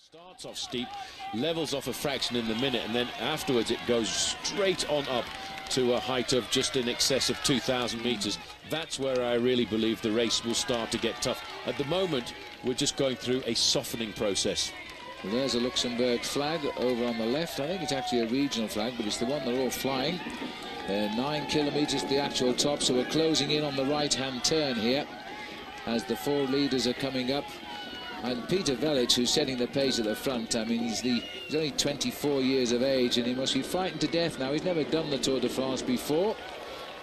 Starts off steep, levels off a fraction in the minute, and then afterwards it goes straight on up to a height of just in excess of 2,000 meters. That's where I really believe the race will start to get tough. At the moment, we're just going through a softening process. Well, there's a Luxembourg flag over on the left. I think it's actually a regional flag, but it's the one they're all flying. 9 kilometers to the actual top, so we're closing in on the right-hand turn here as the four leaders are coming up. And Peter Velic, who's setting the pace at the front, I mean, he's only 24 years of age, and he must be frightened to death now. He's never done the Tour de France before.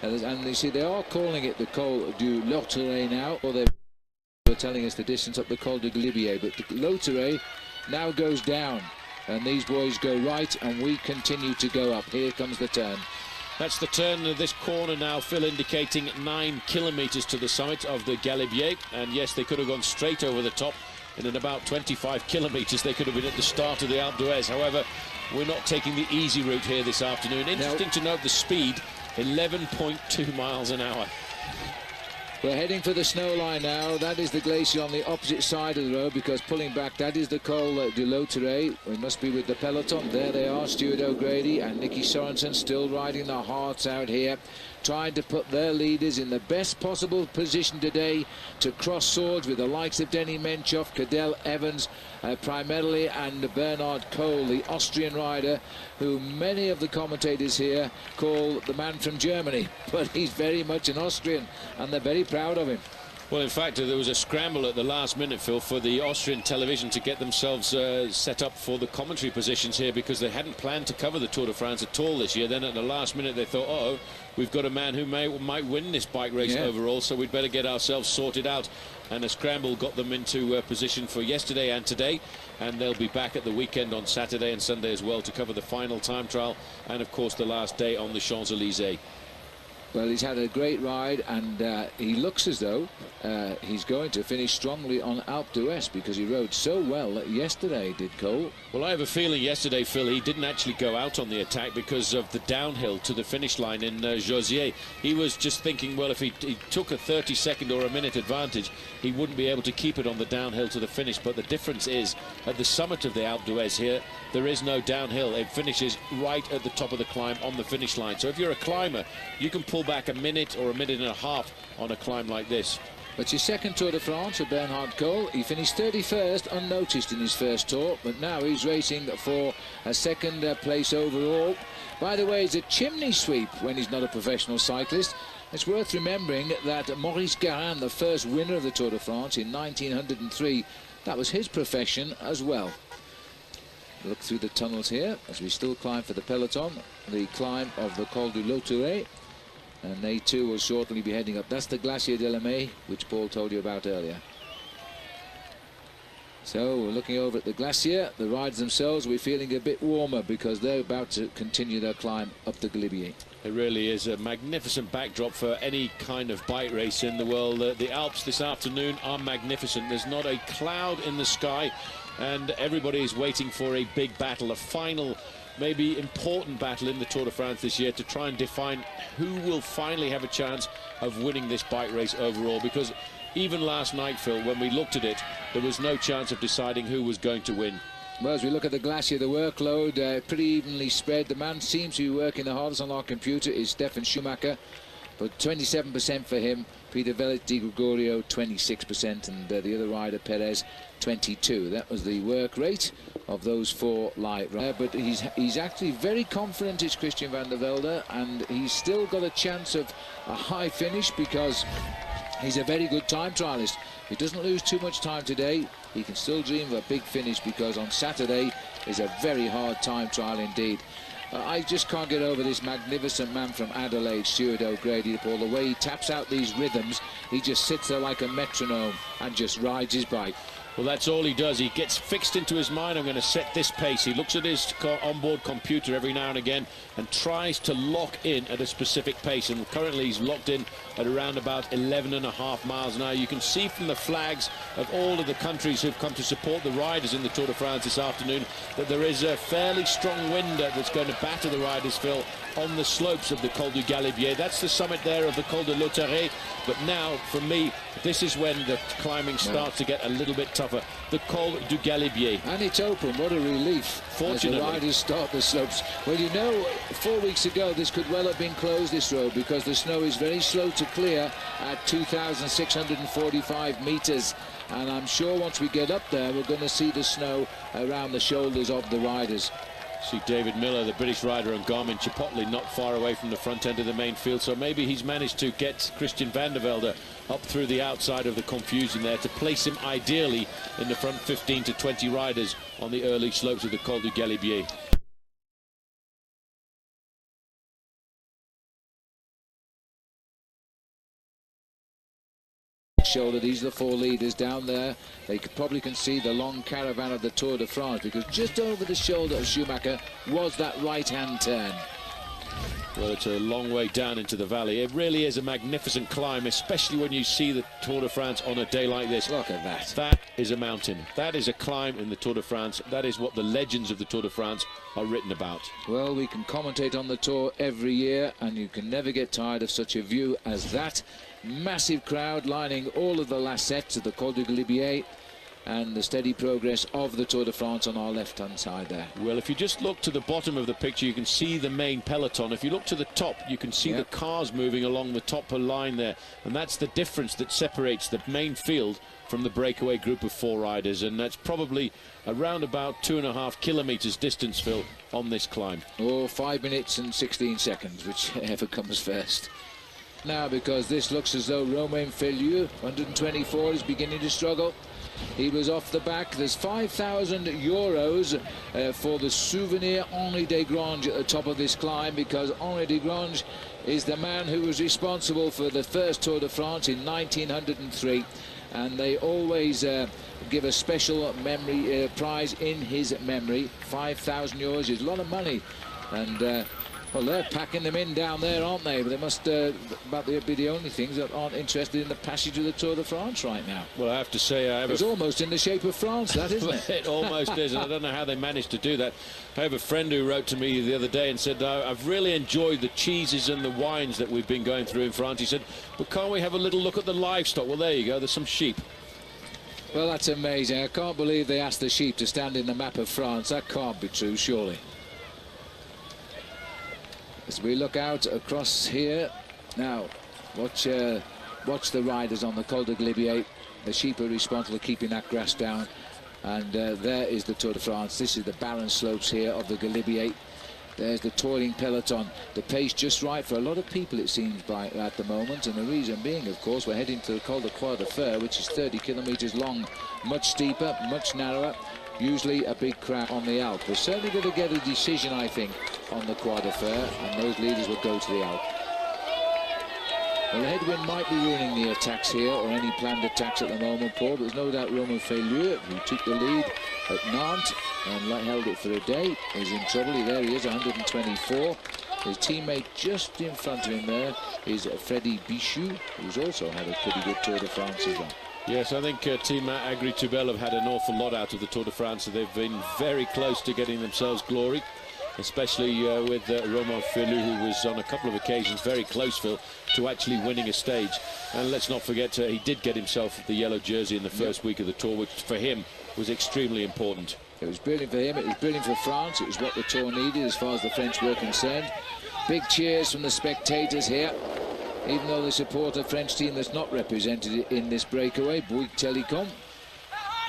And you see, they are calling it the Col du Loteré now, or they're telling us the distance up the Col du Glibier. But the Loteré now goes down, and these boys go right, and we continue to go up. Here comes the turn. That's the turn of this corner now, Phil, indicating 9 kilometers to the summit of the Galibier. And yes, they could have gone straight over the top. And in about 25 kilometers, they could have been at the start of the Alpe d'Huez. However, we're not taking the easy route here this afternoon. Interesting to note the speed, 11.2 miles an hour. We're heading for the snow line now. That is the glacier on the opposite side of the road, because pulling back, that is the Col du Loteré. We must be with the peloton. There they are, Stuart O'Grady and Nicky Sorensen still riding their hearts out here, trying to put their leaders in the best possible position today to cross swords with the likes of Denny Menchoff, Cadel Evans, primarily, and Bernhard Kohl, the Austrian rider, who many of the commentators here call the man from Germany, but he's very much an Austrian, and they're very proud of him. Well, in fact, there was a scramble at the last minute, Phil, for the Austrian television to get themselves set up for the commentary positions here, because they hadn't planned to cover the Tour de France at all this year. Then at the last minute they thought, uh-oh, we've got a man who might win this bike race overall, so we'd better get ourselves sorted out. And a scramble got them into position for yesterday and today, and they'll be back at the weekend on Saturday and Sunday as well to cover the final time trial and, of course, the last day on the Champs-Élysées. Well, he's had a great ride, and he looks as though he's going to finish strongly on Alpe d'Huez, because he rode so well yesterday, did Cole. Well, I have a feeling yesterday, Phil, he didn't actually go out on the attack because of the downhill to the finish line in Jauziers. He was just thinking, well, if he took a 30-second or a minute advantage, he wouldn't be able to keep it on the downhill to the finish. But the difference is, at the summit of the Alpe d'Huez here, there is no downhill. It finishes right at the top of the climb on the finish line. So if you're a climber, you can pull back a minute or a minute and a half on a climb like this. It's his second Tour de France for Bernhard Kohl. He finished 31st unnoticed in his first tour, but now he's racing for a second place overall. By the way, it's a chimney sweep when he's not a professional cyclist. It's worth remembering that Maurice Garin, the first winner of the Tour de France in 1903, that was his profession as well. Look through the tunnels here as we still climb for the peloton, the climb of the Col du Loteré. And they too will shortly be heading up. That's the Glacier de la May, which Paul told you about earlier. So we're looking over at the glacier. The rides themselves, we're feeling a bit warmer because they're about to continue their climb up the Galibier. It really is a magnificent backdrop for any kind of bike race in the world. The Alps this afternoon are magnificent. There's not a cloud in the sky, and everybody is waiting for a big battle, a final, maybe important battle in the Tour de France this year to try and define who will finally have a chance of winning this bike race overall. Because even last night, Phil, when we looked at it, there was no chance of deciding who was going to win. Well, as we look at the glacier, the workload pretty evenly spread. The man seems to be working the hardest on our computer is Stefan Schumacher, but 27% for him. Peter Velic Di Gregorio 26%, and the other rider Perez 22%. That was the work rate of those four light riders. But he's actually very confident, is Christian van der Velde, and he's still got a chance of a high finish because he's a very good time trialist. If he doesn't lose too much time today, he can still dream of a big finish, because on Saturday is a very hard time trial indeed. I just can't get over this magnificent man from Adelaide, Stuart O'Grady, Paul. The way he taps out these rhythms, he just sits there like a metronome and just rides his bike. Well, that's all he does. He gets fixed into his mind, I'm going to set this pace. He looks at his onboard computer every now and again and tries to lock in at a specific pace. And currently he's locked in at around about 11.5 miles an hour. You can see from the flags of all of the countries who've come to support the riders in the Tour de France this afternoon that there is a fairly strong wind that's going to batter the riders, Phil, on the slopes of the Col du Galibier. That's the summit there of the Col de Lautaret. But now, for me, this is when the climbing starts to get a little bit tougher. The Col du Galibier. And it's open. What a relief. Fortunately. As the riders start the slopes. Well, you know, 4 weeks ago, this could well have been closed, this road, because the snow is very slow to clear at 2,645 metres. And I'm sure once we get up there, we're going to see the snow around the shoulders of the riders. See David Miller, the British rider, and Garmin Chipotle not far away from the front end of the main field, so maybe he's managed to get Christian van der Velde up through the outside of the confusion there to place him ideally in the front 15 to 20 riders on the early slopes of the Col du Galibier. Shoulder, these are the 4 leaders down there. They probably can see the long caravan of the Tour de France, because just over the shoulder of Schumacher was that right-hand turn. Well, it's a long way down into the valley. It really is a magnificent climb, especially when you see the Tour de France on a day like this. Look at that. That is a mountain. That is a climb in the Tour de France. That is what the legends of the Tour de France are written about. Well, we can commentate on the Tour every year, and you can never get tired of such a view as that. Massive crowd lining all of the last sets of the Col du Galibier, and the steady progress of the Tour de France on our left-hand side there. Well, if you just look to the bottom of the picture, you can see the main peloton. If you look to the top, you can see the cars moving along the top line there, and that's the difference that separates the main field from the breakaway group of 4 riders, and that's probably around about 2.5 kilometers distance, Phil, on this climb. Oh, 5 minutes and 16 seconds, whichever comes first. Now, because this looks as though Romain Feliu, 124, is beginning to struggle. He was off the back. There's 5,000 euros for the souvenir Henri Desgrange at the top of this climb, because Henri Desgrange is the man who was responsible for the first Tour de France in 1903, and they always give a special memory prize in his memory. 5,000 euros is a lot of money, and well, they're packing them in down there, aren't they? But they must be the only things that aren't interested in the passage of the Tour de France right now. Well, I have to say, it's almost in the shape of France, that, isn't it? It almost is, and I don't know how they managed to do that. I have a friend who wrote to me the other day and said, I've really enjoyed the cheeses and the wines that we've been going through in France. He said, but can't we have a little look at the livestock? Well, there you go, there's some sheep. Well, that's amazing. I can't believe they asked the sheep to stand in the map of France. That can't be true, surely. As we look out across here now, watch the riders on the Col du Galibier. The sheep are responsible for keeping that grass down, and there is the Tour de France. This is the barren slopes here of the Galibier. There's the toiling peloton. The pace just right for a lot of people, it seems, at the moment, and the reason being, of course, we're heading to the Col de Croix de Fer, which is 30 kilometers long, much steeper, much narrower. Usually a big crowd on the Alp. We're certainly going to get a decision, I think, on the Croix de Fer, and those leaders will go to the Alp. Well, the headwind might be ruining the attacks here, or any planned attacks at the moment, Paul. But there's no doubt Romain Feliu, who took the lead at Nantes and held it for a day, is in trouble. There he is, 124. His teammate just in front of him there is Freddy Bichou, who's also had a pretty good Tour de France as well. Yes, I think Team Agri-Toubel have had an awful lot out of the Tour de France. They've been very close to getting themselves glory, especially with Romain Feliu, who was on a couple of occasions very close, Phil, to actually winning a stage. And let's not forget, he did get himself the yellow jersey in the first week of the Tour, which for him was extremely important. It was brilliant for him, it was brilliant for France, it was what the Tour needed as far as the French were concerned. Big cheers from the spectators here, even though they support a French team that's not represented in this breakaway, Bouygues Telecom.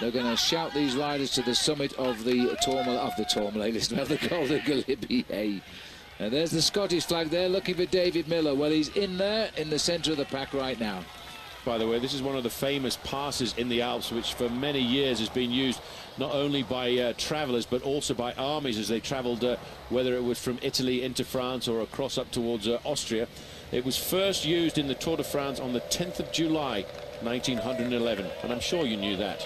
They're going to shout these riders to the summit of the Tourmalet, of the Col du Galibier. And there's the Scottish flag there, looking for David Miller. Well, he's in there, in the centre of the pack right now. By the way, this is one of the famous passes in the Alps, which for many years has been used not only by travellers, but also by armies as they travelled, whether it was from Italy into France or across up towards Austria. It was first used in the Tour de France on the 10th of July, 1911. And I'm sure you knew that.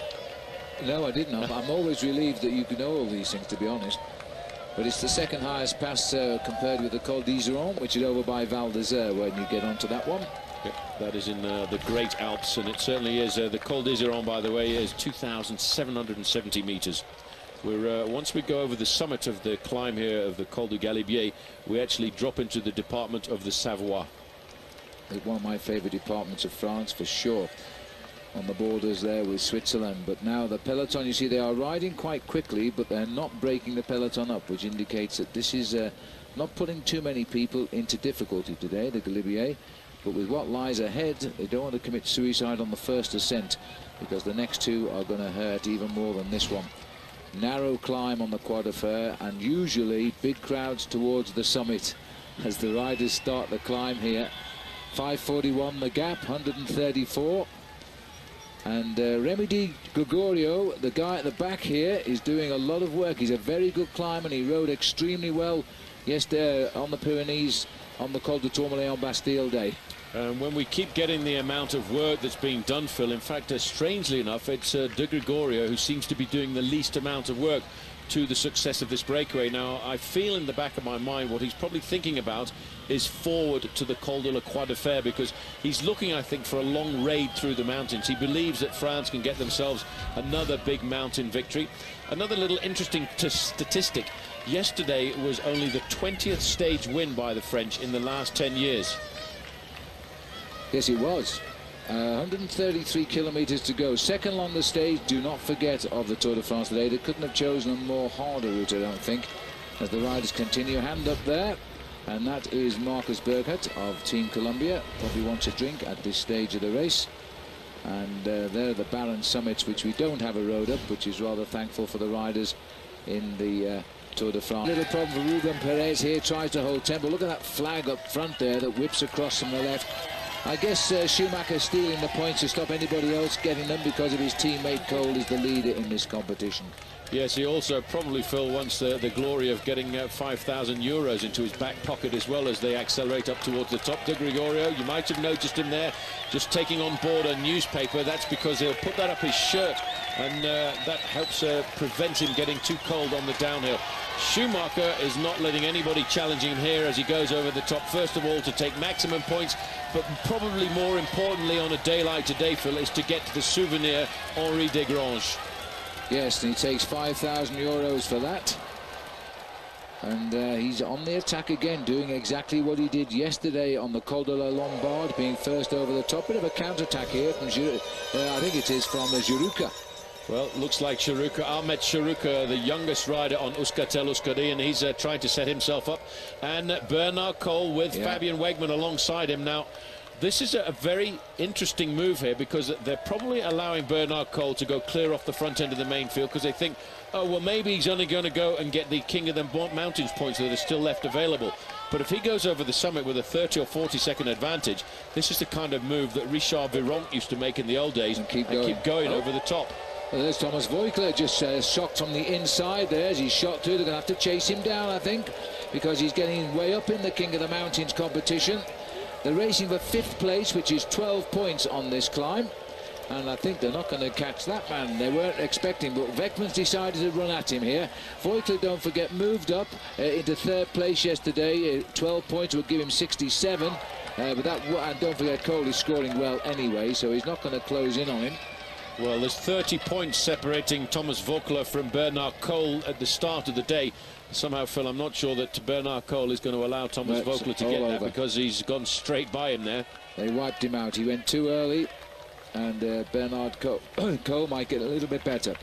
No, I didn't. I'm always relieved that you can know all these things, to be honest. But it's the second highest pass compared with the Col d'Iseron, which is over by Val d'Isère when you get onto that one. Yep, that is in the Great Alps, and it certainly is. The Col d'Iseron, by the way, is 2,770 meters. We're once we go over the summit of the climb here of the Col du Galibier, we actually drop into the department of the Savoie. One of my favorite departments of France, for sure, on the borders there with Switzerland. But now the peloton, you see, they are riding quite quickly, but they're not breaking the peloton up, which indicates that this is not putting too many people into difficulty today, the Galibier. But with what lies ahead, they don't want to commit suicide on the first ascent, because the next two are going to hurt even more than this one. Narrow climb on the Croix de Fer, and usually big crowds towards the summit as the riders start the climb here. 5:41 the gap, 134. And Remy Di Gregorio, the guy at the back here, is doing a lot of work. He's a very good climber, and he rode extremely well yesterday on the Pyrenees on the Col de Tourmalet on Bastille Day. When we keep getting the amount of work that's being done, Phil, in fact, strangely enough, it's De Gregorio who seems to be doing the least amount of work to the success of this breakaway. Now, I feel in the back of my mind what he's probably thinking about is forward to the Col de la Croix de Fer, because he's looking, I think, for a long raid through the mountains. He believes that France can get themselves another big mountain victory. Another little interesting statistic. Yesterday was only the 20th stage win by the French in the last 10 years. Yes, it was. 133 kilometers to go. Second longest stage, do not forget, of the Tour de France today. They couldn't have chosen a more harder route, I don't think, as the riders continue. Hand up there, and that is Marcus Burghardt of Team Columbia. Probably wants a drink at this stage of the race. And there are the barren summits, which we don't have a road up, which is rather thankful for the riders in the Tour de France. Little problem for Ruben Perez here, tries to hold tempo. Look at that flag up front there that whips across from the left. I guess Schumacher stealing the points to stop anybody else getting them, because of his teammate Cole is the leader in this competition. Yes, he also probably, Phil, wants the glory of getting 5,000 euros into his back pocket as well as they accelerate up towards the top. De Gregorio, you might have noticed him there just taking on board a newspaper. That's because he'll put that up his shirt, and that helps prevent him getting too cold on the downhill. Schumacher is not letting anybody challenge him here as he goes over the top, first of all to take maximum points, but probably more importantly on a day like today, Phil, is to get to the souvenir Henri Desgranges. Yes, and he takes 5,000 euros for that. And he's on the attack again, doing exactly what he did yesterday on the Col de la Lombard, being first over the top. Bit of a counter-attack here from, I think it is from Juruka. Well, looks like Sharuka, Ahmet Sharuka, the youngest rider on Euskaltel Euskadi, and he's trying to set himself up. And Bernard Cole with Fabian Wegman alongside him. Now, this is a very interesting move here, because they're probably allowing Bernard Cole to go clear off the front end of the main field, because they think, oh, well, maybe he's only going to go and get the King of the Mountains points that are still left available. But if he goes over the summit with a 30 or 40 second advantage, this is the kind of move that Richard Virenque used to make in the old days and keep going over the top. Well, there's Thomas Voigtler just shocked from the inside there as he shot through. They're going to have to chase him down, I think, because he's getting way up in the King of the Mountains competition. They're racing for 5th place, which is 12 points on this climb. And I think they're not going to catch that man. They weren't expecting, but Wegman's decided to run at him here. Voigtler, don't forget, moved up into 3rd place yesterday. 12 points would give him 67. But that, and don't forget, Cole is scoring well anyway, so he's not going to close in on him. Well, there's 30 points separating Thomas Voigtler from Bernard Cole at the start of the day. Somehow, Phil, I'm not sure that Bernard Cole is going to allow Thomas Voigtler to get that, because he's gone straight by him there. They wiped him out. He went too early, and Bernard Cole might get a little bit better.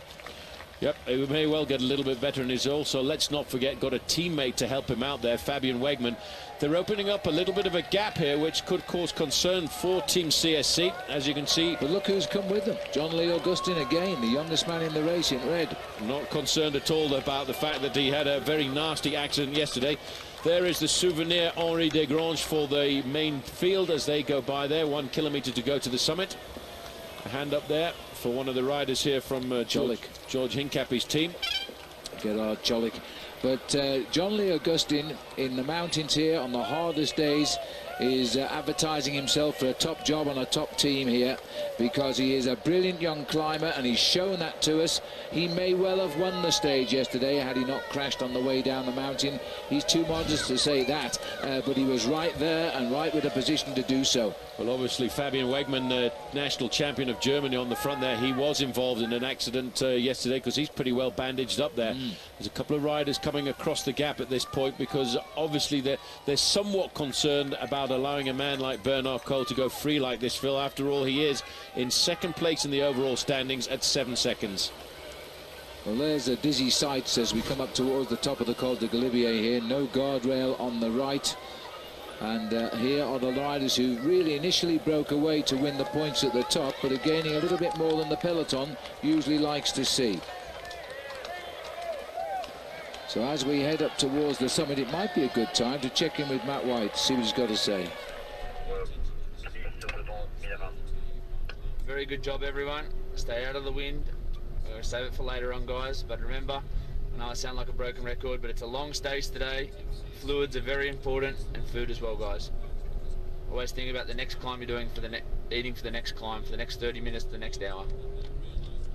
Yep, he may well get a little bit better, and he's also, let's not forget, got a teammate to help him out there, Fabian Wegman. They're opening up a little bit of a gap here, which could cause concern for Team CSC, as you can see. But look who's come with them. Jean-Louis Augustin again, the youngest man in the race in red. Not concerned at all about the fact that he had a very nasty accident yesterday. There is the souvenir Henri Desgranges for the main field as they go by there. 1 kilometre to go to the summit. A hand up there for one of the riders here from George Hincapie's team. Gerard Cholik. But Jean-Louis Augustin in the mountains here on the hardest days is advertising himself for a top job on a top team here, because he is a brilliant young climber and he's shown that to us. He may well have won the stage yesterday had he not crashed on the way down the mountain. He's too modest to say that, but he was right there and right with a position to do so. Well, obviously, Fabian Wegmann, the national champion of Germany on the front there, he was involved in an accident yesterday because he's pretty well bandaged up there. There's a couple of riders coming across the gap at this point because obviously they're somewhat concerned about allowing a man like Bernard Cole to go free like this, Phil. After all, he is in second place in the overall standings at 7 seconds. Well, there's a dizzy sight as we come up towards the top of the Col de Galibier here. No guardrail on the right. And here are the riders who really initially broke away to win the points at the top, but are gaining a little bit more than the peloton usually likes to see. So as we head up towards the summit, it might be a good time to check in with Matt White, see what he's got to say. Very good job, everyone. Stay out of the wind. We're going to save it for later on, guys. But remember, I know I sound like a broken record, but it's a long stage today. Fluids are very important, and food as well, guys. Always think about the next climb you're doing for the eating for the next climb, for the next 30 minutes, the next hour.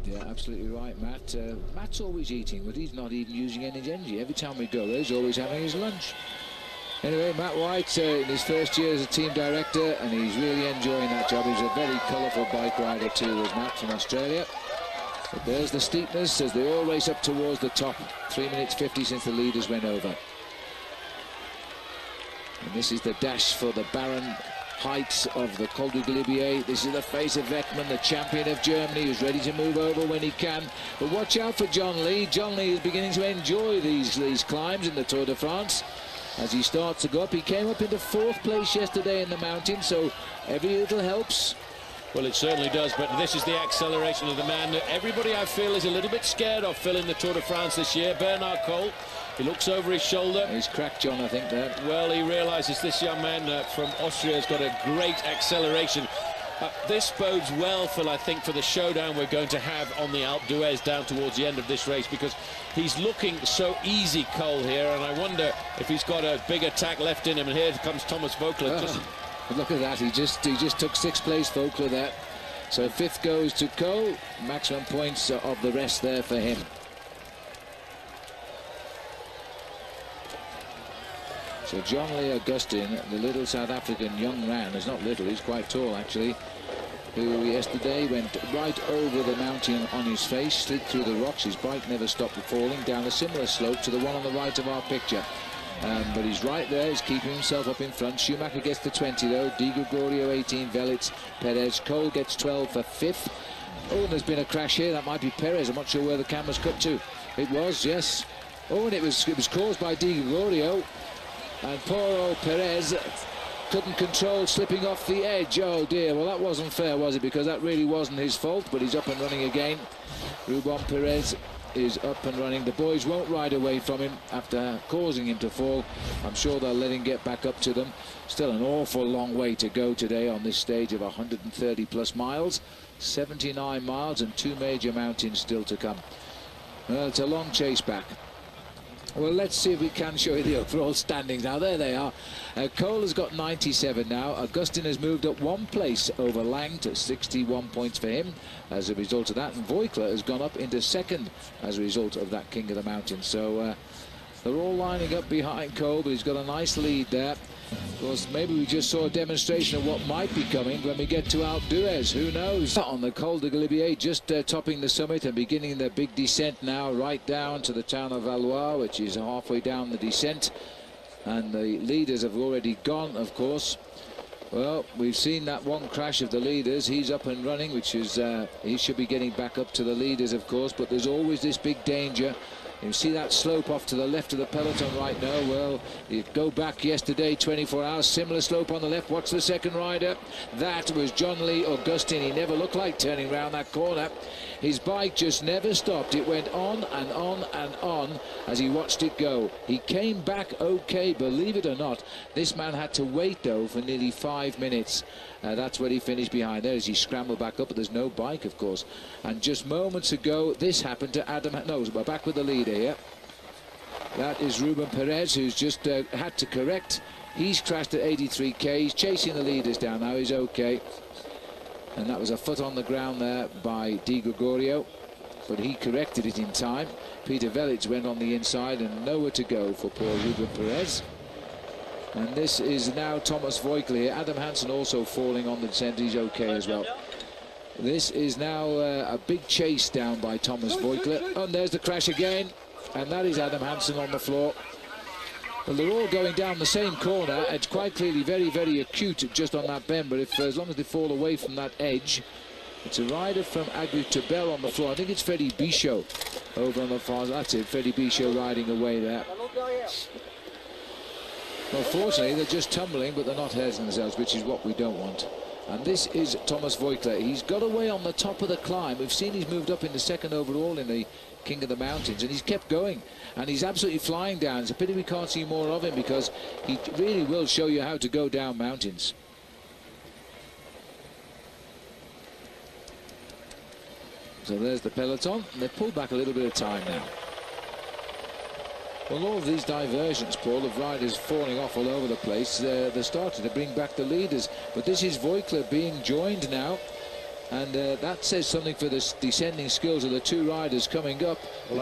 Yeah, absolutely right, Matt. Matt's always eating, but he's not even using any energy. Every time we go there, he's always having his lunch. Anyway, Matt White in his first year as a team director, and he's really enjoying that job. He's a very colourful bike rider too, was Matt from Australia. But there's the steepness as they all race up towards the top. 3 minutes 50 since the leaders went over. And this is the dash for the barren heights of the Col du Galibier. This is the face of Wegmann, the champion of Germany, who's ready to move over when he can. But watch out for John Lee. John Lee is beginning to enjoy these climbs in the Tour de France. As he starts to go up, he came up into 4th place yesterday in the mountain, so every little helps. Well, it certainly does, but this is the acceleration of the man that everybody, I feel, is a little bit scared of, Phil, in the Tour de France this year. Bernard Cole, he looks over his shoulder. He's cracked, John, I think, there. Well, he realises this young man from Austria has got a great acceleration. This bodes well, Phil, I think, for the showdown we're going to have on the Alpe d'Huez down towards the end of this race, because he's looking so easy, Cole, here, and I wonder if he's got a big attack left in him. And here comes Thomas Voeckler. Look at that, he just took 6th place, Voeckler, there. So 5th goes to Cole, maximum points of the rest there for him. So John Lee Augustin, the little South African young man, is not little, he's quite tall actually, who yesterday went right over the mountain on his face, slid through the rocks. His bike never stopped falling down a similar slope to the one on the right of our picture. But he's right there, he's keeping himself up in front. Schumacher gets to 20 though, Di Gregorio 18, Velits, Perez, Cole gets 12 for 5th. Oh, and there's been a crash here, that might be Perez, I'm not sure where the camera's cut to. It was, yes. Oh, and it was caused by Di Gregorio. And poor old Perez couldn't control slipping off the edge. Oh dear, well that wasn't fair, was it? Because that really wasn't his fault, but he's up and running again. Ruben Perez is up and running. The boys won't ride away from him after causing him to fall. I'm sure they'll let him get back up to them. Still an awful long way to go today on this stage of 130 plus miles. 79 miles and 2 major mountains still to come. Well, it's a long chase back. Well, let's see if we can show you the overall standings. Now, there they are. Cole has got 97 now. Augustin has moved up 1 place over Lang to 61 points for him as a result of that. And Voeckler has gone up into 2nd as a result of that King of the Mountain. So they're all lining up behind Cole, but he's got a nice lead there. Of course, maybe we just saw a demonstration of what might be coming when we get to Alpe d'Huez. Who knows? On the Col de Galibier, just topping the summit and beginning the big descent now, right down to the town of Valois, which is halfway down the descent. And the leaders have already gone, of course. Well, we've seen that one crash of the leaders. He's up and running, which is he should be getting back up to the leaders, of course. But there's always this big danger. You see that slope off to the left of the peloton right now. Well, you go back yesterday, 24 hours, similar slope on the left. Watch the second rider. That was John Lee Augustin. He never looked like turning around that corner. His bike just never stopped. It went on and on and on as he watched it go. He came back okay, believe it or not. This man had to wait, though, for nearly 5 minutes. That's where he finished behind there as he scrambled back up, but there's no bike, of course. And just moments ago, this happened to Adam. No, we're back with the leader here. That is Ruben Perez, who's just had to correct. He's crashed at 83k. He's chasing the leaders down now. He's okay. And that was a foot on the ground there by Di Gregorio, but he corrected it in time. Peter Velits went on the inside and nowhere to go for poor Ruben Perez. And this is now Thomas Voigtler here. Adam Hansen also falling on the descent. He's okay as well. This is now a big chase down by Thomas Voigtler. And there's the crash again. And that is Adam Hansen on the floor. Well, they're all going down the same corner. It's quite clearly very, very acute just on that bend. But if as long as they fall away from that edge, it's a rider from Agri Tabel on the floor. I think it's Freddie Bichot over on the far. That's it, Freddie Bichot riding away there. Well, fortunately, they're just tumbling, but they're not hurting themselves, which is what we don't want. And this is Thomas Voigtler. He's got away on the top of the climb. We've seen he's moved up in the second overall in the King of the Mountains, and he's kept going. And he's absolutely flying down. It's a pity we can't see more of him, because he really will show you how to go down mountains. So there's the peloton, and they've pulled back a little bit of time now. Well, all of these diversions, Paul, of riders falling off all over the place, they're starting to bring back the leaders. But this is Voigtler being joined now, and that says something for the descending skills of the two riders coming up. Well,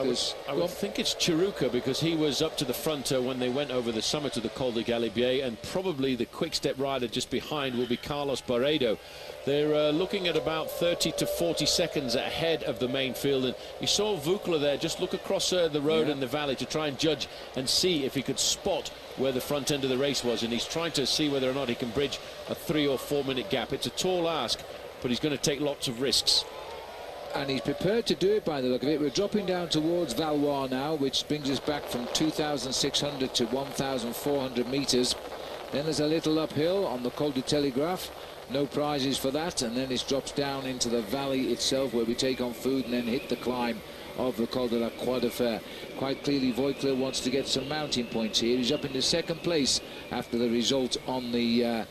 I would think it's Chiruka, because he was up to the front when they went over the summit of the Col de Galibier, and probably the quick-step rider just behind will be Carlos Barredo. They're looking at about 30 to 40 seconds ahead of the main field, and you saw Voigtler there just look across the road in the valley to try and judge and see if he could spot where the front end of the race was, and he's trying to see whether or not he can bridge a 3 or 4 minute gap. It's a tall ask, but he's going to take lots of risks. And he's prepared to do it by the look of it. We're dropping down towards Valois now, which brings us back from 2,600 to 1,400 meters. Then there's a little uphill on the Col du Telegraph. No prizes for that, and then it drops down into the valley itself, where we take on food and then hit the climb of the Col de la Croix de Fer. Quite clearly, Voigtler wants to get some mountain points here. He's up into second place after the result on the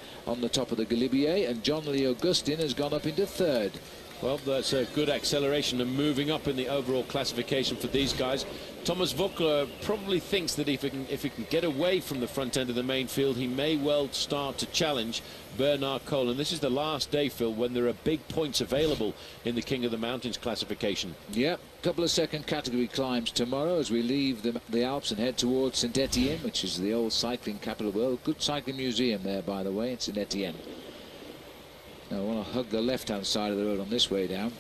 top of the Galibier, and John Lee Augustin has gone up into third. Well, that's a good acceleration and moving up in the overall classification for these guys. Thomas Voigtler probably thinks that if he can get away from the front end of the main field, he may well start to challenge Bernard Cole. And this is the last day, Phil, when there are big points available in the King of the Mountains classification. Yep, a couple of second category climbs tomorrow as we leave the Alps and head towards Saint-Étienne, which is the old cycling capital of the world. Good cycling museum there, by the way, in Saint-Étienne. Now I want to hug the left-hand side of the road on this way down.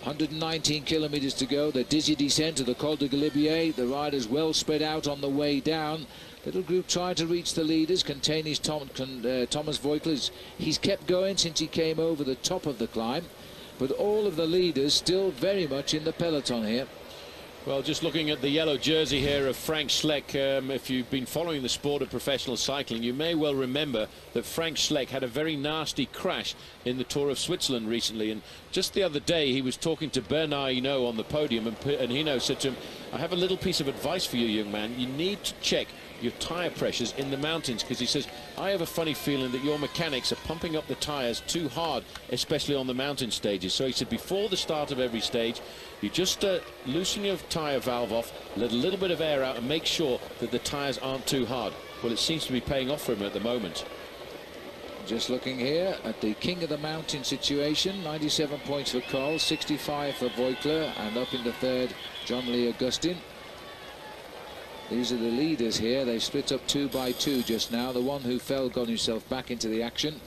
119 kilometers to go. The dizzy descent to the Col de Galibier. The riders well spread out on the way down. Little group trying to reach the leaders. Thomas Voigtler. He's kept going since he came over the top of the climb. But all of the leaders still very much in the peloton here. Well, just looking at the yellow jersey here of Frank Schleck, if you've been following the sport of professional cycling, you may well remember that Frank Schleck had a very nasty crash in the Tour of Switzerland recently. And just the other day, he was talking to Bernard Hinault on the podium, and Hinault said to him, "I have a little piece of advice for you, young man. You need to check your tyre pressures in the mountains," because he says, "I have a funny feeling that your mechanics are pumping up the tyres too hard, especially on the mountain stages." So he said, before the start of every stage, you just loosen your tyre valve off, let a little bit of air out, and make sure that the tyres aren't too hard. Well, it seems to be paying off for him at the moment. Just looking here at the King of the Mountain situation, 97 points for Cole, 65 for Voigtler, and up into third, John Lee Augustin. These are the leaders here. They split up 2 by 2 just now. The one who fell got himself back into the action.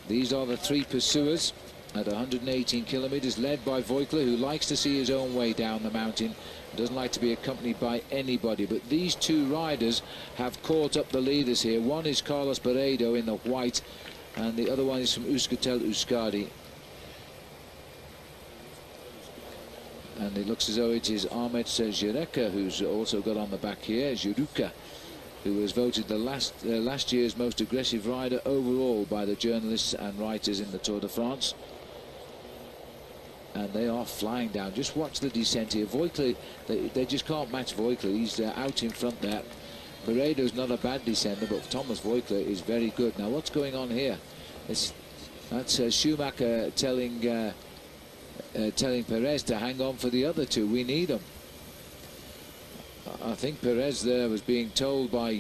These are the 3 pursuers at 118 kilometers, led by Voigtler, who likes to see his own way down the mountain, doesn't like to be accompanied by anybody. But these 2 riders have caught up the leaders here. One is Carlos Barredo in the white, and the other one is from Euskaltel Euskadi. And it looks as though it is Ahmet Jireka who's also got on the back here, Jiruka, who was voted the last year's most aggressive rider overall by the journalists and writers in the Tour de France. And they are flying down. Just watch the descent here. Voigtler, they just can't match Voigtler. He's out in front there. Barredo's not a bad descender, but Thomas Voigtler is very good. Now what's going on here? That's Schumacher telling Perez to hang on for the other 2. We need them. I think Perez there was being told by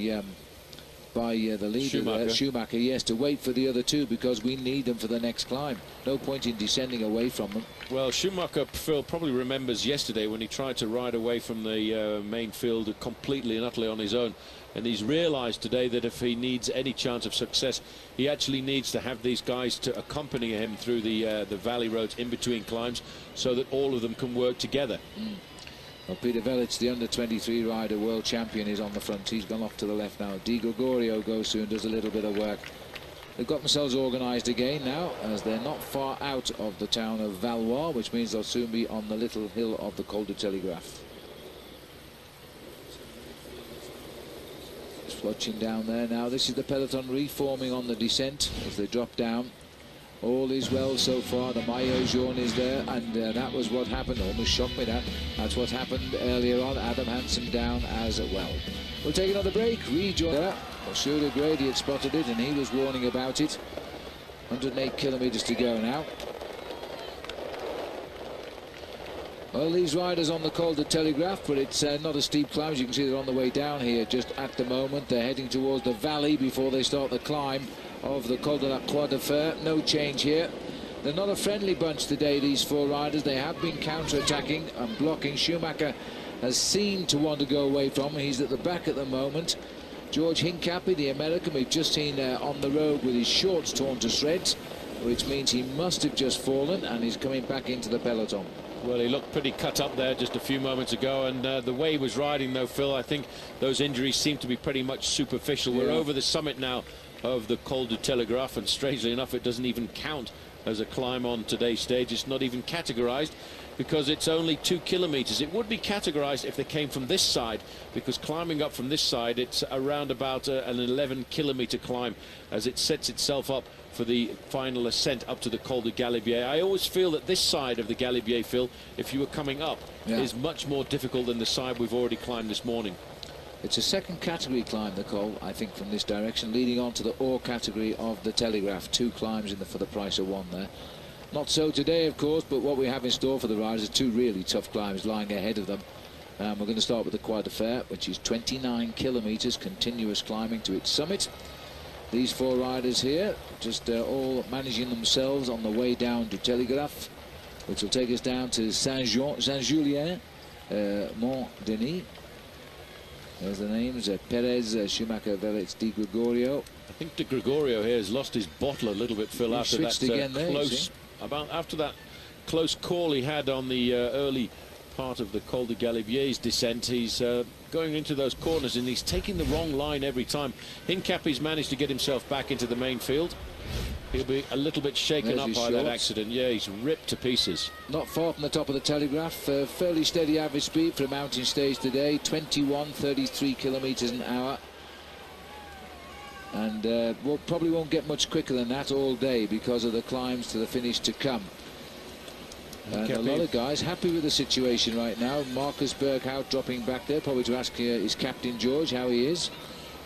by the leader, Schumacher, yes, to wait for the other two, because we need them for the next climb. No point in descending away from them. Well, Schumacher, Phil, probably remembers yesterday when he tried to ride away from the main field completely and utterly on his own. And he's realised today that if he needs any chance of success, he actually needs to have these guys to accompany him through the valley roads in between climbs, so that all of them can work together. Well, Peter Velic, the under-23 rider, world champion, is on the front. He's gone off to the left now. Di Gregorio goes through and does a little bit of work. They've got themselves organised again now, as they're not far out of the town of Valois, which means they'll soon be on the little hill of the Col du Telegraph. Just watching down there now. This is the peloton reforming on the descent as they drop down. All is well so far. The maillot jaune is there, and that was what happened. Almost shocked me, that. That's what happened earlier on. Adam Hansen down as well. We'll take another break. Rejoin there. Shuda Grady had spotted it, and he was warning about it. 108 kilometres to go now. Well, these riders on the Col du Telegraph, but it's not a steep climb. As you can see, they're on the way down here just at the moment. They're heading towards the valley before they start the climb of the Col de la Croix de Fer. No change here. They're not a friendly bunch today, these four riders. They have been counter-attacking and blocking. Schumacher has seemed to want to go away from him. He's at the back at the moment. George Hincapie, the American, we've just seen on the road with his shorts torn to shreds, which means he must have just fallen, and he's coming back into the peloton. Well, he looked pretty cut up there just a few moments ago, and the way he was riding, though, Phil, I think those injuries seem to be pretty much superficial. We're over the summit now of the Col du Telegraph, and strangely enough, it doesn't even count as a climb on today's stage. It's not even categorized because it's only 2 kilometers. It would be categorized if they came from this side, because climbing up from this side, it's around about an 11-kilometer climb as it sets itself up for the final ascent up to the Col du Galibier. I always feel that this side of the Galibier, Phil, if you were coming up, is much more difficult than the side we've already climbed this morning. It's a second category climb, the Col, I think, from this direction, leading on to the ore category of the Telegraph. 2 climbs for the price of 1 there. Not so today, of course, but what we have in store for the riders are 2 really tough climbs lying ahead of them. We're going to start with the Croix de Fer, which is 29 kilometers continuous climbing to its summit. These 4 riders here just all managing themselves on the way down to Telegraph, which will take us down to Saint-Julien, Mont-Denis. There's the names, Perez, Schumacher, Velic, Di Gregorio. I think Di Gregorio here has lost his bottle a little bit, Phil, after that after that close call he had on the early part of the Col du Galibier's descent. He's going into those corners and he's taking the wrong line every time. Hincapie's managed to get himself back into the main field. He'll be a little bit shaken up by that accident. Yeah, he's ripped to pieces. Not far from the top of the Telegraph. Fairly steady average speed for a mountain stage today. 21.33 kilometers an hour. And we'll probably won't get much quicker than that all day because of the climbs to the finish to come. And a lot of guys happy with the situation right now. Marcus Berghout dropping back there, probably to ask his captain George how he is.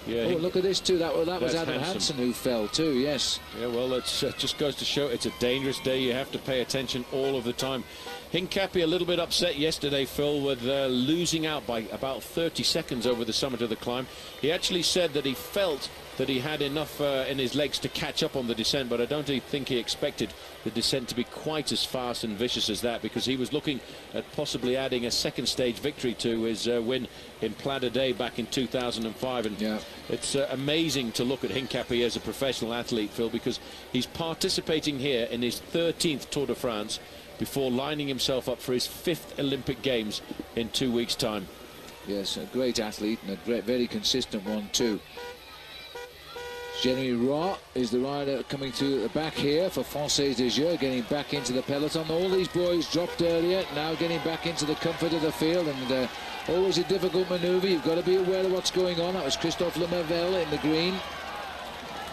Yeah, oh, look at this too. That was Adam Hansen who fell too. Yes. Yeah, well, it just goes to show it's a dangerous day. You have to pay attention all of the time. Hincapie a little bit upset yesterday, Phil, with losing out by about 30 seconds over the summit of the climb. He actually said that he felt that he had enough in his legs to catch up on the descent, but I don't think he expected the descent to be quite as fast and vicious as that, because he was looking at possibly adding a second stage victory to his win in Pla Day back in 2005. And it's amazing to look at Hincapie as a professional athlete, Phil, because he's participating here in his 13th Tour de France before lining himself up for his 5th Olympic Games in 2 weeks' time. Yes, a great athlete and a very consistent one too. Jeremy Roy is the rider coming through at the back here for Française des Jeux, getting back into the peloton. All these boys dropped earlier, now getting back into the comfort of the field, and always a difficult manoeuvre. You've got to be aware of what's going on. That was Christophe Lemervel in the green.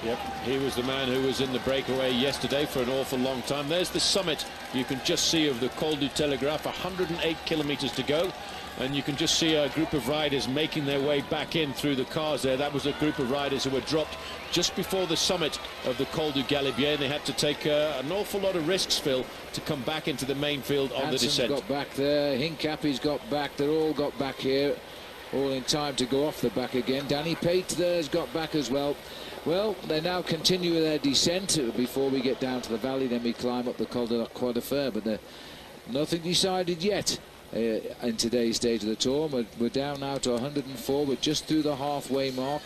Yep, he was the man who was in the breakaway yesterday for an awful long time. There's the summit you can just see of the Col du Telegraph, 108 kilometers to go. And you can just see a group of riders making their way back in through the cars there. That was a group of riders who were dropped just before the summit of the Col du Galibier. They had to take an awful lot of risks, Phil, to come back into the main field on the descent. Got back there. Hincapie's got back. They're all got back here. all in time to go off the back again. Danny Pate there's got back as well. Well, they now continue their descent before we get down to the valley. Then we climb up the Col de la Croix de Fer, but nothing decided yet in today's stage of the tour. We're down now to 104. We're just through the halfway mark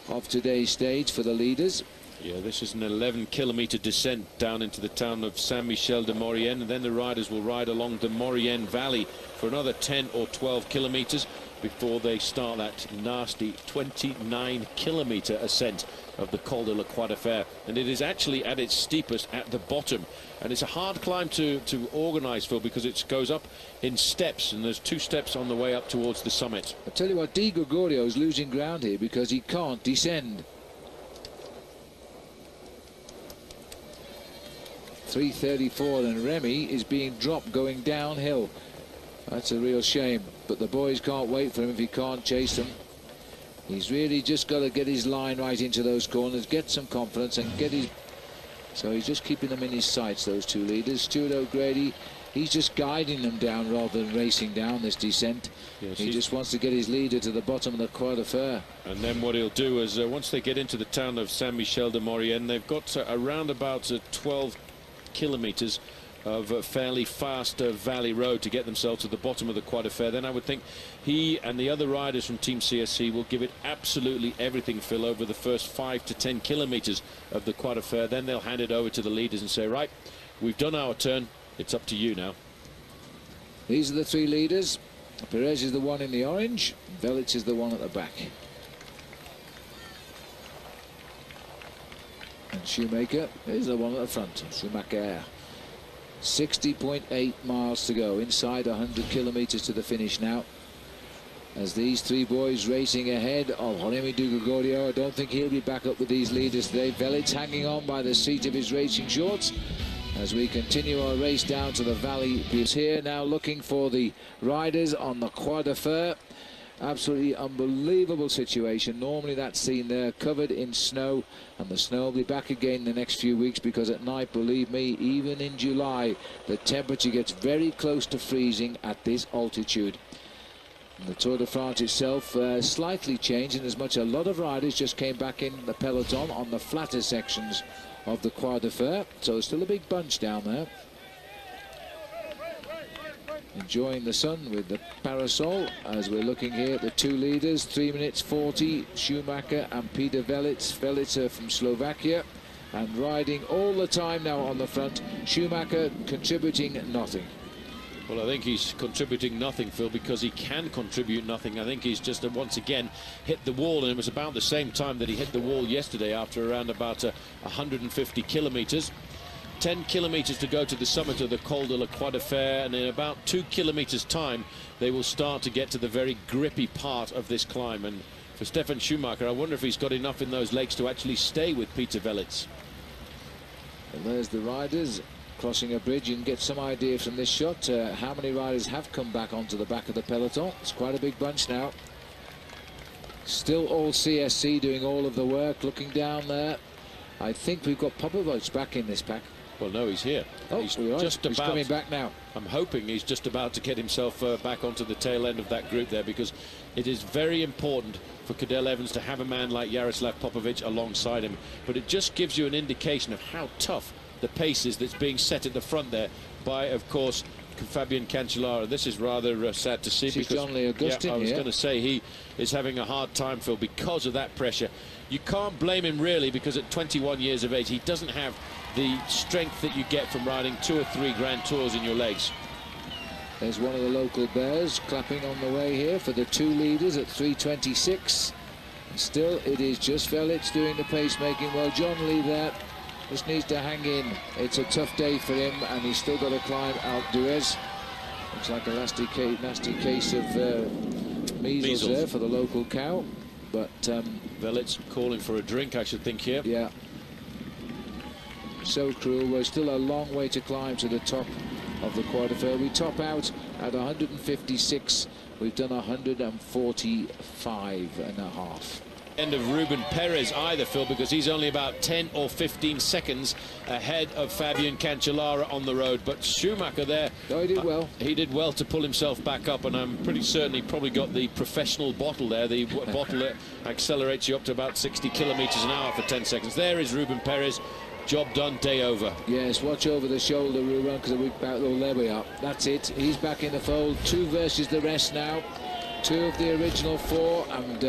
of today's stage for the leaders. Yeah, this is an 11-kilometre descent down into the town of Saint-Michel-de-Maurienne, and then the riders will ride along the Maurienne Valley for another 10 or 12 kilometres before they start that nasty 29-kilometre ascent of the Col de la Croix de Fer. And it is actually at its steepest at the bottom, and it's a hard climb to organise, Phil, because it goes up in steps, and there's 2 steps on the way up towards the summit. I tell you what, Di Gregorio is losing ground here because he can't descend. 3:34, and Remy is being dropped going downhill. That's a real shame, but the boys can't wait for him if he can't chase them. He's really just got to get his line right into those corners, get some confidence, and get his... So he's just keeping them in his sights, those 2 leaders. Stuart O'Grady, he's just guiding them down rather than racing down this descent. Yes, he just wants to get his leader to the bottom of the Croix de Fer. And then what he'll do is, once they get into the town of Saint-Michel-de-Maurienne, they've got around about 12 kilometres of a fairly fast valley road to get themselves to the bottom of the Croix de Fer. Then I would think he and the other riders from Team CSC will give it absolutely everything, Phil, over the first 5 to 10 kilometres of the Croix de Fer. Then they'll hand it over to the leaders and say, right, we've done our turn, it's up to you now. These are the 3 leaders. Perez is the one in the orange, Velits is the one at the back. And Shoemaker is the one at the front. Schumacher. 60.8 miles to go, inside 100 kilometres to the finish now. As these 3 boys racing ahead of Remy Di Gregorio. I don't think he'll be back up with these leaders today. Velits hanging on by the seat of his racing shorts as we continue our race down to the valley. He's here now looking for the riders on the Croix de Fer. Absolutely unbelievable situation. Normally that's seen there covered in snow, and the snow will be back again in the next few weeks, because at night, believe me, even in July, the temperature gets very close to freezing at this altitude. And the Tour de France itself slightly changed, in as much a lot of riders just came back in the peloton on the flatter sections of the Croix de Fer, so there's still a big bunch down there. Enjoying the sun with the parasol as we're looking here at the 2 leaders. 3 minutes 40, Schumacher and Peter Velits. Velits from Slovakia, and riding all the time now on the front. Schumacher contributing nothing. Well, I think he's contributing nothing, Phil, because he can contribute nothing. I think he's just once again hit the wall, and it was about the same time that he hit the wall yesterday after around about 150 kilometres. 10 kilometres to go to the summit of the Col de la Croix de Fer, and in about 2 kilometres time they will start to get to the very grippy part of this climb. And for Stefan Schumacher, I wonder if he's got enough in those legs to actually stay with Peter Velits. And there's the riders crossing a bridge. You can get some idea from this shot how many riders have come back onto the back of the peloton. It's quite a big bunch now. Still all CSC doing all of the work. Looking down there, I think we've got Popovic back in this pack. Well, no, he's here. Oh, he's right. just about, he's coming back now. I'm hoping he's just about to get himself back onto the tail end of that group there, because it is very important for Cadel Evans to have a man like Jaroslav Popovic alongside him. But it just gives you an indication of how tough the pace is that's being set at the front there by, of course, Fabian Cancellara. This is rather sad to see, because John Lee Augustin, I was going to say he is having a hard time, Phil, because of that pressure. You can't blame him really, because at 21 years of age he doesn't have the strength that you get from riding 2 or 3 Grand Tours in your legs. There's one of the local bears clapping on the way here for the 2 leaders at 3:26. And still it is just Velits doing the pacemaking. Well, John Lee there just needs to hang in. It's a tough day for him, and he's still got to climb Alpe d'Huez. Looks like a nasty case of measles there for the local cow. But Velits calling for a drink, I should think, here. Yeah. So cruel. We're still a long way to climb to the top of the Croix de Fer. We top out at 156. We've done 145.5. end of Ruben Perez either, Phil, because he's only about 10 or 15 seconds ahead of Fabian Cancellara on the road. But Schumacher there, no, he did well. He did well to pull himself back up, and I'm pretty certain he probably got the professional bottle there, the bottle that accelerates you up to about 60 kilometers an hour for 10 seconds. There is Ruben Perez. Job done, day over. Yes, watch over the shoulder, Ruben, because there we are. That's it. He's back in the fold. 2 versus the rest now. 2 of the original 4, and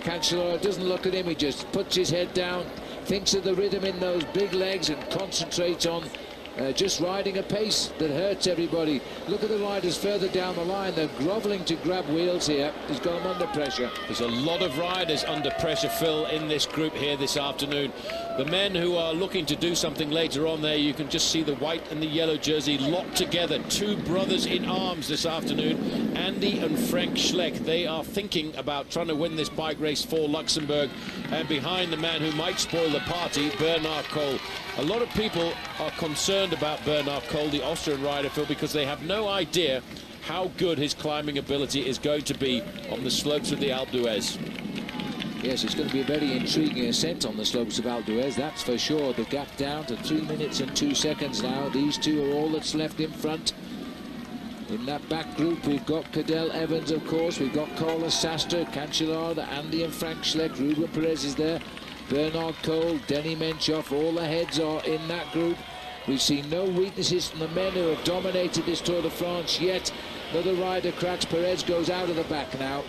Cancellara doesn't look at him. He just puts his head down, thinks of the rhythm in those big legs, and concentrates on just riding a pace that hurts everybody. Look at the riders further down the line. They're groveling to grab wheels here. He's got them under pressure. There's a lot of riders under pressure, Phil, in this group here this afternoon. The men who are looking to do something later on there, you can just see the white and the yellow jersey locked together. 2 brothers in arms this afternoon, Andy and Frank Schleck. They are thinking about trying to win this bike race for Luxembourg. And behind the man who might spoil the party, Bernard Kohl. A lot of people are concerned about Bernard Kohl, the Austrian rider, Phil, because they have no idea how good his climbing ability is going to be on the slopes of the Alpe d'Huez. Yes, it's going to be a very intriguing ascent on the slopes of Alpe d'Huez, that's for sure. The gap down to 3 minutes and 2 seconds now. These 2 are all that's left in front. In that back group, we've got Cadel Evans, of course. We've got Carlos Sastre, Cancellara, Andy and Frank Schleck. Ruben Perez is there. Bernard Kohl, Denny Menchoff. All the heads are in that group. We've seen no weaknesses from the men who have dominated this Tour de France yet. Another rider cracks. Perez goes out of the back now.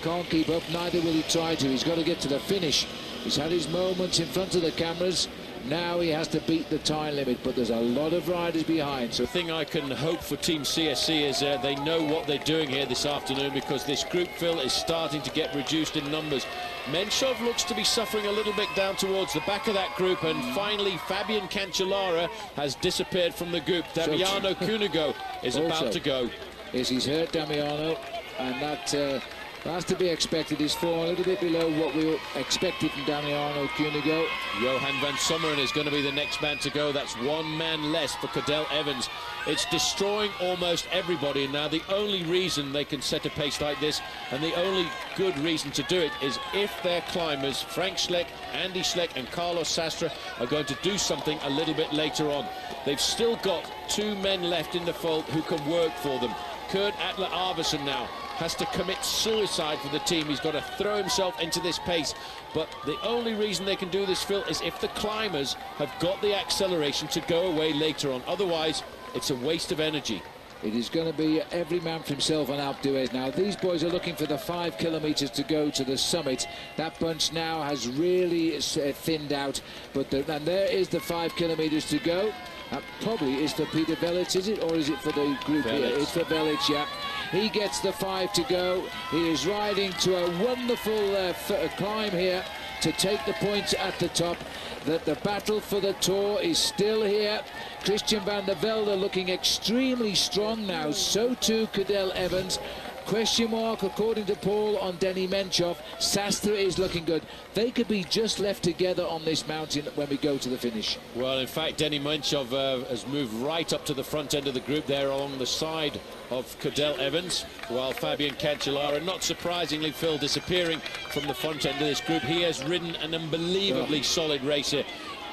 Can't keep up, neither will he try to. He's got to get to the finish. He's had his moments in front of the cameras. Now he has to beat the time limit, but there's a lot of riders behind. So the thing I can hope for Team CSC is they know what they're doing here this afternoon, because this group, Phil, is starting to get reduced in numbers. Menchov looks to be suffering a little bit down towards the back of that group, and finally Fabian Cancellara has disappeared from the group. Damiano Cunego is about to go. Yes, he's hurt, Damiano, and that has to be expected. He's fallen a little bit below what we expected from Damiano Cunego. Johan van Sommeren is going to be the next man to go. That's 1 man less for Cadel Evans. It's destroying almost everybody. Now, the only reason they can set a pace like this, and the only good reason to do it, is if their climbers, Frank Schleck, Andy Schleck and Carlos Sastre, are going to do something a little bit later on. They've still got 2 men left in the fold who can work for them. Kurt Atler Arvidsson now has to commit suicide for the team. He's got to throw himself into this pace. But the only reason they can do this, Phil, is if the climbers have got the acceleration to go away later on. Otherwise, it's a waste of energy. It is going to be every man for himself on Alpe d'Huez now. These boys are looking for the 5 kilometers to go to the summit. That bunch now has really thinned out. And there is the 5 kilometers to go. That probably is for Peter Velits, is it? Or is it for the group Velits. here? It's for Velits, yeah. He gets the 5 to go. He is riding to a wonderful climb here to take the points at the top. That the battle for the Tour is still here. Christian van der Velde looking extremely strong now. So too Cadel Evans. Question mark, according to Paul, on Denny Menchoff. Sastre is looking good. They could be just left together on this mountain when we go to the finish. Well, in fact, Denny Menchoff has moved right up to the front end of the group there along the side of Cadel Evans, while Fabian Cancellara, not surprisingly, Phil, disappearing from the front end of this group. He has ridden an unbelievably solid race here.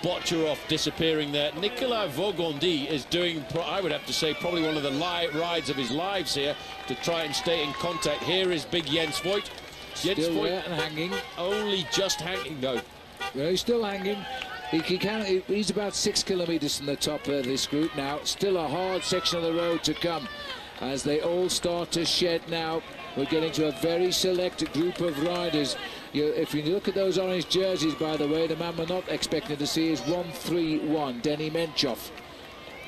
Botcherov disappearing there. Nicolas Vaugondi is doing, I would have to say, probably one of the rides of his lives here to try and stay in contact. Here is big Jens Voigt. Jens Still Voigt there and hanging. Only just hanging, though. Well, he's still hanging. He's about 6 kilometers from the top of this group now. Still a hard section of the road to come as they all start to shed now. We're getting to a very select group of riders. If you look at those orange jerseys, by the way, the man we're not expecting to see is 131, Denny Menchoff.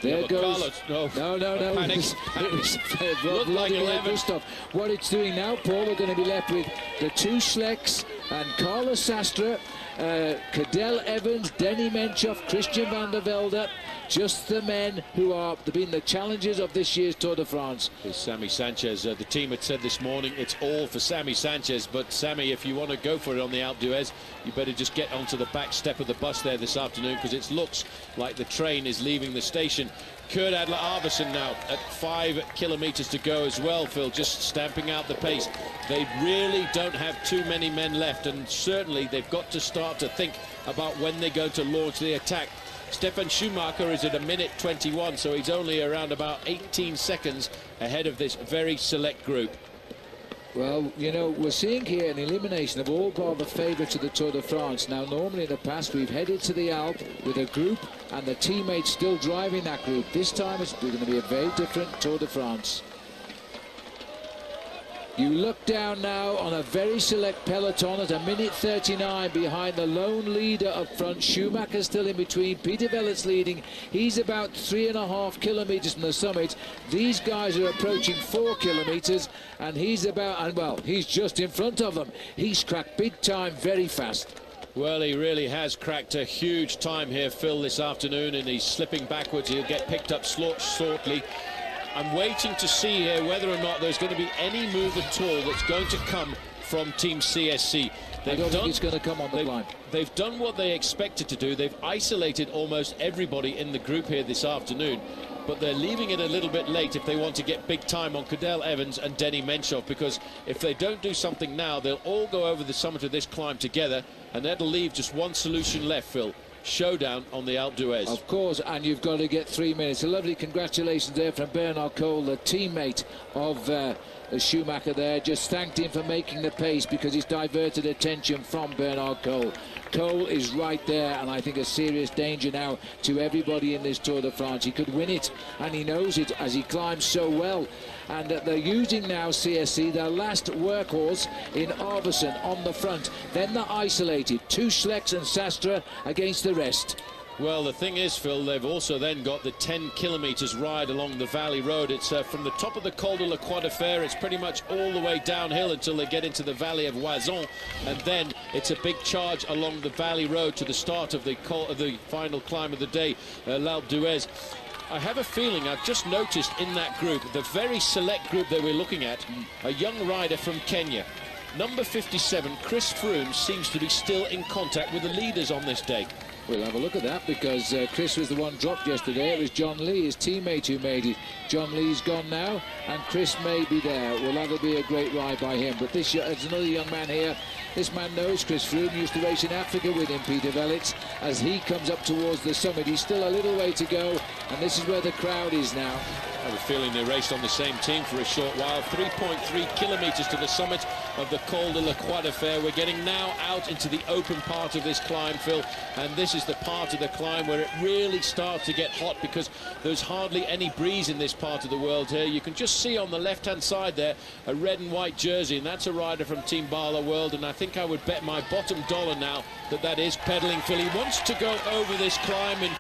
There goes. Carlos, no. Panic. Looked like 11. What it's doing now, Paul, we're going to be left with the 2 Schlecks and Carlos Sastre, Cadel Evans, Denny Menchoff, Christian van der Velde. Just the men who are being the challengers of this year's Tour de France. It's Sammy Sanchez. The team had said this morning it's all for Sammy Sanchez, but Sammy, if you want to go for it on the Alpe d'Huez, you better just get onto the back step of the bus there this afternoon, because it looks like the train is leaving the station. Kurt Adler-Arvidsson now at 5 kilometres to go as well, Phil, just stamping out the pace. They really don't have too many men left, and certainly they've got to start to think about when they're going to launch the attack. Stefan Schumacher is at 1:21, so he's only around about 18 seconds ahead of this very select group. Well, you know, we're seeing here an elimination of all bar the favourites of the Tour de France. Now, normally in the past, we've headed to the Alpe with a group and the teammates still driving that group. This time, it's going to be a very different Tour de France. You look down now on a very select peloton at 1:39 behind the lone leader up front. Schumacher still in between. Peter Vellet's leading. He's about 3.5 kilometres from the summit. These guys are approaching 4 kilometres, and he's about, and well, he's just in front of them. He's cracked big time very fast. Well, he really has cracked a huge time here, Phil, this afternoon, and he's slipping backwards. He'll get picked up shortly. I'm waiting to see here whether or not there's going to be any move at all that's going to come from Team CSC. I don't think it's going to come on the climb. They've done what they expected to do. They've isolated almost everybody in the group here this afternoon, but they're leaving it a little bit late if they want to get big time on Cadel Evans and Denny Menchov, because if they don't do something now, they'll all go over the summit of this climb together, and that'll leave just one solution left, Phil. Showdown on the Alpe d'Huez. Of course, and you've got to get 3 minutes. A lovely congratulations there from Bernard Cole, the teammate of Schumacher there. Just thanked him for making the pace because he's diverted attention from Bernard Cole. Cole is right there, and I think a serious danger now to everybody in this Tour de France. He could win it, and he knows it as he climbs so well. And they're using now CSC, their last workhorse in Arvidsson on the front. Then they're isolated, 2 Schlecks and Sastre against the rest. Well, the thing is, Phil, they've also then got the 10 kilometres ride along the Valley Road. It's from the top of the Col de la Croix de Fer, it's pretty much all the way downhill until they get into the Valley of Oison, and then it's a big charge along the Valley Road to the start of the final climb of the day, l'Alpe d'Huez. I have a feeling, I've just noticed in that group, the very select group that we're looking at, a young rider from Kenya. Number 57, Chris Froome, seems to be still in contact with the leaders on this day. We'll have a look at that because Chris was the one dropped yesterday. It was John Lee, his teammate, who made it. John Lee's gone now, and Chris may be there. Well, that'll be a great ride by him. But there's another young man here. This man knows Chris Froome, used to race in Africa with him, Peter Vellet. As he comes up towards the summit, he's still a little way to go, and this is where the crowd is now. I have a feeling they raced on the same team for a short while. 3.3 kilometres to the summit of the Col de la Croix de Fer. We're getting now out into the open part of this climb, Phil, and this is the part of the climb where it really starts to get hot because there's hardly any breeze in this part of the world here. You can just see on the left-hand side there a red and white jersey, and that's a rider from Team Bala World, and I think I would bet my bottom dollar now that that is pedaling Phil. He wants to go over this climb in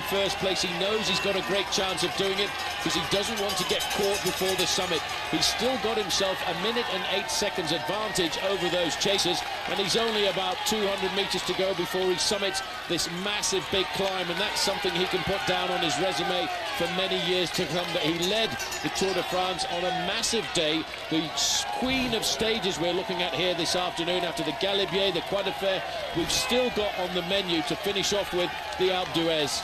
first place. He knows he's got a great chance of doing it because he doesn't want to get caught before the summit. He's still got himself 1:08 advantage over those chasers, and he's only about 200 meters to go before he summits this massive big climb, and that's something he can put down on his resume for many years to come, that he led the Tour de France on a massive day, the queen of stages we're looking at here this afternoon. After the Galibier, the Croix de Fer, we've still got on the menu to finish off with the Alpe d'Huez.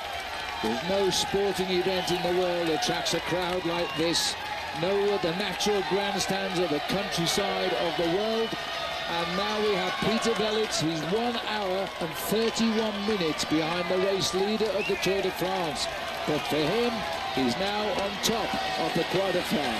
There's no sporting event in the world that attracts a crowd like this. No, the natural grandstands of the countryside of the world. And now we have Peter Vellet. He's 1 hour and 31 minutes behind the race leader of the Tour de France. But for him, he's now on top of the Croix de Fer.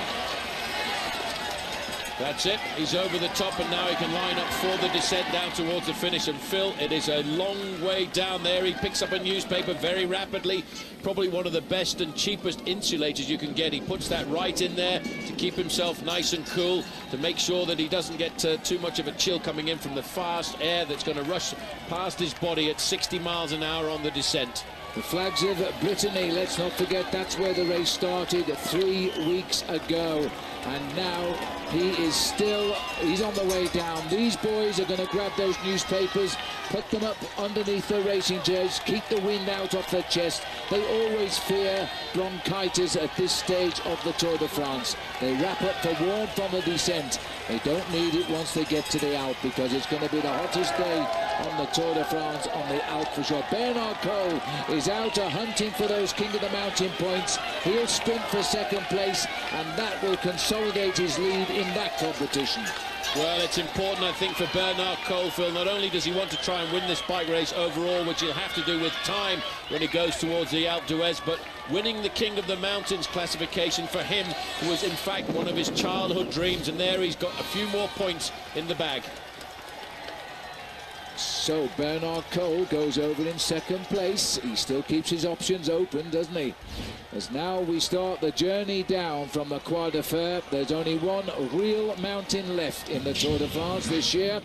That's it, he's over the top, and now he can line up for the descent down towards the finish. And Phil, it is a long way down there. He picks up a newspaper very rapidly, probably one of the best and cheapest insulators you can get. He puts that right in there to keep himself nice and cool, to make sure that he doesn't get too much of a chill coming in from the fast air that's going to rush past his body at 60 miles an hour on the descent. The flags of Brittany, let's not forget, that's where the race started 3 weeks ago. And now he's on the way down. These boys are going to grab those newspapers, put them up underneath the racing jerseys, keep the wind out of their chest. They always fear bronchitis at this stage of the Tour de France. They wrap up for warmth on the descent. They don't need it once they get to the Alpe because it's going to be the hottest day on the Tour de France, on the Alpe for sure. Bernard Cole is out hunting for those King of the Mountain points. He'll sprint for second place, and that will consolidate his lead in that competition. Well, it's important, I think, for Bernard Cole, Phil. Not only does he want to try and win this bike race overall, which he'll have to do with time when he goes towards the Alpe d'Huez, but winning the King of the Mountains classification for him was, in fact, one of his childhood dreams, and there he's got a few more points in the bag. So Bernard Cole goes over in second place. He still keeps his options open, doesn't he? As now we start the journey down from the Croix de Fer. There's only one real mountain left in the Tour de France this year,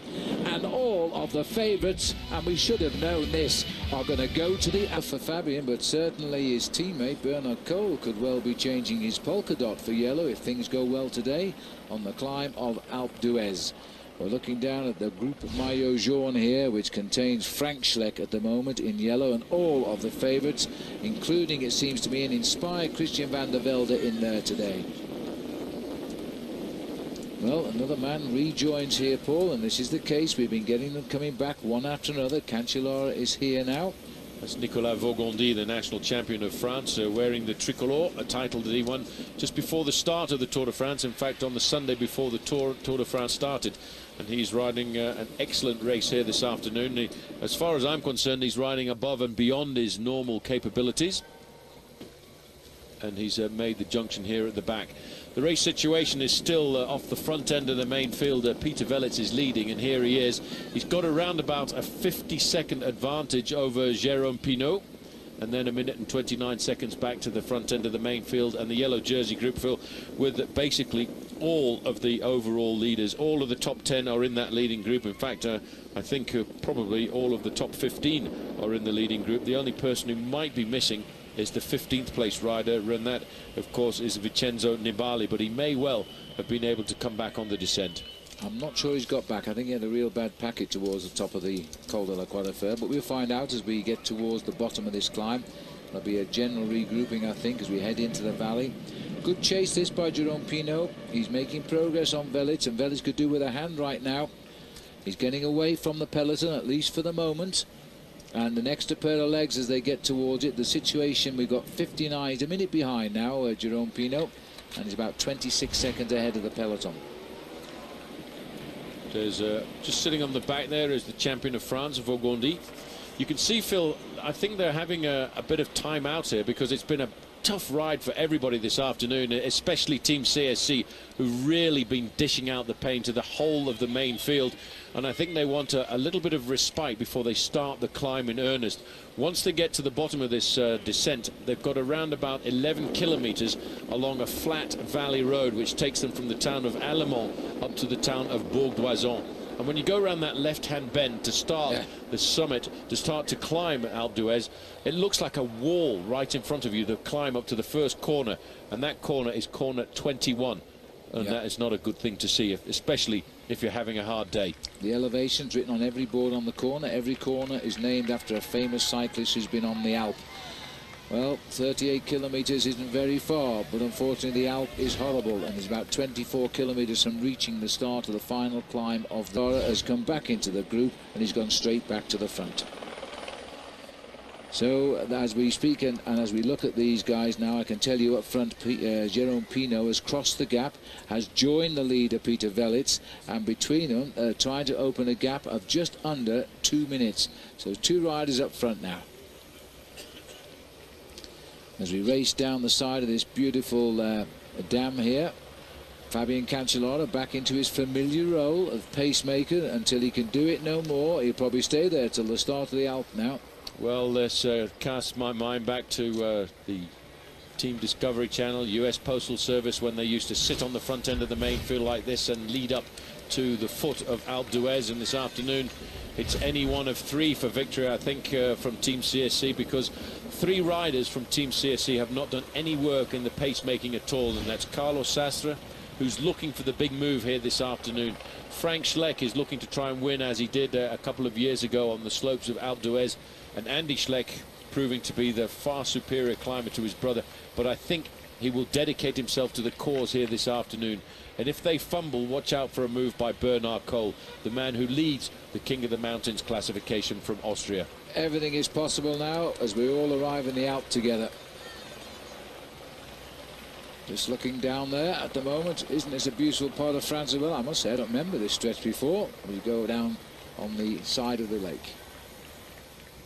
and all of the favourites, and we should have known this, are going to go to the Alpe for Fabian, but certainly his teammate Bernard Cole could well be changing his polka dot for yellow if things go well today on the climb of Alpe d'Huez. We're looking down at the group of maillot jaune here, which contains Frank Schleck at the moment in yellow, and all of the favourites, including, it seems to me, an inspired Christian van der Velde in there today. Well, another man rejoins here, Paul, and this is the case. We've been getting them coming back one after another. Cancellara is here now. That's Nicolas Vaugondy, the national champion of France, wearing the tricolore, a title that he won just before the start of the Tour de France. In fact, on the Sunday before the Tour de France started. And he's riding an excellent race here this afternoon. As far as I'm concerned, he's riding above and beyond his normal capabilities. And he's made the junction here at the back. The race situation is still off the front end of the main field. Peter Velits is leading, and here he is. He's got around about a 50-second advantage over Jérôme Pinault, and then 1 minute and 29 seconds back to the front end of the main field. And the yellow jersey group, Phil, with basically all of the overall leaders, all of the top 10 are in that leading group. In fact, I think probably all of the top 15 are in the leading group. The only person who might be missing is the 15th place rider, and that of course is Vincenzo Nibali, but he may well have been able to come back on the descent. I'm not sure he's got back. I think he had a real bad packet towards the top of the Col de la Croix de Fer, but we'll find out as we get towards the bottom of this climb. There'll be a general regrouping, I think, as we head into the valley. Good chase this by Jérôme Pinault. He's making progress on Velits, and Velits could do with a hand right now. He's getting away from the peloton, at least for the moment. And an extra pair of legs as they get towards it. The situation, we've got 59, he's a minute behind now, Jérôme Pinault, and he's about 26 seconds ahead of the peloton. There's just sitting on the back there is the champion of France, Vaugondy. You can see, Phil, I think they're having a bit of time out here because it's been a tough ride for everybody this afternoon, especially Team CSC, who've really been dishing out the pain to the whole of the main field. And I think they want a little bit of respite before they start the climb in earnest. Once they get to the bottom of this descent, they've got around about 11 kilometers along a flat valley road, which takes them from the town of Allemont up to the town of Bourg-d'Oisans. And when you go around that left-hand bend to start the summit, to start to climb Alpe d'Huez, it looks like a wall right in front of you, the climb up to the first corner. And that corner is corner 21. And that is not a good thing to see, especially if you're having a hard day. The elevation's written on every board on the corner. Every corner is named after a famous cyclist who's been on the Alpe. Well, 38 kilometers isn't very far, but unfortunately the Alpe is horrible, and is about 24 kilometers from reaching the start of the final climb of the Dora. Has come back into the group, and he's gone straight back to the front. So as we speak and as we look at these guys now, I can tell you up front, Jérôme Pinault has crossed the gap, has joined the leader Peter Velits, and between them trying to open a gap of just under 2 minutes. So 2 riders up front now. As we race down the side of this beautiful dam here, Fabian Cancellara back into his familiar role of pacemaker until he can do it no more. He'll probably stay there till the start of the Alpe now. Well, let's cast my mind back to the Team Discovery Channel, US Postal Service, when they used to sit on the front end of the main field like this and lead up to the foot of Alpe d'Huez. And this afternoon it's any one of 3 for victory, I think, from Team CSC, because 3 riders from Team CSC have not done any work in the pacemaking at all, and that's Carlos Sastre, who's looking for the big move here this afternoon. Frank Schleck is looking to try and win, as he did a couple of years ago on the slopes of Alpe d'Huez, and Andy Schleck proving to be the far superior climber to his brother. But I think he will dedicate himself to the cause here this afternoon. And if they fumble, watch out for a move by Bernard Kohl, the man who leads the King of the Mountains classification from Austria. Everything is possible now as we all arrive in the Alp together. Just looking down there at the moment, isn't this a beautiful part of France? Well, I must say I don't remember this stretch before. We go down on the side of the lake.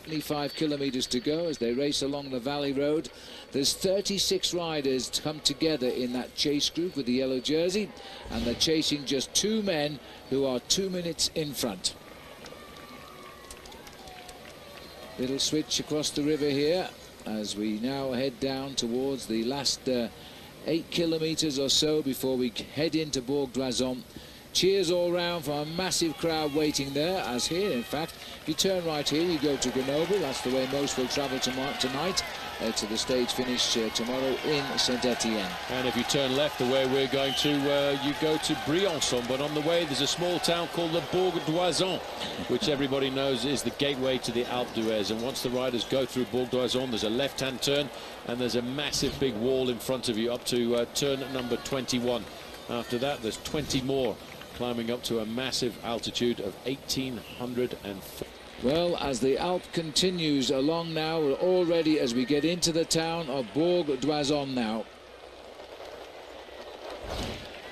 Only 5 kilometers to go as they race along the valley road. There's 36 riders come together in that chase group with the yellow jersey, and they're chasing just 2 men who are 2 minutes in front. Little switch across the river here as we now head down towards the last 8 kilometers or so before we head into Bourg d'Oisans. Cheers all round for a massive crowd waiting there, as here, in fact, if you turn right here, you go to Grenoble. That's the way most will travel tonight to the stage finish tomorrow in Saint-Étienne. And if you turn left the way we're going to, you go to Briançon. But on the way, there's a small town called the Bourg d'Oisans, which everybody knows is the gateway to the Alpe d'Huez. And once the riders go through Bourg d'Oisans, there's a left-hand turn, and there's a massive big wall in front of you up to turn number 21. After that, there's 20 more, climbing up to a massive altitude of 1,804. Well, as the Alp continues along now, we're already as we get into the town of Bourg d'Oisans now.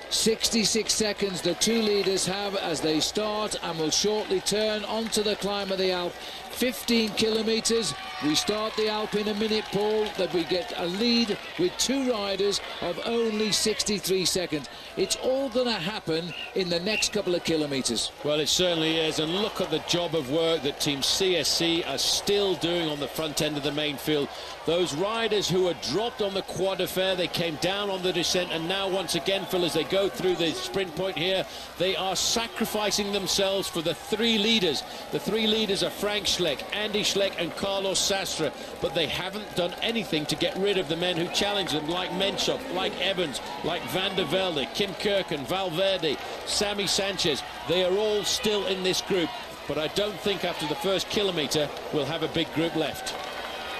66 seconds the 2 leaders have as they start and will shortly turn onto the climb of the Alp. 15 kilometers. We start the Alp in a minute, Paul, that we get a lead with 2 riders of only 63 seconds. It's all going to happen in the next couple of kilometers. Well, it certainly is, and look at the job of work that Team CSC are still doing on the front end of the main field. Those riders who were dropped on the Croix de Fer, they came down on the descent, and now once again, Phil, as they go through the sprint point here, they are sacrificing themselves for the 3 leaders. The 3 leaders are Frank Schleck, Andy Schleck and Carlos Sastre, but they haven't done anything to get rid of the men who challenge them, like Menchov, like Evans, like Van der Velde, Kim Kirken, Valverde, Sammy Sanchez. They are all still in this group, but I don't think after the first kilometre we'll have a big group left.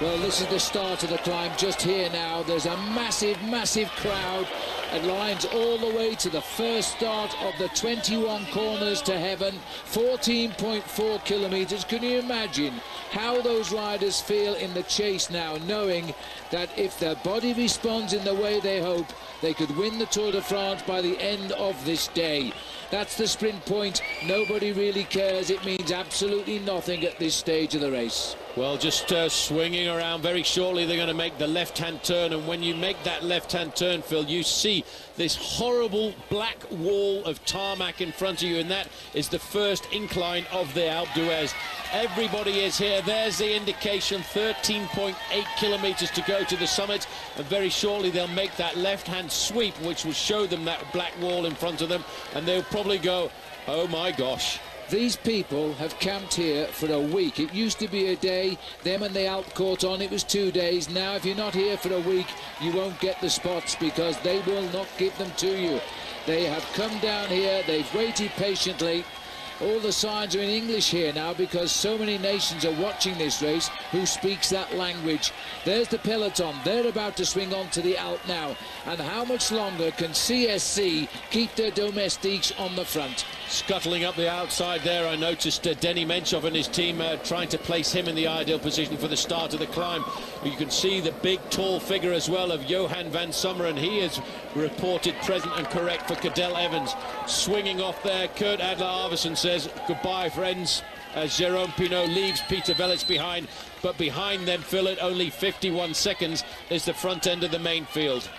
Well, this is the start of the climb just here now. There's a massive crowd. It lines all the way to the first start of the 21 corners to heaven. 14.4 kilometers. Can you imagine how those riders feel in the chase now, knowing that if their body responds in the way they hope, they could win the Tour de France by the end of this day. That's the sprint point. Nobody really cares. It means absolutely nothing at this stage of the race. Well, just swinging around. Very shortly they're going to make the left-hand turn, and when you make that left-hand turn, Phil, you see this horrible black wall of tarmac in front of you, and that is the first incline of the Alpe d'Huez. Everybody is here. There's the indication, 13.8 kilometers to go to the summit, and very shortly they'll make that left-hand sweep, which will show them that black wall in front of them, and they'll probably go, oh my gosh. These people have camped here for a week. It used to be a day. Them and the Alp caught on. It was 2 days. Now, if you're not here for a week, you won't get the spots because they will not give them to you. They have come down here. They've waited patiently. All the signs are in English here now because so many nations are watching this race who speaks that language. There's the peloton. They're about to swing on to the Alp now. And how much longer can CSC keep their domestiques on the front? Scuttling up the outside there, I noticed Denny Menchov and his team trying to place him in the ideal position for the start of the climb. You can see the big tall figure as well of Johan van Summeren. He is reported present and correct for Cadel Evans. Swinging off there, Kurt Adler-Arvesen says goodbye friends as Jérôme Pinault leaves Peter Velits behind, but behind them, Phil, at only 51 seconds is the front end of the main field.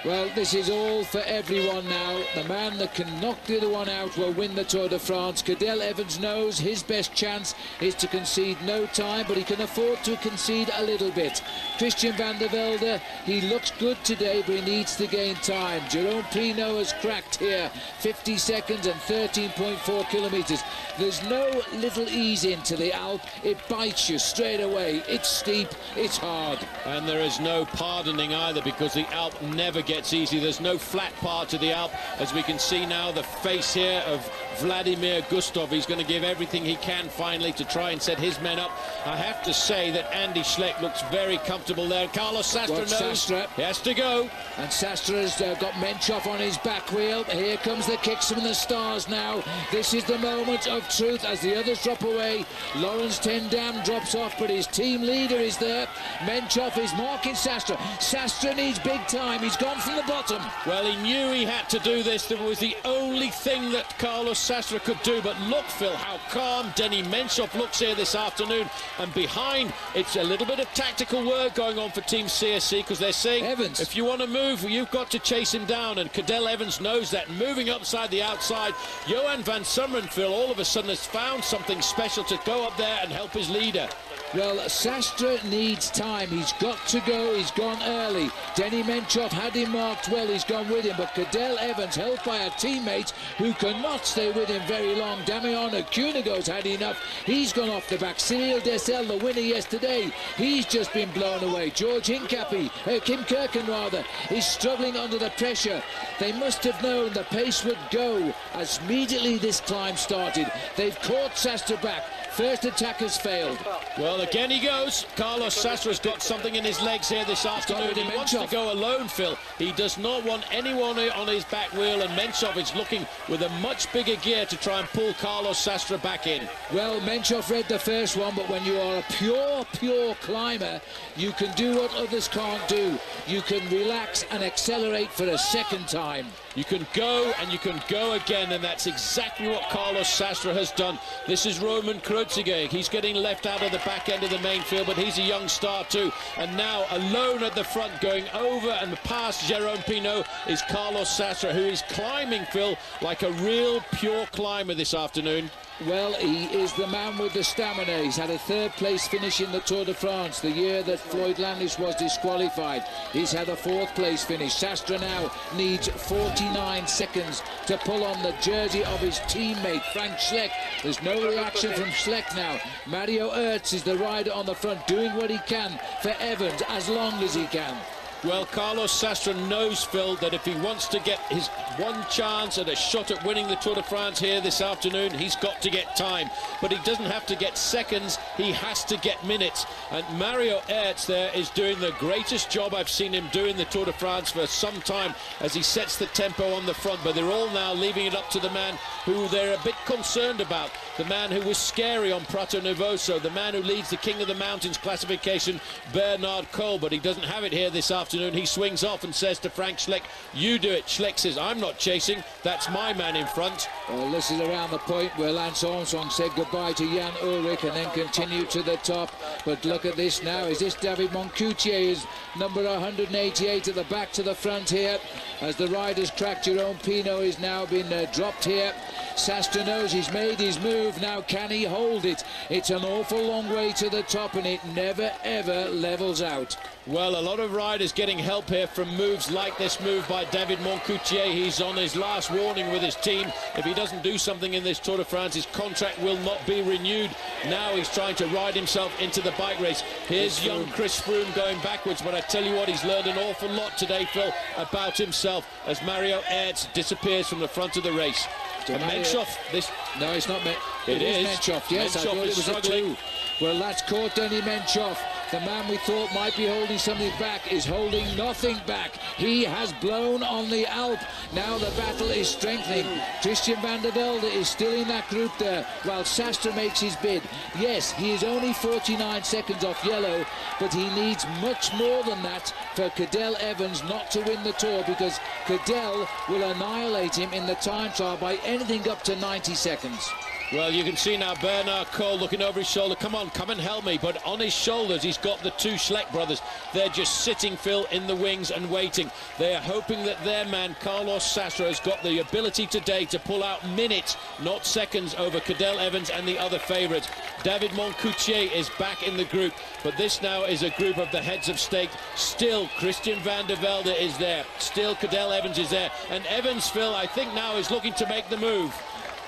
Well, this is all for everyone now. The man that can knock the other one out will win the Tour de France. Cadel Evans knows his best chance is to concede no time, but he can afford to concede a little bit. Christian van der Velde, he looks good today, but he needs to gain time. Jérôme Pinault has cracked here, 50 seconds and 13.4 kilometres. There's no little ease into the Alp. It bites you straight away. It's steep, it's hard. And there is no pardoning either, because the Alp never gets easy. There's no flat part of the Alp, as we can see now. The face here of Vladimir Gustov. He's going to give everything he can finally to try and set his men up. I have to say that Andy Schleck looks very comfortable there. Carlos Sastre knows he has to go. And Sastre has got Menchov on his back wheel. Here comes the kicks from the stars now. This is the moment of truth as the others drop away. Lawrence Ten Dam drops off, but his team leader is there. Menchov is marking Sastre. Sastre needs big time. He's gone from the bottom. Well, he knew he had to do this. That was the only thing that Carlos Sastre could do. But look, Phil, how calm Denny Menchov looks here this afternoon. And behind, it's a little bit of tactical work going on for Team CSC, because they're saying, Evans, if you want to move, you've got to chase him down. And Cadel Evans knows that. Moving upside the outside, Johan van Summeren, Phil, all of a sudden has found something special to go up there and help his leader. Well, Sastre needs time. He's got to go. He's gone early. Denny Menchov had him marked well. He's gone with him. But Cadel Evans, helped by a teammate who cannot stay with him very long. Damian Cunigo's had enough. He's gone off the back. Cyril Dessel, the winner yesterday, he's just been blown away. George Hincapie, Kim Kirken rather, is struggling under the pressure. They must have known the pace would go as immediately this climb started. They've caught Sastre back. First attack has failed. Well, again he goes. Carlos Sastre has got something in his legs here this afternoon. He wants to go alone, Phil. He does not want anyone on his back wheel, and Menchov is looking with a much bigger gear to try and pull Carlos Sastre back in. Well, Menchov read the first one, but when you are a pure climber, you can do what others can't do. You can relax and accelerate for a second time. You can go and you can go again, and that's exactly what Carlos Sastre has done. This is Roman Kreuziger. He's getting left out of the back end of the main field, but he's a young star too. And now alone at the front, going over and past Jérôme Pinault, is Carlos Sastre, who is climbing, Phil, like a real pure climber this afternoon. Well, he is the man with the stamina. He's had a third-place finish in the Tour de France the year that Floyd Landis was disqualified. He's had a fourth-place finish. Sastre now needs 49 seconds to pull on the jersey of his teammate, Frank Schleck. There's no reaction from Schleck now. Mario Ertz is the rider on the front, doing what he can for Evans as long as he can. Well, Carlos Sastre knows, Phil, that if he wants to get his one chance at a shot at winning the Tour de France here this afternoon, he's got to get time. But he doesn't have to get seconds, he has to get minutes. And Mario Ertz there is doing the greatest job I've seen him do in the Tour de France for some time, as he sets the tempo on the front. But they're all now leaving it up to the man who they're a bit concerned about, the man who was scary on Prato Novoso, the man who leads the King of the Mountains classification, Bernard Cole. But he doesn't have it here this afternoon. He swings off and says to Frank Schleck, you do it. Schleck says, I'm not chasing, that's my man in front. Well, this is around the point where Lance Armstrong said goodbye to Jan Ullrich and then continued to the top. But look at this now. Is this David Moncoutier, is number 188 at the back to the front here as the riders crack. Jérôme Pinault is now been dropped here. Sastre knows he's made his move. Now can he hold it? It's an awful long way to the top, and it never ever levels out. Well, a lot of riders getting help here from moves like this move by David Moncoutier. He's on his last warning with his team. If he doesn't do something in this Tour de France, his contract will not be renewed. Now he's trying to ride himself into the bike race. Here's young Chris Froome going backwards, but I tell you what, he's learned an awful lot today, Phil, about himself as Mario Ertz disappears from the front of the race. And Menchov, this... No, it's not It is Menchov, yes, Menchov I thought it was struggling. a 2. Well, that's caught Denny Menchov. The man we thought might be holding something back is holding nothing back. He has blown on the Alp. Now the battle is strengthening. Christian van der Velde is still in that group there, while Sastre makes his bid. Yes, he is only 49 seconds off yellow, but he needs much more than that for Cadel Evans not to win the Tour, because Cadel will annihilate him in the time trial by anything up to 90 seconds. Well, you can see now Bernard Cole looking over his shoulder. Come on, come and help me. But on his shoulders, he's got the two Schleck brothers. They're just sitting, Phil, in the wings and waiting. They are hoping that their man, Carlos Sastre, has got the ability today to pull out minutes, not seconds, over Cadel Evans and the other favourites. David Moncoutier is back in the group, but this now is a group of the heads of state. Still, Christian van der Velde is there. Still, Cadel Evans is there. And Evans, Phil, I think now is looking to make the move.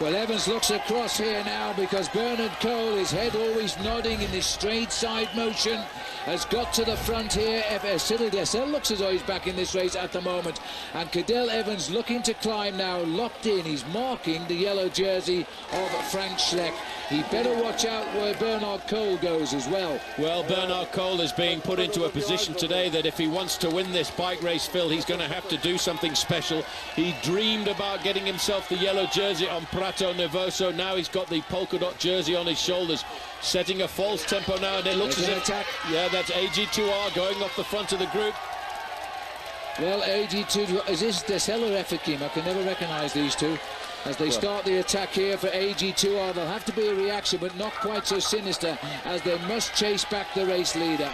Well, Evans looks across here now because Bernard Cole, his head always nodding in this straight side motion, has got to the front here. Cyril Dessel looks as though he's back in this race at the moment. And Cadel Evans looking to climb now, locked in. He's marking the yellow jersey of Frank Schleck. He better watch out where Bernard Cole goes as well. Well, Bernard Cole is being put into a position today that if he wants to win this bike race, Phil, he's going to have to do something special. He dreamed about getting himself the yellow jersey on Prato Nervoso. Now he's got the polka dot jersey on his shoulders, setting a false tempo now, and it looks as if... Yeah, that's AG2R going off the front of the group. Well, AG2, is this Dessel or Efekim? I can never recognise these two. As they start the attack here for AG2R, there'll have to be a reaction, but not quite so sinister, as they must chase back the race leader.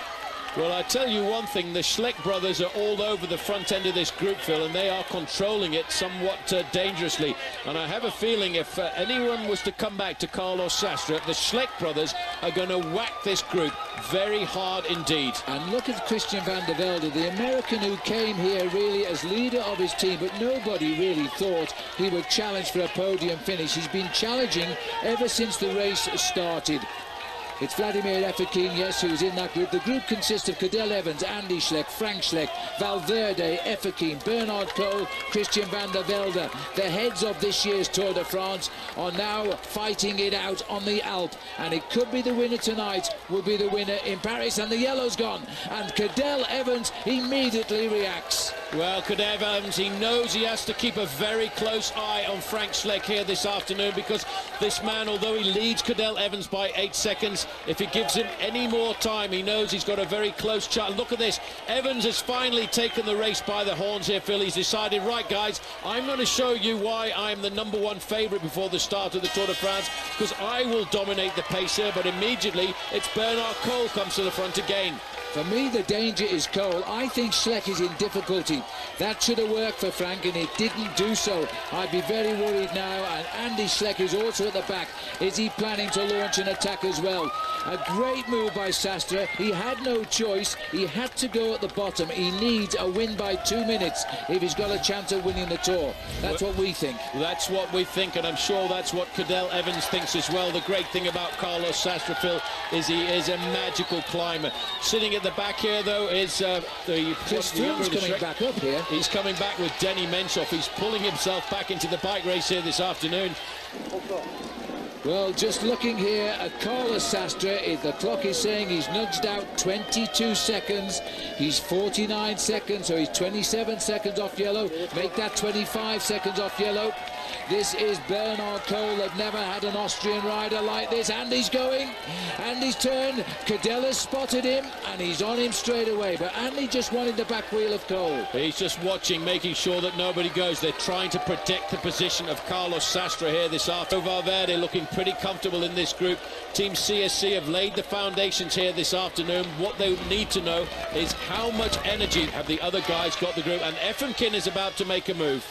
Well, I tell you one thing, the Schleck brothers are all over the front end of this group, Phil, and they are controlling it somewhat dangerously. And I have a feeling if anyone was to come back to Carlos Sastre, the Schleck brothers are going to whack this group very hard indeed. And look at Christian van der Velde, the American who came here really as leader of his team, but nobody really thought he would challenge for a podium finish. He's been challenging ever since the race started. It's Vladimir Efekim, yes, who's in that group. The group consists of Cadel Evans, Andy Schleck, Frank Schleck, Valverde, Efekim, Bernard Cole, Christian van der Velde. The heads of this year's Tour de France are now fighting it out on the Alp. And it could be the winner tonight, will be the winner in Paris. And the yellow's gone. And Cadel Evans immediately reacts. Well, Cadel Evans, he knows he has to keep a very close eye on Frank Schleck here this afternoon, because this man, although he leads Cadel Evans by 8 seconds, if he gives him any more time, he knows he's got a very close chance. Look at this. Evans has finally taken the race by the horns here, Phil. He's decided, right, guys, I'm going to show you why I'm the #1 favourite before the start of the Tour de France, because I will dominate the pace here. But immediately, it's Bernard Cole comes to the front again. For me, the danger is Cole. I think Schleck is in difficulty. That should have worked for Frank, and it didn't do so. I'd be very worried now. And Andy Schleck is also at the back. Is he planning to launch an attack as well? A great move by Sastre. He had no choice. He had to go at the bottom. He needs a win by 2 minutes if he's got a chance of winning the Tour. That's what we think. That's what we think, and I'm sure that's what Cadel Evans thinks as well. The great thing about Carlos Sastre, Phil, is he is a magical climber. Sitting at the back here, though, is Chris Froome's coming back up here. He's coming back with Denny Menchoff. He's pulling himself back into the bike race here this afternoon. Well, just looking here at Carlos Sastre, the clock is saying he's nudged out 22 seconds. He's 49 seconds, so he's 27 seconds off yellow. Make that 25 seconds off yellow. This is Bernard Cole. They've never had an Austrian rider like this. Andy's going. Andy's turned. Cadel has spotted him, and he's on him straight away. But Andy just wanted the back wheel of Cole. He's just watching, making sure that nobody goes. They're trying to protect the position of Carlos Sastre here this afternoon. Valverde looking pretty comfortable in this group. Team CSC have laid the foundations here this afternoon. What they need to know is how much energy have the other guys got the group. And Efekim is about to make a move.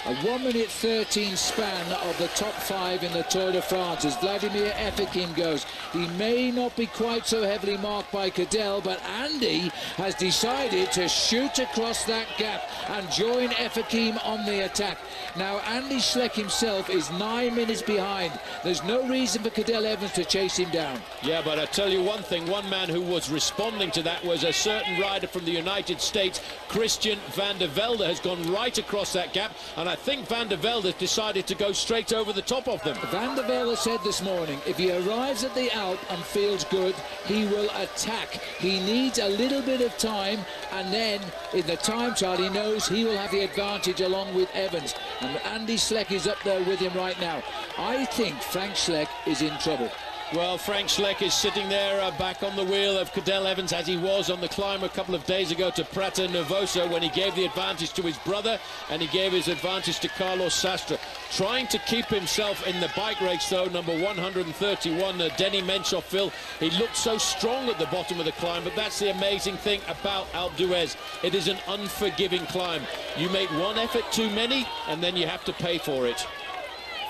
A 1:13 span of the top 5 in the Tour de France as Vladimir Efekim goes. He may not be quite so heavily marked by Cadel, but Andy has decided to shoot across that gap and join Efekim on the attack. Now, Andy Schleck himself is 9 minutes behind. There's no reason for Cadel Evans to chase him down. Yeah, but I tell you one thing, one man who was responding to that was a certain rider from the United States, Christian van der Velde, has gone right across that gap, and I think van der Velde has decided to go straight over the top of them. Van der Velde said this morning, if he arrives at the Alp and feels good, he will attack. He needs a little bit of time, and then in the time trial he knows he will have the advantage along with Evans. And Andy Schleck is up there with him right now. I think Frank Schleck is in trouble. Well, Frank Schleck is sitting there back on the wheel of Cadel Evans, as he was on the climb a couple of days ago to Prato Nervoso, when he gave the advantage to his brother and he gave his advantage to Carlos Sastre. Trying to keep himself in the bike race, though, number 131, Denny Menchoff, Phil. He looked so strong at the bottom of the climb, but that's the amazing thing about Alpe d'Huez. It is an unforgiving climb. You make one effort too many, and then you have to pay for it.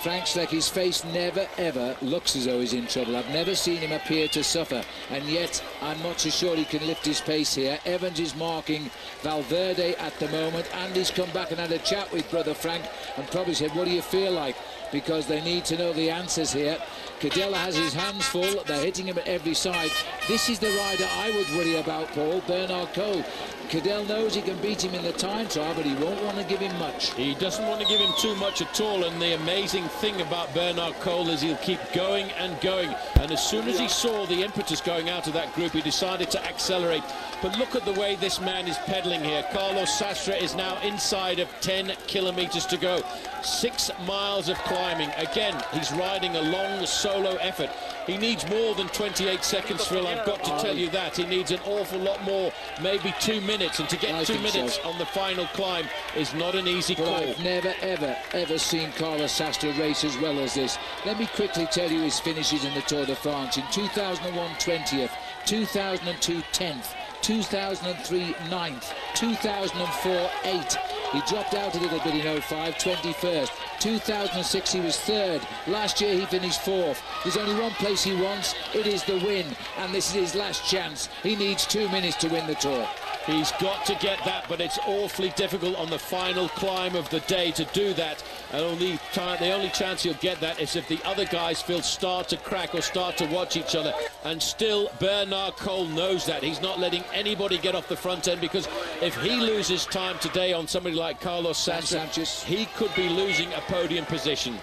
Frank Schleck, his face never ever looks as though he's in trouble. I've never seen him appear to suffer, and yet I'm not so sure he can lift his pace here. Evans is marking Valverde at the moment. Andy's come back and had a chat with brother Frank and probably said, what do you feel like? because they need to know the answers here. Cadell has his hands full. They're hitting him at every side. This is the rider I would worry about, Paul, Bernard Cole. Cadell knows he can beat him in the time trial, but he won't want to give him much. He doesn't want to give him too much at all, and the amazing thing about Bernard Cole is he'll keep going and going, and as soon as he saw the impetus going out of that group, he decided to accelerate. But look at the way this man is pedaling here. Carlos Sastre is now inside of 10 kilometers to go. 6 miles of climbing. Again, he's riding a long solo effort. He needs more than 28 seconds, Phil. I've got to tell you that. He needs an awful lot more, maybe 2 minutes. And to get 2 minutes on the final climb is not an easy call. I've never, ever seen Carlos Sastre race as well as this. Let me quickly tell you his finishes in the Tour de France. In 2001, 20th. 2002, 10th. 2003, 9th. 2004, 8th. He dropped out a little bit in 05, 21st. 2006 he was 3rd. Last year he finished 4th. There's only one place he wants, it is the win, and this is his last chance. He needs 2 minutes to win the Tour. He's got to get that, but it's awfully difficult on the final climb of the day to do that. And the only chance he'll get that is if the other guys, Phil, start to crack or start to watch each other. And still, Bernard Cole knows that. He's not letting anybody get off the front end, because if he loses time today on somebody like Carlos Sanchez, he could be losing a podium position.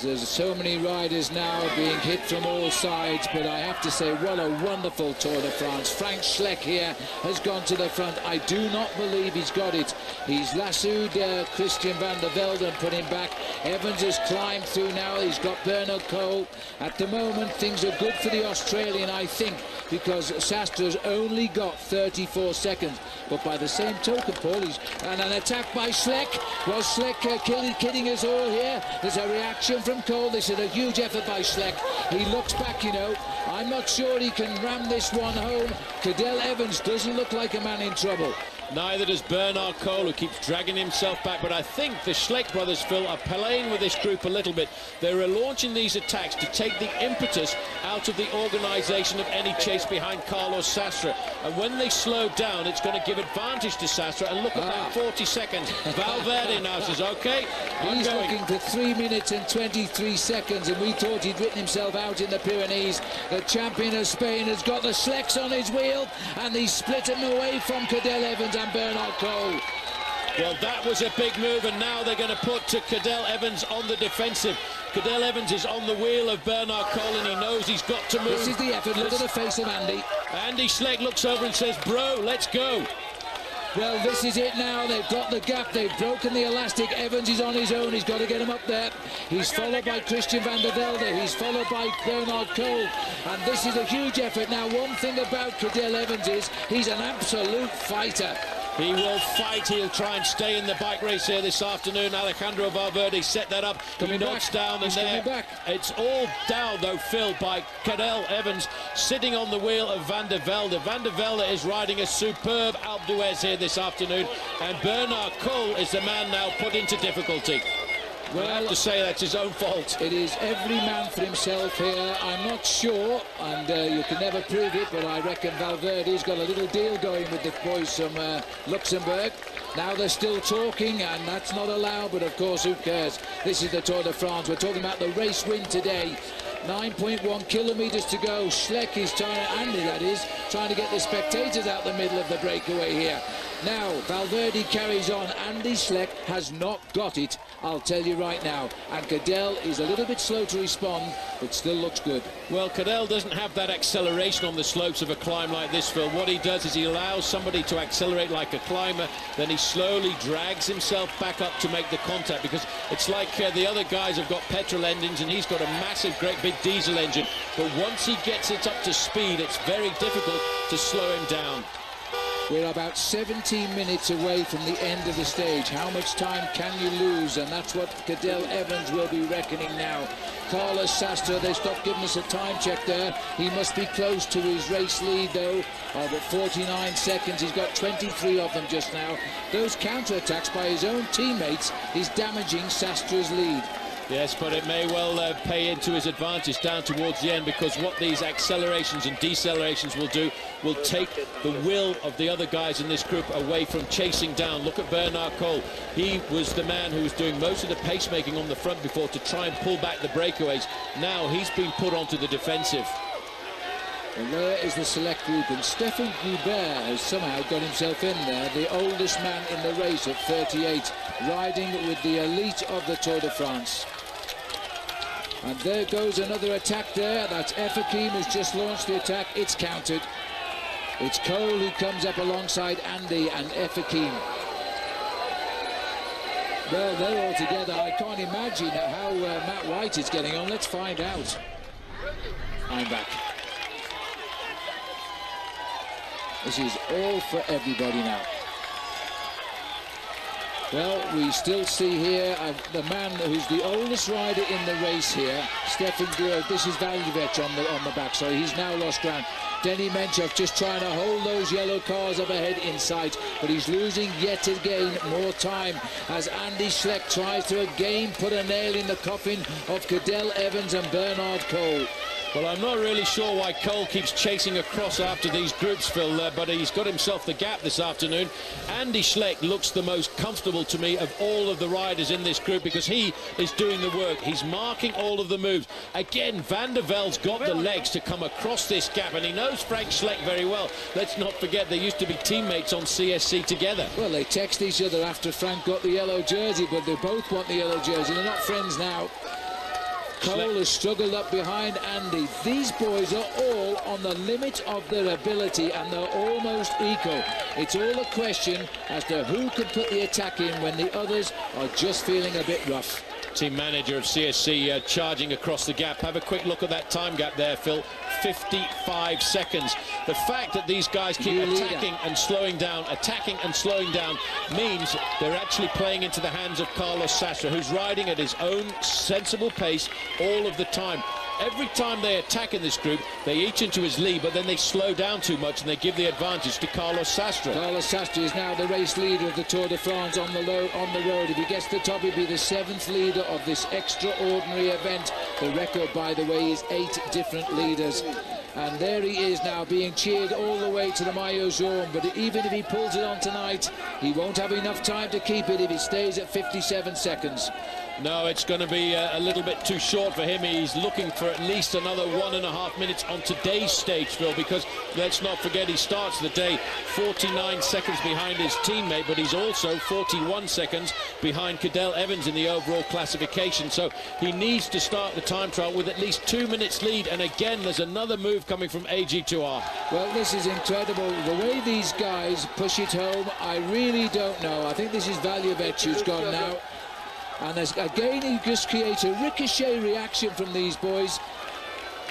There's so many riders now being hit from all sides, but I have to say, what a wonderful Tour de France. Frank Schleck here has gone to the front. I do not believe he's got it. He's lassoed Christian van der Velde and put him back. Evans has climbed through now. He's got Bernard Cole. At the moment, things are good for the Australian, I think, because Sastra's only got 34 seconds. But by the same token, Paul, and an attack by Schleck. Was Schleck kidding us all here? There's a reaction from Cole. This is a huge effort by Schleck. He looks back, you know. I'm not sure he can ram this one home. Cadell Evans doesn't look like a man in trouble. Neither does Bernard Cole, who keeps dragging himself back. But I think the Schleck brothers, Phil, are playing with this group a little bit. They're launching these attacks to take the impetus out of the organisation of any chase behind Carlos Sastre. And when they slow down, it's going to give advantage to Sastre. And look at that, 40 seconds. Valverde now says, OK, he's looking for 3 minutes and 23 seconds, and we thought he'd written himself out in the Pyrenees. The champion of Spain has got the Schlecks on his wheel, and he's split him away from Cadell Evans and Bernard Cole. Well, that was a big move, and now they're going to put Cadell Evans on the defensive. Cadell Evans is on the wheel of Bernard Cole, and he knows he's got to move. This is the effort. Look at the face of Andy. Andy Schleck looks over and says, bro, let's go. Well, this is it now. They've got the gap. They've broken the elastic. Evans is on his own. He's got to get him up there. He's followed by Christian van der Velde. He's followed by Bernard Cole. And this is a huge effort. Now, one thing about Cadell Evans is he's an absolute fighter. He will fight. He'll try and stay in the bike race here this afternoon. Alejandro Valverde set that up. He knocks down, and there it's all down, though, Phil, by Cadell Evans sitting on the wheel of Van der Velde. Van der Velde is riding a superb Alpe d'Huez here this afternoon, and Bernard Cole is the man now put into difficulty. Well, I have to say that's his own fault. It is every man for himself here. I'm not sure, and you can never prove it, but I reckon Valverde's got a little deal going with the boys from Luxembourg. Now they're still talking, and that's not allowed, but of course, who cares? This is the Tour de France. We're talking about the race win today. 9.1 kilometers to go. Schleck is trying to, Andy that is, trying to get the spectators out the middle of the breakaway here. Now, Valverde carries on. Andy Schleck has not got it, I'll tell you right now. And Cadell is a little bit slow to respond, but still looks good. Well, Cadell doesn't have that acceleration on the slopes of a climb like this, Phil. What he does is he allows somebody to accelerate like a climber, then he slowly drags himself back up to make the contact, because it's like the other guys have got petrol engines and he's got a massive, great big diesel engine. But once he gets it up to speed, it's very difficult to slow him down. We're about 17 minutes away from the end of the stage. How much time can you lose? And that's what Cadell Evans will be reckoning now. Carlos Sastre, they stopped giving us a time check there. He must be close to his race lead, though, of 49 seconds. He's got 23 of them just now. Those counterattacks by his own teammates is damaging Sastre's lead. Yes, but it may well pay into his advantage down towards the end, because what these accelerations and decelerations will do will take the will of the other guys in this group away from chasing down. Look at Bernard Cole. He was the man who was doing most of the pacemaking on the front before to try and pull back the breakaways. Now he's been put onto the defensive. And there is the select group, and Stefan Goubert has somehow got himself in there, the oldest man in the race at 38, riding with the elite of the Tour de France. And there goes another attack there. That's Efekim who's just launched the attack. It's countered. It's Cole who comes up alongside Andy and Efekim. Well, they're all together. I can't imagine how Matt White is getting on. Let's find out. I'm back. This is all for everybody now. Well, we still see here the man who's the oldest rider in the race here, Stefan Goubert. This is Valjevic on the back. Sorry, he's now lost ground. Denny Menchov just trying to hold those yellow cars up ahead in sight, but he's losing yet again more time as Andy Schleck tries to again put a nail in the coffin of Cadel Evans and Bernard Cole. Well, I'm not really sure why Cole keeps chasing across after these groups, Phil, but he's got himself the gap this afternoon. Andy Schleck looks the most comfortable to me of all of the riders in this group, because he is doing the work. He's marking all of the moves. Again, Van der Velde's got the legs to come across this gap, and he knows Frank Schleck very well. Let's not forget they used to be teammates on CSC together. Well, they text each other after Frank got the yellow jersey, but they both want the yellow jersey. They're not friends now. Cole has struggled up behind Andy. These boys are all on the limit of their ability, and they're almost equal. It's all a question as to who can put the attack in when the others are just feeling a bit rough. Team manager of CSC charging across the gap. Have a quick look at that time gap there, Phil. 55 seconds. The fact that these guys keep attacking and slowing down means they're actually playing into the hands of Carlos Sastre, who's riding at his own sensible pace all of the time. Every time they attack in this group, they each into his lead, but then they slow down too much and they give the advantage to Carlos Sastre. Carlos Sastre is now the race leader of the Tour de France on the road. If he gets to the top, he'll be the 7th leader of this extraordinary event. The record, by the way, is 8 different leaders. And there he is now, being cheered all the way to the Maillot Jaune. But even if he pulls it on tonight, he won't have enough time to keep it if it stays at 57 seconds. No, it's going to be a little bit too short for him. He's looking for at least another 1.5 minutes on today's stage, Phil, because let's not forget he starts the day 49 seconds behind his teammate, but he's also 41 seconds behind Cadel Evans in the overall classification. So he needs to start the time trial with at least 2 minutes lead. And again, there's another move coming from AG2R. Well, this is incredible. The way these guys push it home, I really don't know. I think this is Valjevic who's gone now. And again, he just creates a ricochet reaction from these boys.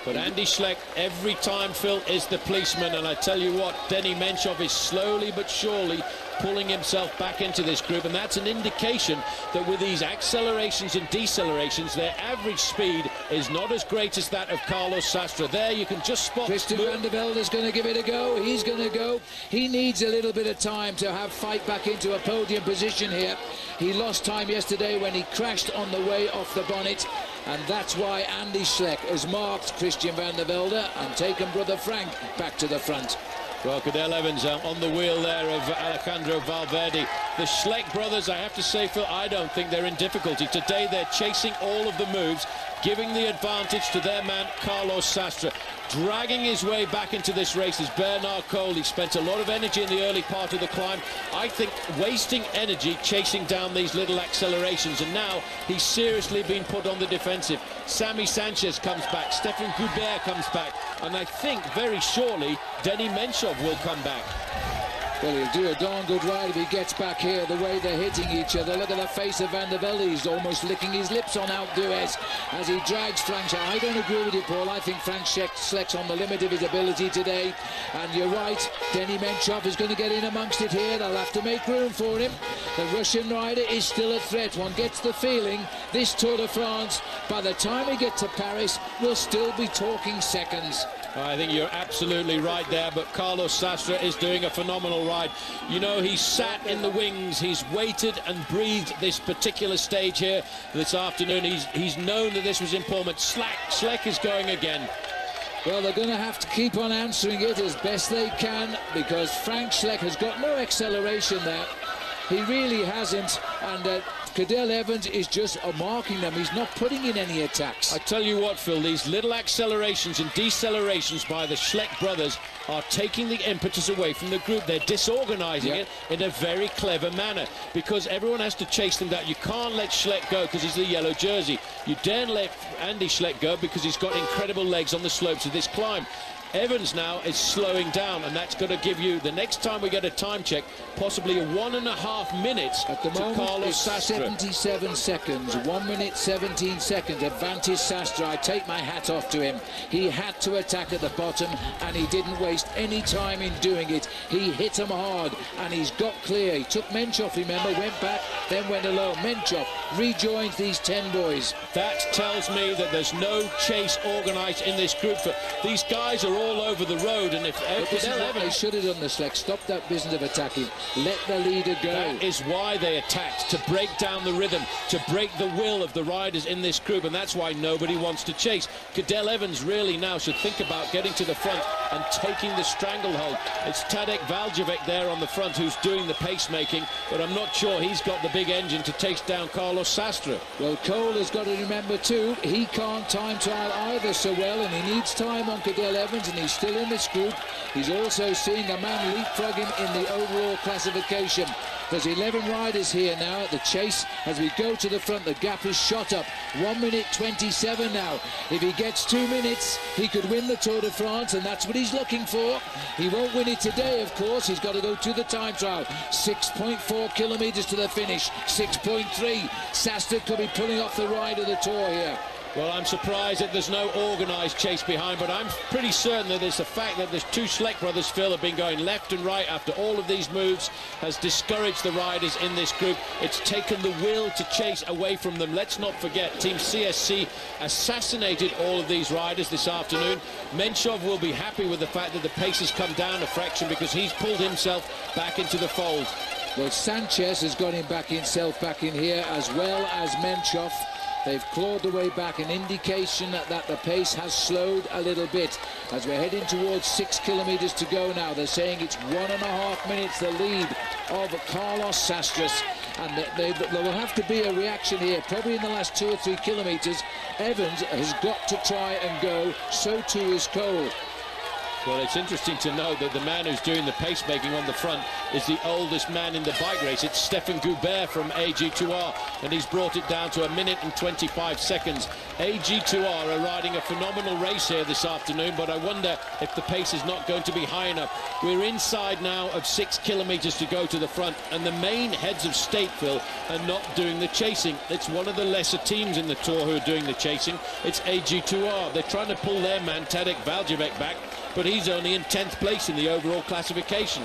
But Andy Schleck, every time, Phil, is the policeman. And I tell you what, Denny Menchov is slowly but surely pulling himself back into this group. And that's an indication that with these accelerations and decelerations, their average speed is not as great as that of Carlos Sastre. There you can just spot... Christian Van der Velde is going to give it a go. He's going to go. He needs a little bit of time to have fight back into a podium position here. He lost time yesterday when he crashed on the way off the bonnet. And that's why Andy Schleck has marked Christian Van der Velde and taken brother Frank back to the front. Well, Cadel Evans on the wheel there of Alejandro Valverde. The Schleck brothers, I have to say, Phil, I don't think they're in difficulty. Today they're chasing all of the moves, giving the advantage to their man Carlos Sastre. Dragging his way back into this race is Bernard Cole. He spent a lot of energy in the early part of the climb. I think wasting energy chasing down these little accelerations, and now he's seriously been put on the defensive. Sammy Sanchez comes back, Stefan Goubert comes back, and I think very shortly Denny Menchov will come back. Well, he'll do a darn good ride if he gets back here, the way they're hitting each other. Look at the face of Van der Velde. He's almost licking his lips on Alpe d'Huez as he drags Frank Schleck. I don't agree with you, Paul. I think Frank Schleck's on the limit of his ability today. And you're right, Denny Menchov is going to get in amongst it here. They'll have to make room for him. The Russian rider is still a threat. One gets the feeling this Tour de France, by the time we get to Paris, we'll still be talking seconds. I think you're absolutely right there, but Carlos Sastre is doing a phenomenal ride. You know, he's sat in the wings, he's waited and breathed this particular stage here this afternoon. He's known that this was important. Schleck is going again. Well, they're going to have to keep on answering it as best they can, because Frank Schleck has got no acceleration there. He really hasn't, and Cadel Evans is just marking them. He's not putting in any attacks. I tell you what, Phil, these little accelerations and decelerations by the Schleck brothers are taking the impetus away from the group. They're disorganizing it in a very clever manner, because everyone has to chase them down. You can't let Schleck go because he's the yellow jersey. You daren't let Andy Schleck go because he's got incredible legs on the slopes of this climb. Evans now is slowing down, and that's going to give you, the next time we get a time check, possibly a 1.5 minutes at the moment. Carlos Sastre. 77 seconds, 1 minute 17 seconds, advantage Sastre. I take my hat off to him. He had to attack at the bottom, and he didn't waste any time in doing it. He hit him hard, and he's got clear. He took Menchov, remember, went back, then went alone. Menchov rejoins these 10 boys. That tells me that there's no chase organised in this group. These guys are all over the road, and if they should have done the Schleck, stop that business of attacking, let the leader go. That is why they attacked, to break down the rhythm, to break the will of the riders in this group, and that's why nobody wants to chase. Cadel Evans really now should think about getting to the front and taking the stranglehold. It's Tadej Valjavec there on the front who's doing the pacemaking, but I'm not sure he's got the big engine to take down Carlos Sastre. Well, Cole has got to remember too, he can't time trial either so well, and he needs time on Cadel Evans, and he's still in this group. He's also seeing a man leapfrog him in the overall classification. There's 11 riders here now at the chase. As we go to the front, the gap is shot up. 1 minute 27 now. If he gets 2 minutes, he could win the Tour de France, and that's what he's looking for. He won't win it today, of course. He's got to go to the time trial. 6.4 kilometres to the finish. 6.3. Sastre could be pulling off the ride of the Tour here. Well, I'm surprised that there's no organised chase behind, but I'm pretty certain that it's the fact that there's 2 Schleck brothers, Phil, have been going left and right after all of these moves has discouraged the riders in this group. It's taken the will to chase away from them. Let's not forget, Team CSC assassinated all of these riders this afternoon. Menchov will be happy with the fact that the pace has come down a fraction, because he's pulled himself back into the fold. Well, Sanchez has got himself back in here, as well as Menchov. They've clawed the way back, an indication that the pace has slowed a little bit. As we're heading towards 6 kilometres to go now, they're saying it's 1.5 minutes the lead of Carlos Sastre. And there will have to be a reaction here, probably in the last 2 or 3 kilometres. Evans has got to try and go, so too is Cole. Well, it's interesting to know that the man who's doing the pacemaking on the front is the oldest man in the bike race. It's Stefan Goubert from AG2R, and he's brought it down to 1 minute and 25 seconds. AG2R are riding a phenomenal race here this afternoon, but I wonder if the pace is not going to be high enough. We're inside now of 6 kilometres to go to the front, and the main heads of state, Phil, are not doing the chasing. It's one of the lesser teams in the Tour who are doing the chasing. It's AG2R. They're trying to pull their man, Tadej Valjavec, back, but he's only in 10th place in the overall classification.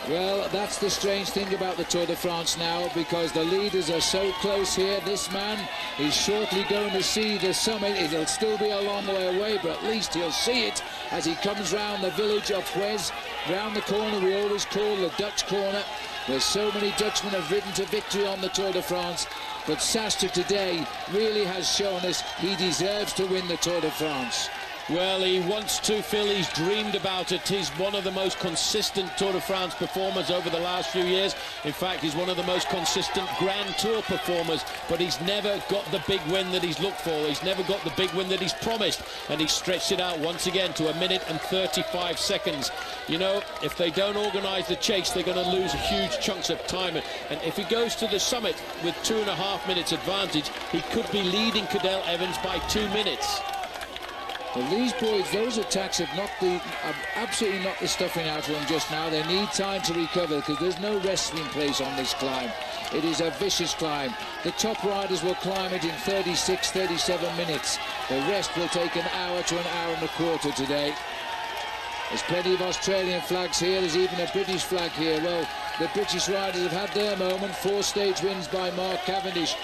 Well, that's the strange thing about the Tour de France now, because the leaders are so close here. This man is shortly going to see the summit. It'll still be a long way away, but at least he'll see it as he comes round the village of Huez, round the corner we always call the Dutch corner, where so many Dutchmen have ridden to victory on the Tour de France. But Sastre today really has shown us he deserves to win the Tour de France. Well, he wants to, Phil. He's dreamed about it. He's one of the most consistent Tour de France performers over the last few years. In fact, he's one of the most consistent Grand Tour performers, but he's never got the big win that he's looked for. He's never got the big win that he's promised, and he stretched it out once again to 1 minute and 35 seconds. You know, if they don't organise the chase, they're going to lose huge chunks of time, and if he goes to the summit with 2.5 minutes advantage, he could be leading Cadel Evans by 2 minutes. Well, these boys, those attacks have absolutely knocked the stuffing out of them just now. They need time to recover, because there's no resting place on this climb. It is a vicious climb. The top riders will climb it in 36, 37 minutes. The rest will take an hour to an hour and a quarter today. There's plenty of Australian flags here. There's even a British flag here. Well, the British riders have had their moment. 4 stage wins by Mark Cavendish.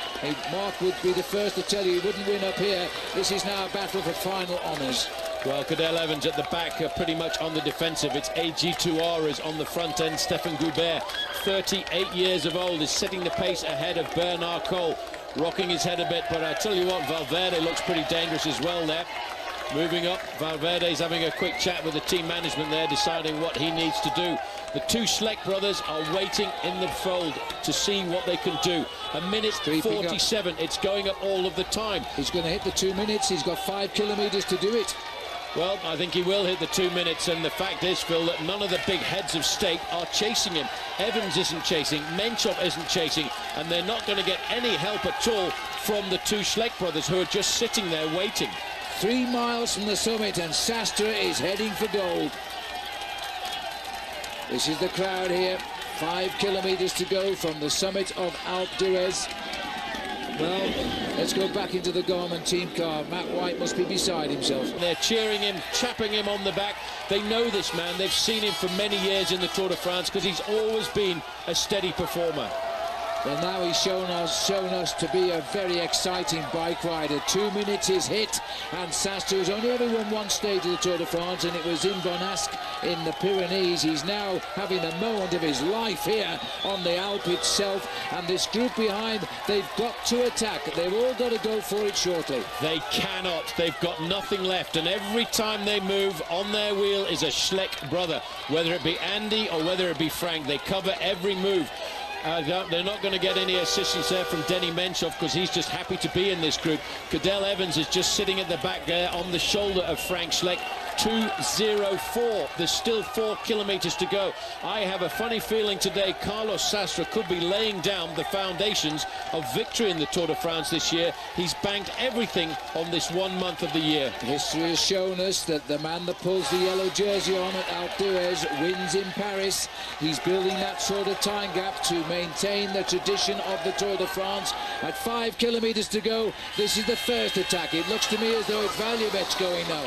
Mark would be the first to tell you he wouldn't win up here. This is now a battle for final honours. Well, Cadel Evans at the back are pretty much on the defensive. It's AG2R is on the front end. Stefan Goubert, 38 years of old, is setting the pace ahead of Bernard Cole, rocking his head a bit. But I tell you what, Valverde looks pretty dangerous as well there. Moving up, Valverde's having a quick chat with the team management there, deciding what he needs to do. The two Schleck brothers are waiting in the fold to see what they can do. A minute 47, it's going up all of the time. He's going to hit the 2 minutes. He's got 5 kilometres to do it. Well, I think he will hit the 2 minutes, and the fact is, Phil, that none of the big heads of state are chasing him. Evans isn't chasing, Menchov isn't chasing, and they're not going to get any help at all from the two Schleck brothers, who are just sitting there waiting. 3 miles from the summit, and Sastre is heading for gold. This is the crowd here. 5 kilometres to go from the summit of Alpe d'Huez. Well, let's go back into the Garmin team car. Matt White must be beside himself. They're cheering him, chapping him on the back. They know this man. They've seen him for many years in the Tour de France because he's always been a steady performer. Well, now he's shown us to be a very exciting bike rider. 2 minutes is hit, and Sastre has only ever won one stage of the Tour de France, and it was in Von Ask in the Pyrenees. He's now having the moment of his life here on the Alpe itself, and this group behind, they've got to attack. They've all got to go for it shortly. They cannot. They've got nothing left, and every time they move, on their wheel is a Schleck brother, whether it be Andy or whether it be Frank. They cover every move. They're not going to get any assistance there from Denny Menchov because he's just happy to be in this group. Cadel Evans is just sitting at the back there on the shoulder of Frank Schleck. 2:04. There's still 4 kilometres to go. I have a funny feeling today Carlos Sastre could be laying down the foundations of victory in the Tour de France this year. He's banked everything on this 1 month of the year. History has shown us that the man that pulls the yellow jersey on at Alpe d'Huez wins in Paris. He's building that sort of time gap to maintain the tradition of the Tour de France. At 5 kilometres to go, this is the first attack. It looks to me as though it's Valjevec's going now.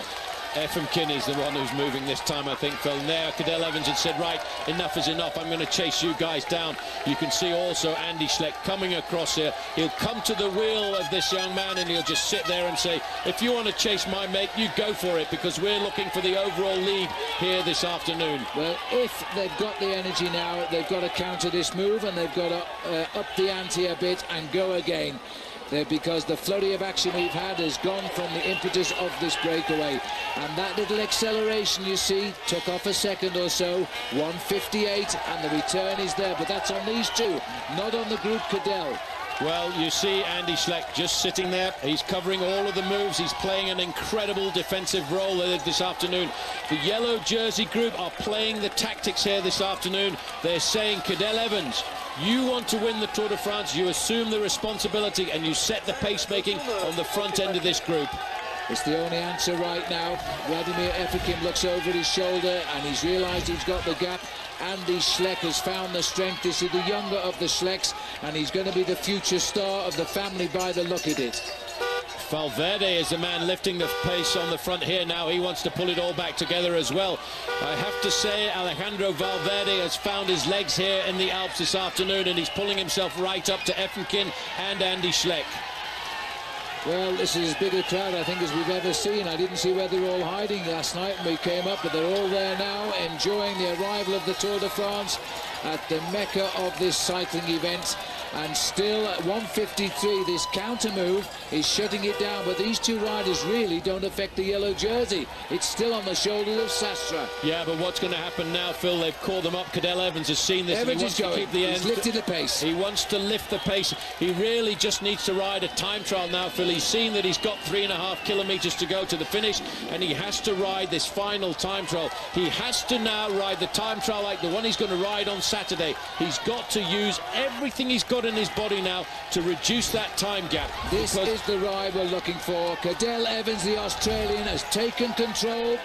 Efemkin is the one who's moving this time, I think, Phil. Now Cadel Evans had said, right, enough is enough. I'm going to chase you guys down. You can see also Andy Schleck coming across here. He'll come to the wheel of this young man and he'll just sit there and say, if you want to chase my mate, you go for it, because we're looking for the overall lead here this afternoon. Well, if they've got the energy now, they've got to counter this move, and they've got to up the ante a bit and go again. Because the flurry of action we've had has gone from the impetus of this breakaway, and that little acceleration you see took off a second or so. 1:58, and the return is there, but that's on these two, not on the group Cadel. Well, you see Andy Schleck just sitting there. He's covering all of the moves. He's playing an incredible defensive role this afternoon. The yellow jersey group are playing the tactics here this afternoon. They're saying, Cadel Evans, you want to win the Tour de France, you assume the responsibility and you set the pace-making on the front end of this group. It's the only answer right now. Vladimir Efemkin looks over his shoulder and he's realised he's got the gap. Andy Schleck has found the strength. This is the younger of the Schlecks, and he's going to be the future star of the family by the look at it. Valverde is the man lifting the pace on the front here now. He wants to pull it all back together as well. I have to say, Alejandro Valverde has found his legs here in the Alps this afternoon, and he's pulling himself right up to Efemkin and Andy Schleck. Well, this is as big a crowd, I think, as we've ever seen. I didn't see where they were all hiding last night when we came up, but they're all there now, enjoying the arrival of the Tour de France at the mecca of this cycling event. And still at 1:53, this counter move is shutting it down, but these two riders really don't affect the yellow jersey. It's still on the shoulders of Sastre. Yeah, but what's going to happen now, Phil? They've called them up. Cadel Evans has seen this. Evans he wants is going. To keep the end. He's lifted the pace. He wants to lift the pace. He really just needs to ride a time trial now, Phil. He's seen that he's got 3.5 kilometres to go to the finish, and he has to ride this final time trial. He has to now ride the time trial like the one he's going to ride on Saturday. He's got to use everything he's got in his body now to reduce that time gap. This is the ride we're looking for. Cadel Evans, the Australian, has taken control.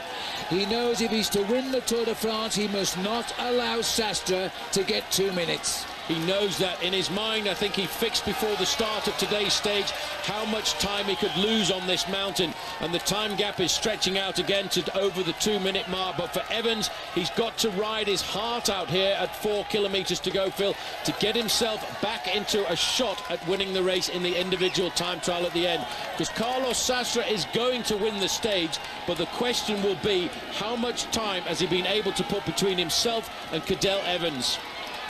He knows if he's to win the Tour de France, he must not allow Sastre to get 2 minutes. He knows that in his mind. I think he fixed before the start of today's stage how much time he could lose on this mountain, and the time gap is stretching out again to over the 2-minute mark. But for Evans, he's got to ride his heart out here at 4 kilometers to go, Phil, to get himself back into a shot at winning the race in the individual time trial at the end, because Carlos Sastre is going to win the stage, but the question will be how much time has he been able to put between himself and Cadel Evans.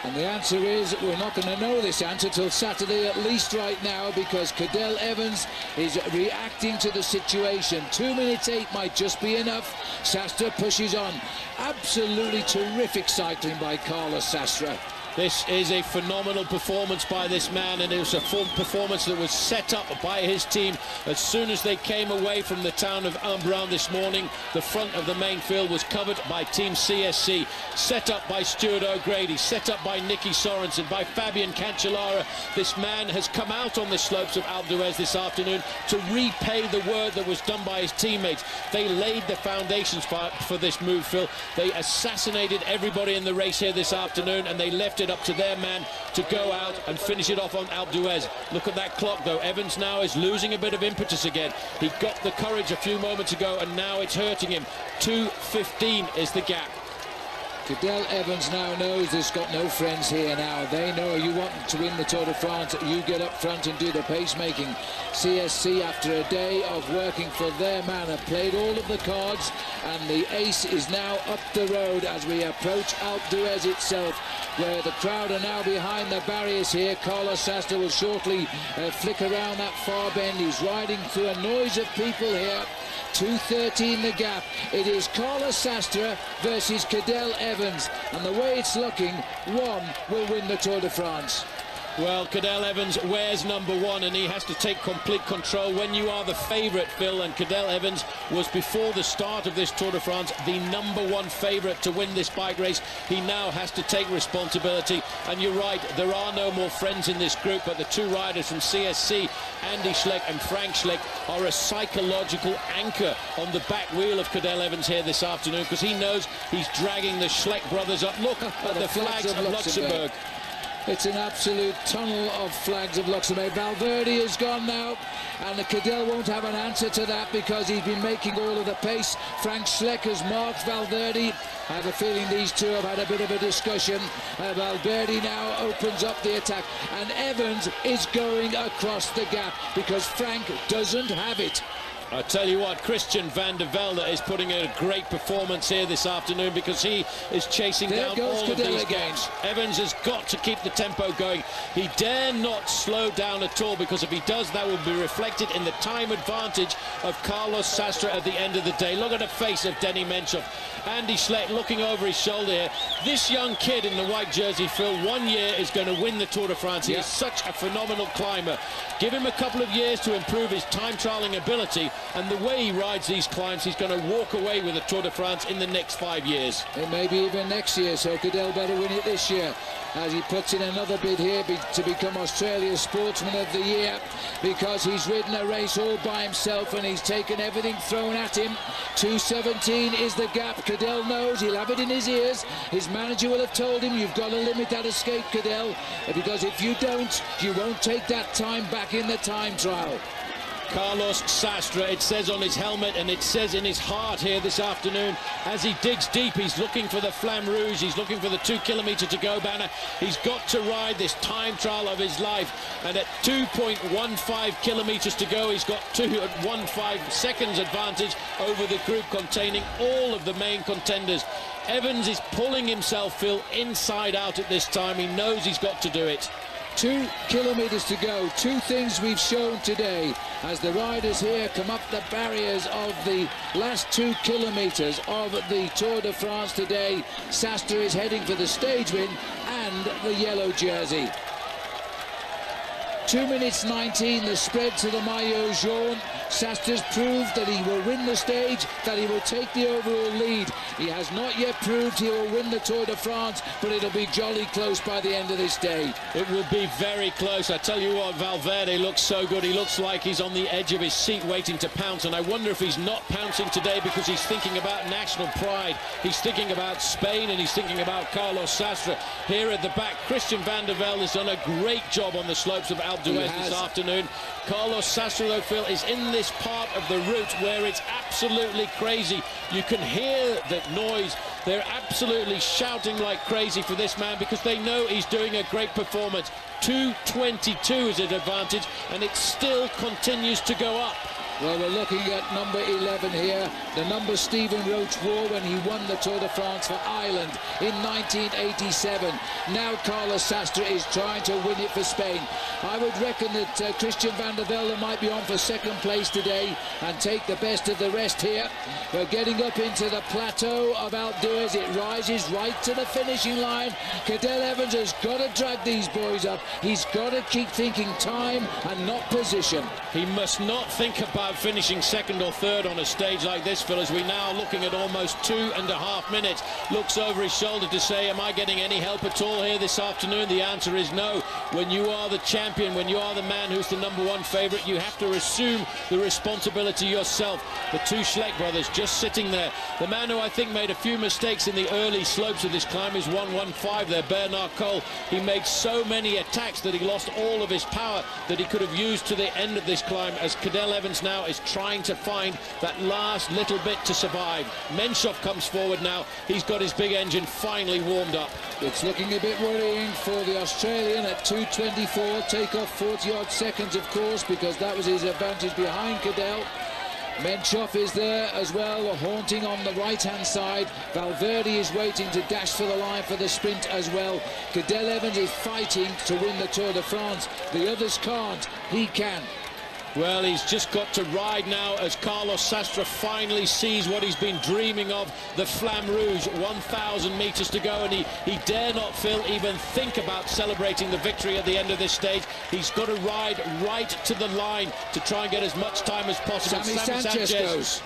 And the answer is, we're not going to know this answer till Saturday, at least right now, because Cadel Evans is reacting to the situation. 2 minutes 8 might just be enough. Sastre pushes on. Absolutely terrific cycling by Carlos Sastre. This is a phenomenal performance by this man, and it was a performance that was set up by his team. As soon as they came away from the town of Embrun this morning, the front of the main field was covered by Team CSC, set up by Stuart O'Grady, set up by Nicky Sorensen, by Fabian Cancellara. This man has come out on the slopes of Alpe d'Huez this afternoon to repay the work that was done by his teammates. They laid the foundations for this move, Phil. They assassinated everybody in the race here this afternoon, and they left it up to their man to go out and finish it off on Alpe d'Huez. Look at that clock, though. Evans now is losing a bit of impetus again. He got the courage a few moments ago, and now it's hurting him. 2:15 is the gap. Cadel Evans now knows he's got no friends here now. They know you want to win the Tour de France, you get up front and do the pacemaking. CSC, after a day of working for their man, have played all of the cards, and the ace is now up the road as we approach Alpe d'Huez itself, where the crowd are now behind the barriers here. Carlos Sastre will shortly flick around that far bend. He's riding through a noise of people here. 2:13 the gap. It is Carlos Sastre versus Cadel Evans, and the way it's looking, one will win the Tour de France. Well, Cadel Evans wears #1, and he has to take complete control when you are the favourite, Phil. And Cadel Evans was, before the start of this Tour de France, the #1 favourite to win this bike race. He now has to take responsibility. And you're right, there are no more friends in this group, but the two riders from CSC, Andy Schleck and Frank Schleck, are a psychological anchor on the back wheel of Cadel Evans here this afternoon, because he knows he's dragging the Schleck brothers up. Look at the flags of Luxembourg. It's an absolute tunnel of flags of Luxembourg. Valverde is gone now, and the Cadel won't have an answer to that because he's been making all of the pace. Frank Schleck has marked Valverde. I have a feeling these two have had a bit of a discussion. Valverde now opens up the attack, and Evans is going across the gap because Frank doesn't have it. I tell you what, Christian van der Velde is putting in a great performance here this afternoon, because he is chasing down all of these gaps. Evans has got to keep the tempo going. He dare not slow down at all, because if he does, that will be reflected in the time advantage of Carlos Sastre at the end of the day. Look at the face of Denny Menchoff. Andy Schleck looking over his shoulder here. This young kid in the white jersey, Phil, 1 year is going to win the Tour de France. He is such a phenomenal climber. Give him a couple of years to improve his time trialing ability, and the way he rides these climbs, he's going to walk away with the Tour de France in the next 5 years. And maybe even next year, so Cadel better win it this year, as he puts in another bid here to become Australia's Sportsman of the Year, because he's ridden a race all by himself and he's taken everything thrown at him. 2:17 is the gap. Cadel knows, he'll have it in his ears. His manager will have told him, you've got to limit that escape, Cadel, because if you don't, you won't take that time back in the time trial. Carlos Sastre, it says on his helmet, and it says in his heart here this afternoon, as he digs deep, he's looking for the Flamme Rouge, he's looking for the 2 kilometre to go banner. He's got to ride this time trial of his life, and at 2.15 kilometres to go, he's got 2.15 seconds advantage over the group containing all of the main contenders. Evans is pulling himself, Phil, inside out at this time. He knows he's got to do it. 2 kilometres to go. Two things we've shown today as the riders here come up the barriers of the last 2 kilometres of the Tour de France today. Sastre is heading for the stage win and the yellow jersey. 2 minutes 19, the spread to the maillot jaune. Sastra's proved that he will win the stage, that he will take the overall lead. He has not yet proved he will win the Tour de France, but it'll be jolly close by the end of this day. It will be very close. I tell you what, Valverde looks so good. He looks like he's on the edge of his seat waiting to pounce, and I wonder if he's not pouncing today because he's thinking about national pride. He's thinking about Spain, and he's thinking about Carlos Sastre. Here at the back, Christian van der Velde has done a great job on the slopes of Alpe d'Huez this afternoon. Carlos Sastre, though, Phil, is in this part of the route where it's absolutely crazy. You can hear the noise. They're absolutely shouting like crazy for this man because they know he's doing a great performance. 2:22 is an advantage, and it still continues to go up. Well, we're looking at number 11 here, the number Stephen Roach wore when he won the Tour de France for Ireland in 1987. Now Carlos Sastre is trying to win it for Spain. I would reckon that Christian van der Velde might be on for second place today and take the best of the rest here. We're getting up into the plateau of Alpe d'Huez. It rises right to the finishing line. Cadel Evans has got to drag these boys up. He's got to keep thinking time and not position. He must not think about finishing second or third on a stage like this, Phil, as we now looking at almost 2.5 minutes. Looks over his shoulder to say, am I getting any help at all here this afternoon? The answer is no. When you are the champion, when you are the man who's the #1 favourite, you have to assume the responsibility yourself. The two Schleck brothers just sitting there. The man who I think made a few mistakes in the early slopes of this climb is 115 there, Bernard Cole. He made so many attacks that he lost all of his power that he could have used to the end of this climb, as Cadel Evans now is trying to find that last little bit to survive. Menchov comes forward now. He's got his big engine finally warmed up. It's looking a bit worrying for the Australian at 2:24. Take off 40-odd seconds, of course, because that was his advantage behind Cadel. Menchov is there as well, haunting on the right-hand side. Valverde is waiting to dash for the line for the sprint as well. Cadel Evans is fighting to win the Tour de France. The others can't. He can. Well, he's just got to ride now as Carlos Sastre finally sees what he's been dreaming of, the Flamme Rouge. 1,000 metres to go, and he dare not, Phil, even think about celebrating the victory at the end of this stage. He's got to ride right to the line to try and get as much time as possible. Sammy Sanchez goes.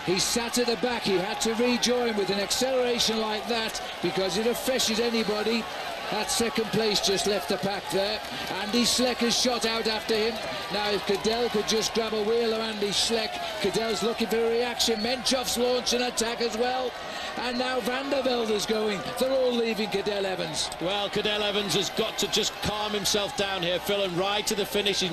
He sat at the back. He had to rejoin with an acceleration like that because it refreshes anybody. That second place just left the pack there. Andy Schleck has shot out after him. Now if Cadel could just grab a wheel of Andy Schleck. Cadel's looking for a reaction. Menchov's launched an attack as well. And now Van der Velde's going. They're all leaving Cadel Evans. Well, Cadel Evans has got to just calm himself down here, Phil, and ride to the finish.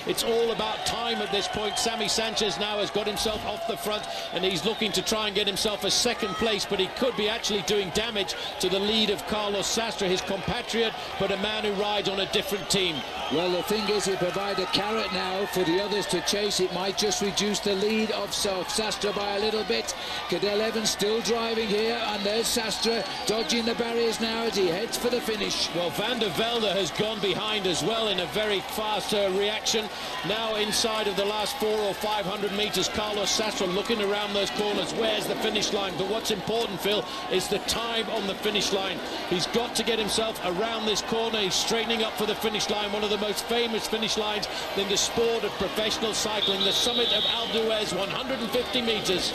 It's all about time at this point. Sammy Sanchez now has got himself off the front, and he's looking to try and get himself a second place, but he could be actually doing damage to the lead of Carlos Sastre, his compatriot, but a man who rides on a different team. Well, the thing is, it provides a carrot now for the others to chase. It might just reduce the lead of Sastre by a little bit. Cadel Evans still driving here, and there's Sastre dodging the barriers now as he heads for the finish. Well, Van der Velde has gone behind as well in a very fast reaction. Now inside of the last 400 or 500 metres, Carlos Sastre looking around those corners. Where's the finish line? But what's important, Phil, is the time on the finish line. He's got to get himself around this corner. He's straightening up for the finish line, one of the most famous finish lines in the sport of professional cycling, the summit of Alpe d'Huez, 150 metres.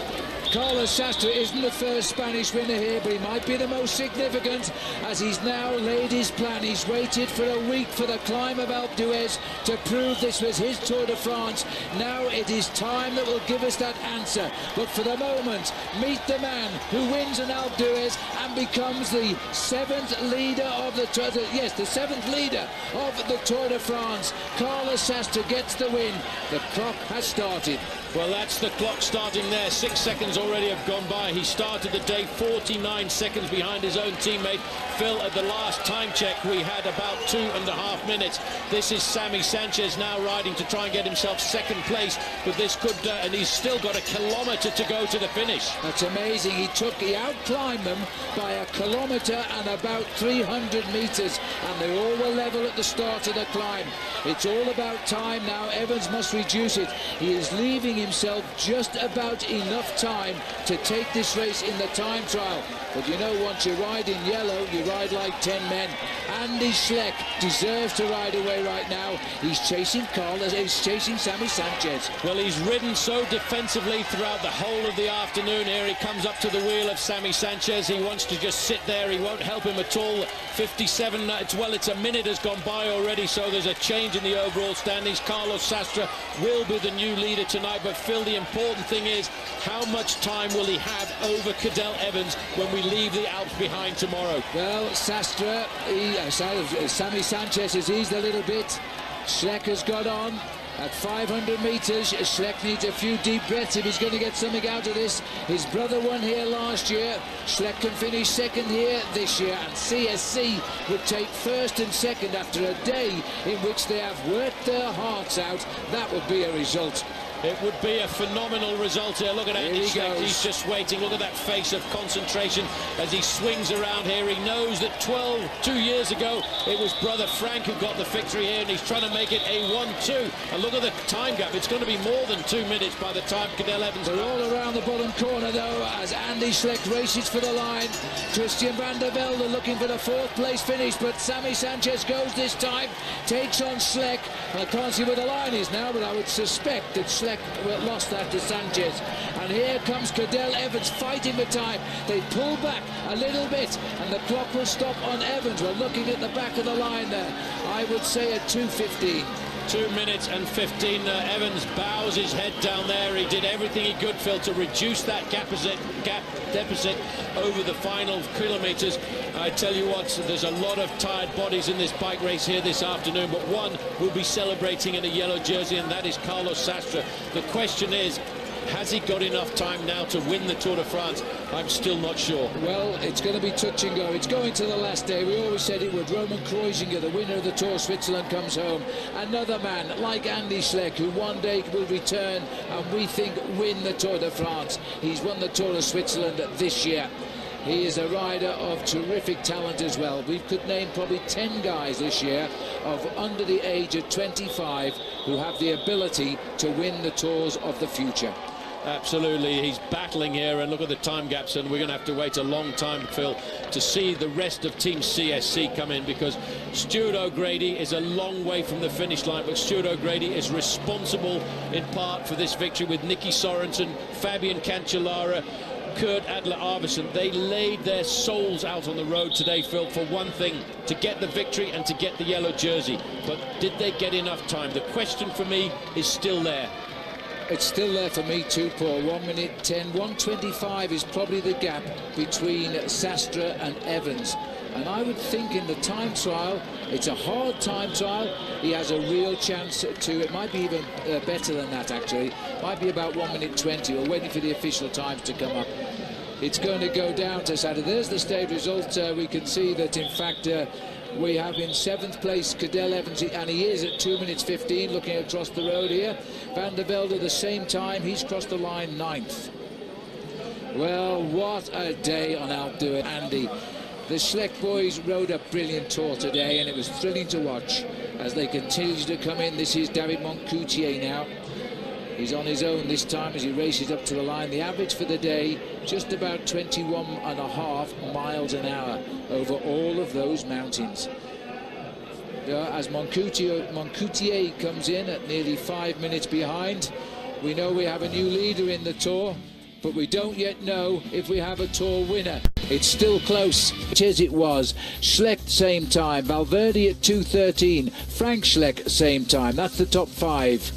Carlos Sastre isn't the first Spanish winner here, but he might be the most significant, as he's now laid his plan. He's waited for a week for the climb of Alpe d'Huez to prove this was his Tour de France. Now it is time that will give us that answer. But for the moment, meet the man who wins an Alpe d'Huez and becomes the seventh leader of the Tour. The seventh leader of the Tour de France. Carlos Sastre gets the win. The clock has started. Well, that's the clock starting there. 6 seconds already have gone by. He started the day 49 seconds behind his own teammate. Phil, at the last time check, we had about 2.5 minutes. This is Sammy Sanchez now riding to try and get himself second place, but this could, and he's still got a kilometre to go to the finish. That's amazing. He outclimbed them by a kilometre and about 300 metres, and they all were level at the start of the climb. It's all about time now. Evans must reduce it. He is leaving himself just about enough time to take this race in the time trial. But you know, once you ride in yellow, you ride like 10 men. Andy Schleck deserves to ride away right now. He's chasing Carlos, he's chasing Sammy Sanchez. Well, he's ridden so defensively throughout the whole of the afternoon here. He comes up to the wheel of Sammy Sanchez. He wants to just sit there. He won't help him at all. 57, it's a minute has gone by already, so there's a change in the overall standings. Carlos Sastre will be the new leader tonight, but Phil, the important thing is how much time will he have over Cadel Evans when we leave the Alps behind tomorrow? Well, Sastre, Sammy Sanchez has eased a little bit. Schleck has got on. At 500 metres, Schleck needs a few deep breaths if he's going to get something out of this. His brother won here last year. Schleck can finish second here this year, and CSC would take first and second after a day in which they have worked their hearts out. That would be a result. It would be a phenomenal result here. Look at Andy Schleck. He's just waiting. Look at that face of concentration as he swings around here. He knows that 2 years ago, it was brother Frank who got the victory here, and he's trying to make it a 1-2. And look at the time gap. It's going to be more than 2 minutes by the time Cadel Evans... They're all around the bottom corner, though, as Andy Schleck races for the line. Christian van der Velde looking for the fourth place finish, but Sammy Sanchez goes this time, takes on Schleck. I can't see where the line is now, but I would suspect that Schleck lost that to Sanchez. And here comes Cadel Evans fighting for time. They pull back a little bit and the clock will stop on Evans. We're looking at the back of the line there. I would say at 2:15. 2 minutes and 15. Evans bows his head down there. He did everything he could, Phil, to reduce that gap deficit over the final kilometres. I tell you what, there's a lot of tired bodies in this bike race here this afternoon, but one will be celebrating in a yellow jersey, and that is Carlos Sastre. The question is, has he got enough time now to win the Tour de France? I'm still not sure. Well, it's going to be touch and go. It's going to the last day. We always said it would. Roman Kreuziger, the winner of the Tour of Switzerland, comes home. Another man like Andy Schleck, who one day will return and we think win the Tour de France. He's won the Tour of Switzerland this year. He is a rider of terrific talent as well. We could name probably 10 guys this year of under the age of 25 who have the ability to win the Tours of the future. Absolutely, he's battling here, and look at the time gaps, and we're going to have to wait a long time, Phil, to see the rest of Team CSC come in, because Stuart O'Grady is a long way from the finish line, but Stuart O'Grady is responsible in part for this victory with Nicky Sorensen, Fabian Cancellara, Kurt Adler-Arvidsson. They laid their souls out on the road today, Phil, for one thing, to get the victory and to get the yellow jersey. But did they get enough time? The question for me is still there. It's still there for me too, Paul. 1 minute 10, 1:25 is probably the gap between Sastre and Evans. And I would think in the time trial, it's a hard time trial, he has a real chance to, it might be even better than that actually, might be about 1 minute 20. We're waiting for the official times to come up. It's going to go down to Saturday. There's the stage result. We can see that in fact we have in 7th place Cadel Evans, and he is at 2 minutes 15 looking across the road here. Van der Velde the same time, he's crossed the line 9th. Well, what a day on Alpe d'Huez, Andy. The Schleck boys rode a brilliant tour today, and it was thrilling to watch as they continue to come in. This is David Moncoutier now. He's on his own this time as he races up to the line. The average for the day, just about 21.5 miles an hour over all of those mountains. As Moncoutier comes in at nearly 5 minutes behind, we know we have a new leader in the Tour, but we don't yet know if we have a Tour winner. It's still close, as it was. Schleck, same time. Valverde at 2:13. Frank Schleck, same time. That's the top 5.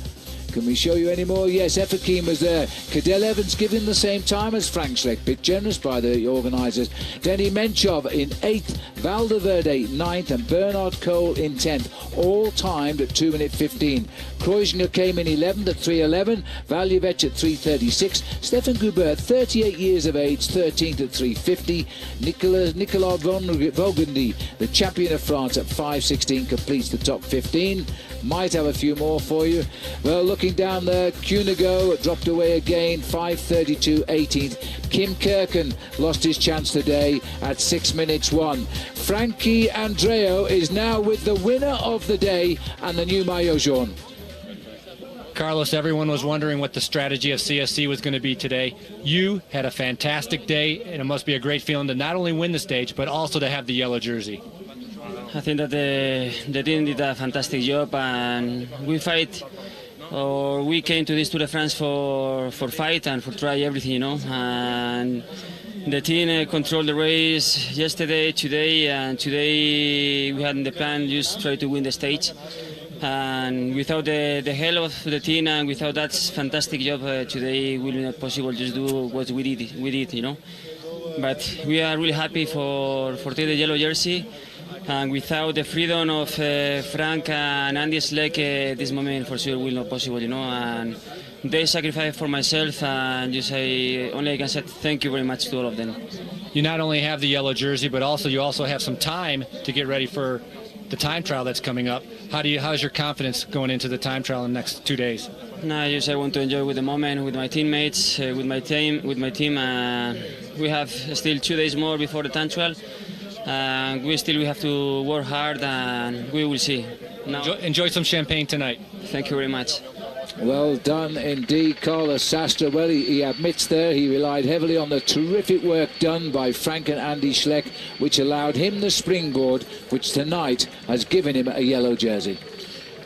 Can we show you any more? Yes, Efrakim was there. Cadel Evans given the same time as Frank Schleck. Bit generous by the organisers. Denny Menchov in 8th, Valdeverde 9th, and Bernard Cole in 10th. All timed at 2 minute 15. Kreuziger came in 11th at 3:11. Valjevec at 3:36. Stefan Goubert, 38 years of age, 13th at 3:50. Nicolas Vogandy, the champion of France, at 5:16, completes the top 15. Might have a few more for you. Well, looking down there, Cunego dropped away again, 5:32, 18th. Kim Kirken lost his chance today at 6 minutes 1. Frankie Andreu is now with the winner of the day and the new maillot jaune. Carlos, everyone was wondering what the strategy of CSC was going to be today. You had a fantastic day, and it must be a great feeling to not only win the stage, but also to have the yellow jersey. I think that the team did a fantastic job, and we fight, or we came to this Tour de France for fight and for try everything, you know. And the team controlled the race yesterday, today, and today we had in the plan just try to win the stage. And without the help of the team and without that fantastic job today, it will be not possible just do what we did, you know. But we are really happy for take the yellow jersey. And without the freedom of Frank and Andy Schleck, this moment for sure will not possible, you know. And they sacrificed for myself, and I can say thank you very much to all of them. You not only have the yellow jersey, but you also have some time to get ready for the time trial that's coming up. How's your confidence going into the time trial in the next 2 days? No, I want to enjoy with the moment, with my teammates, with my team. We have still 2 days more before the time trial. We have to work hard, and we will see. Now, enjoy some champagne tonight. Thank you very much. Well done indeed, Carlos Sastre. Well, he admits there he relied heavily on the terrific work done by Frank and Andy Schleck, which allowed him the springboard, which tonight has given him a yellow jersey.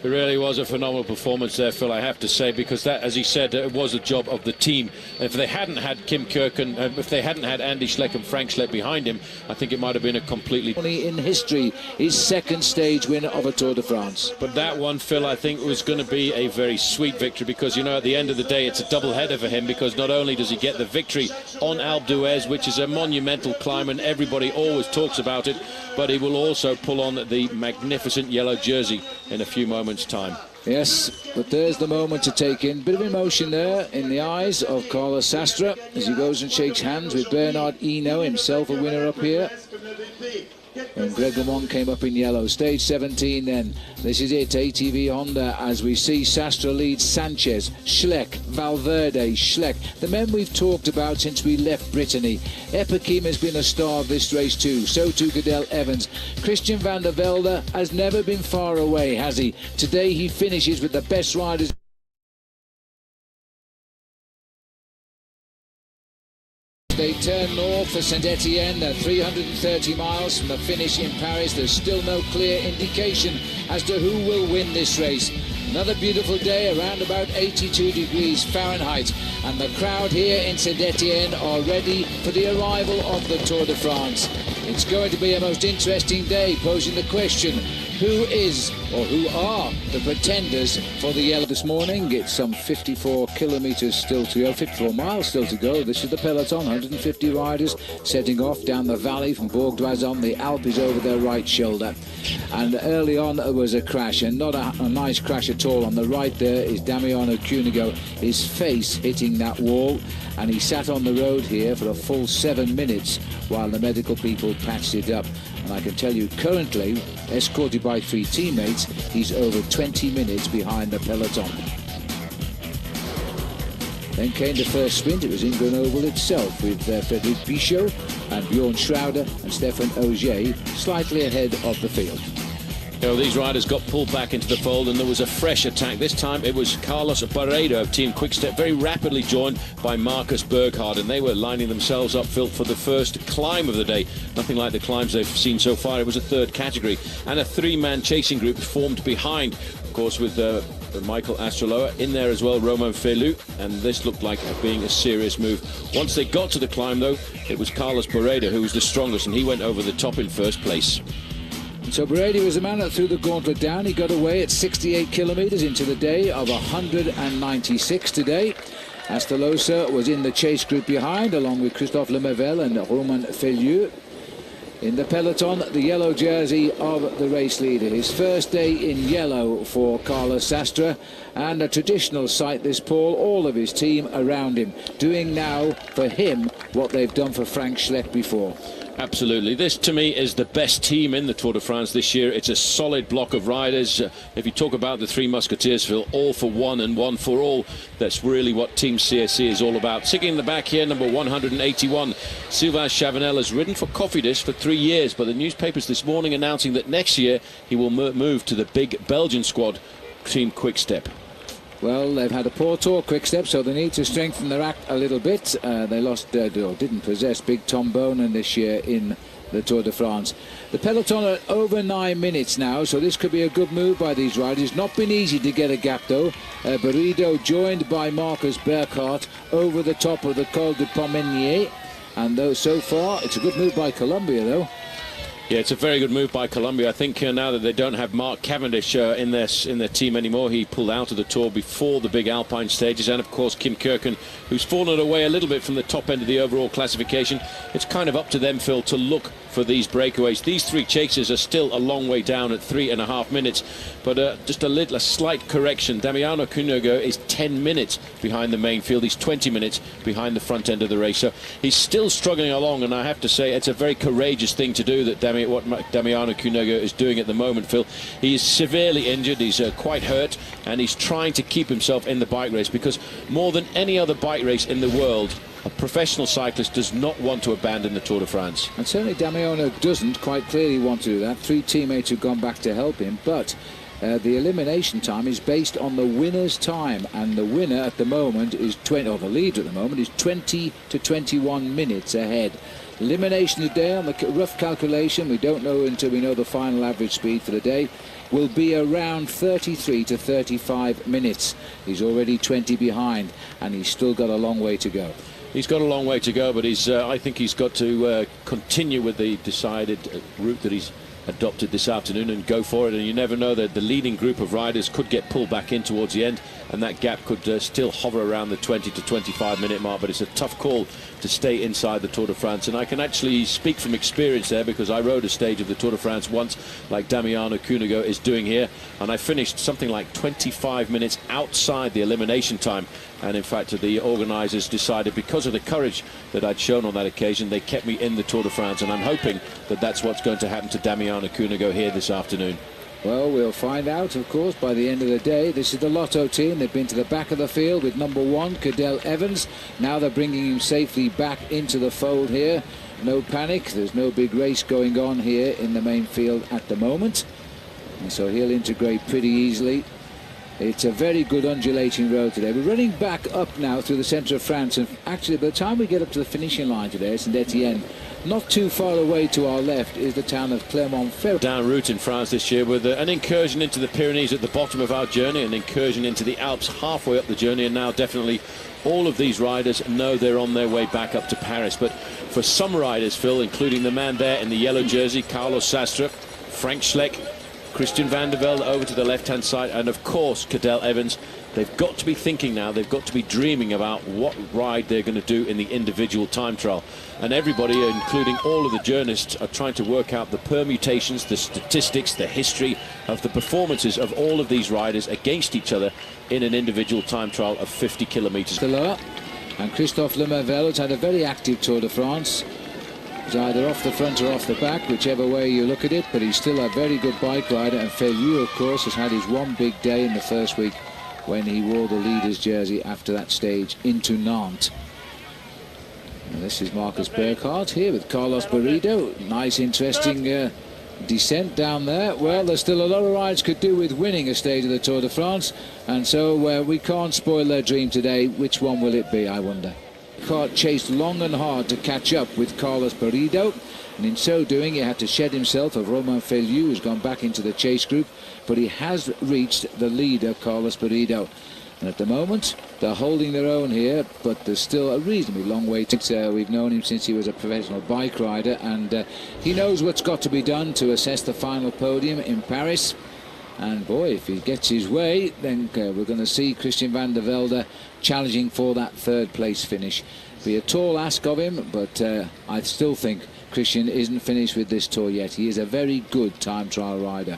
It really was a phenomenal performance there, Phil, I have to say, because that, as he said, it was a job of the team. And if they hadn't had Kim Kirk and if they hadn't had Andy Schleck and Frank Schleck behind him, I think it might have been a completely... In history, his second stage win of a Tour de France. But that one, Phil, I think was going to be a very sweet victory, because, you know, at the end of the day, it's a double header for him, because not only does he get the victory on Alpe d'Huez, which is a monumental climb and everybody always talks about it, but he will also pull on the magnificent yellow jersey in a few moments' time. Yes, but there's the moment to take in. Bit of emotion there in the eyes of Carlos Sastre as he goes and shakes hands with Bernard Hinault, himself a winner up here. And Greg LeMond came up in yellow. Stage 17 then. This is it, ATV Honda, as we see Sastre lead Sanchez, Schleck, Valverde, Schleck. The men we've talked about since we left Brittany. Epikim has been a star of this race too. So too Cadel Evans. Christian van der Velde has never been far away, has he? Today he finishes with the best riders. They turn north for Saint-Etienne. They're 330 miles from the finish in Paris. There's still no clear indication as to who will win this race. Another beautiful day, around about 82 degrees Fahrenheit. And the crowd here in Saint-Etienne are ready for the arrival of the Tour de France. It's going to be a most interesting day, posing the question, who is or who are the pretenders for the yellow this morning? It's some 54 kilometres still to go, 54 miles still to go. This is the peloton, 150 riders setting off down the valley from Bourg d'Oisans. The Alpe is over their right shoulder. And early on there was a crash, and not a nice crash at all. On the right there is Damiano Cunego, his face hitting that wall, and he sat on the road here for a full 7 minutes while the medical people patched it up. And I can tell you, currently, escorted by 3 teammates, he's over 20 minutes behind the peloton. Then came the first sprint. It was in Grenoble itself, with Frédéric Pichot and Bjorn Schrouder and Stefan Ogier slightly ahead of the field. You know, these riders got pulled back into the fold, and there was a fresh attack. This time it was Carlos Barredo of Team Quickstep, very rapidly joined by Marcus Berghardt, and they were lining themselves up, Phil, for the first climb of the day. Nothing like the climbs they've seen so far. It was a third category, and a 3-man chasing group formed behind, of course, with Michael Astroloa in there as well, Romain Felu, and this looked like being a serious move. Once they got to the climb, though, it was Carlos Barredo who was the strongest, and he went over the top in first place. So Barredo was the man that threw the gauntlet down. He got away at 68 kilometres into the day of 196 today. Astolosa was in the chase group behind, along with Christophe Lemaivel and Romain Feliu. In the peloton, the yellow jersey of the race leader. His first day in yellow for Carlos Sastre, and a traditional sight, this, Paul, all of his team around him, doing now for him what they've done for Frank Schleck before. Absolutely. This, to me, is the best team in the Tour de France this year. It's a solid block of riders. If you talk about the 3 Musketeers, Phil, all for one and one for all, that's really what Team CSC is all about. Sitting in the back here, number 181, Sylvain Chavanel has ridden for Cofidis for 3 years, but the newspapers this morning announcing that next year he will move to the big Belgian squad, Team Quickstep. Well, they've had a poor tour, Quick-Step, so they need to strengthen their act a little bit. They lost, or didn't possess Big Tom Bonan this year in the Tour de France. The peloton are over 9 minutes now, so this could be a good move by these riders. It's not been easy to get a gap, though. Barrido joined by Marcus Burkhardt over the top of the Col de Pomenier. And though so far, it's a good move by Colombia, though. Yeah, it's a very good move by Colombia. I think now that they don't have Mark Cavendish in their team anymore, he pulled out of the Tour before the big Alpine stages, and of course Kim Kirken, who's fallen away a little bit from the top end of the overall classification. It's kind of up to them, Phil, to look for these breakaways. These three chasers are still a long way down at 3.5 minutes, but just a slight correction. Damiano Cunego is 10 minutes behind the main field. He's 20 minutes behind the front end of the race, so he's still struggling along, and I have to say it's a very courageous thing to do that what Damiano Cunego is doing at the moment, Phil. He is severely injured, he's quite hurt, and he's trying to keep himself in the bike race, because more than any other bike race in the world, a professional cyclist does not want to abandon the Tour de France. And certainly Damiano doesn't quite clearly want to do that. 3 teammates have gone back to help him, but the elimination time is based on the winner's time, and the winner at the moment is the leader at the moment is 20 to 21 minutes ahead. Elimination today, on the rough calculation, we don't know until we know the final average speed for the day, will be around 33 to 35 minutes. He's already 20 behind, and he's still got a long way to go. He's got a long way to go, but I think he's got to continue with the decided route that he's adopted this afternoon and go for it. And you never know, that the leading group of riders could get pulled back in towards the end, and that gap could still hover around the 20 to 25 minute mark. But it's a tough call to stay inside the Tour de France, and I can actually speak from experience there, because I rode a stage of the Tour de France once, like Damiano Cunego is doing here, and I finished something like 25 minutes outside the elimination time. And in fact, the organisers decided, because of the courage that I'd shown on that occasion, they kept me in the Tour de France, and I'm hoping that that's what's going to happen to Damiano Cunego here this afternoon. Well, we'll find out, of course, by the end of the day. This is the Lotto team. They've been to the back of the field with number 1, Cadel Evans. Now they're bringing him safely back into the fold here. No panic. There's no big race going on here in the main field at the moment, and so he'll integrate pretty easily. It's a very good undulating road today. We're running back up now through the centre of France, and actually by the time we get up to the finishing line today, St Etienne, not too far away to our left is the town of Clermont-Ferrand. Down route in France this year, with an incursion into the Pyrenees at the bottom of our journey, an incursion into the Alps halfway up the journey, and now definitely all of these riders know they're on their way back up to Paris. But for some riders, Phil, including the man there in the yellow jersey, Carlos Sastre, Frank Schleck, Christian van der Velde over to the left-hand side, and of course Cadel Evans, they've got to be thinking now, they've got to be dreaming about what ride they're going to do in the individual time trial. And everybody, including all of the journalists, are trying to work out the permutations, the statistics, the history of the performances of all of these riders against each other in an individual time trial of 50 kilometres. And Christophe Lemervel has had a very active Tour de France. He's either off the front or off the back, whichever way you look at it, but he's still a very good bike rider. And Feliu, of course, has had his one big day in the first week when he wore the leader's jersey after that stage into Nantes. And this is Marcus Burkhardt here with Carlos Barrido. Nice, interesting descent down there. Well, there's still a lot of rides could do with winning a stage of the Tour de France, and so we can't spoil their dream today. Which one will it be, I wonder? Burkhardt chased long and hard to catch up with Carlos Barrido, and in so doing he had to shed himself of Romain Feliu, who's gone back into the chase group, but he has reached the leader, Carlos Barrido. And at the moment they're holding their own here, but there's still a reasonably long way to we've known him since he was a professional bike rider, and he knows what's got to be done to assess the final podium in Paris. And boy, if he gets his way, then we're going to see Christian van der Velde challenging for that 3rd place finish. Be a tall ask of him, but I still think Christian isn't finished with this tour yet. He is a very good time trial rider.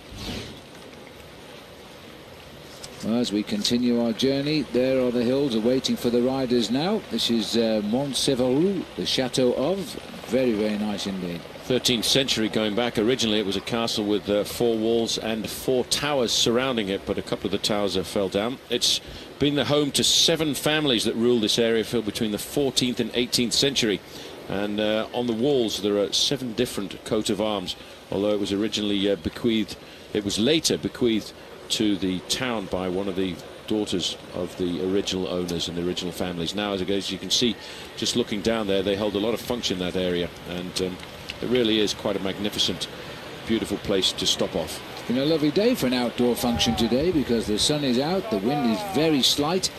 Well, as we continue our journey, there are the hills awaiting for the riders now. This is Mont Sévarou, the chateau of. Very, very nice indeed. 13th century going back. Originally it was a castle with 4 walls and 4 towers surrounding it, but a couple of the towers fell down. It's been the home to 7 families that ruled this area, Phil, between the 14th and 18th century. And on the walls there are 7 different coat of arms, although it was originally bequeathed, it was later bequeathed to the town by one of the daughters of the original owners and the original families. Now, as you can see, just looking down there, they hold a lot of function in that area, and it really is quite a magnificent, beautiful place to stop off. It's been a lovely day for an outdoor function today because the sun is out, the wind is very slight,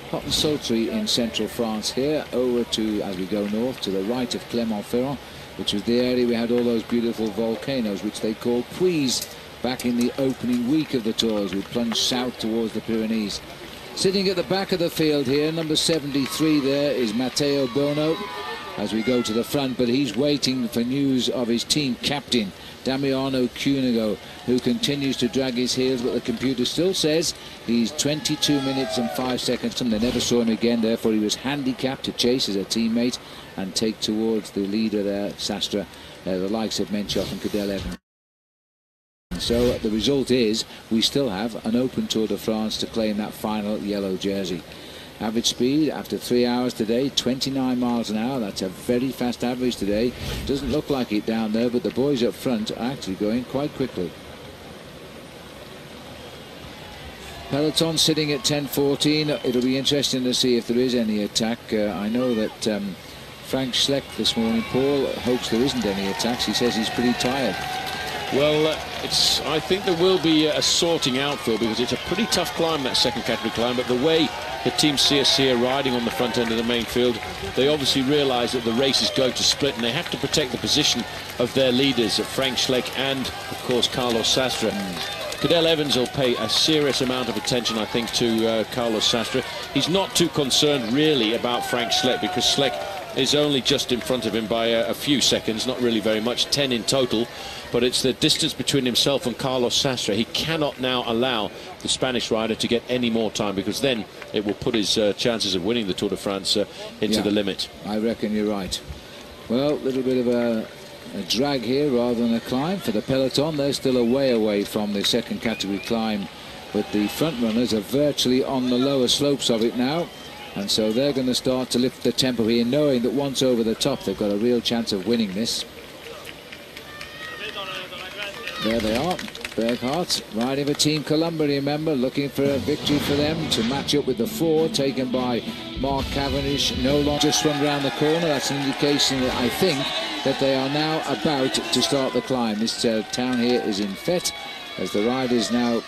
hot and sultry in central France here, over to, as we go north, to the right of Clermont-Ferrand, which was the area we had all those beautiful volcanoes, which they called puys, back in the opening week of the tour as we plunged south towards the Pyrenees. Sitting at the back of the field here, number 73 there is Matteo Bono, as we go to the front, but he's waiting for news of his team captain, Damiano Cunego, who continues to drag his heels, but the computer still says he's 22 minutes and 5 seconds. And they never saw him again, therefore he was handicapped to chase as a teammate and take towards the leader there, Sastre, the likes of Menchov and Cadel Evans. So the result is we still have an open Tour de France to claim that final yellow jersey. Average speed after 3 hours today, 29 miles an hour. That's a very fast average today. Doesn't look like it down there, but the boys up front are actually going quite quickly. Peloton sitting at 10:14. It'll be interesting to see if there is any attack. I know that Frank Schleck this morning, Paul, hopes there isn't any attacks. He says he's pretty tired. Well, I think there will be a sorting out, Phil, because it's a pretty tough climb, that second category climb, but the way the Team CSC are riding on the front end of the main field, they obviously realise that the race is going to split and they have to protect the position of their leaders, Frank Schleck and, of course, Carlos Sastre. Cadel Evans will pay a serious amount of attention, I think, to Carlos Sastre. He's not too concerned, really, about Frank Schleck, because Schleck is only just in front of him by a few seconds, not really very much, 10 in total. But it's the distance between himself and Carlos Sastre. He cannot now allow the Spanish rider to get any more time, because then it will put his chances of winning the Tour de France into the limit. I reckon you're right. Well, a little bit of a drag here rather than a climb for the peloton. They're still a way away from the second category climb, but the front runners are virtually on the lower slopes of it now, and so they're going to start to lift the tempo here, knowing that once over the top they've got a real chance of winning this. There they are, Berghardt riding for Team Columbia, remember, looking for a victory for them to match up with the 4 taken by Mark Cavendish. No longer just run around the corner. That's an indication that I think that they are now about to start the climb. This town here is in Fête, as the riders now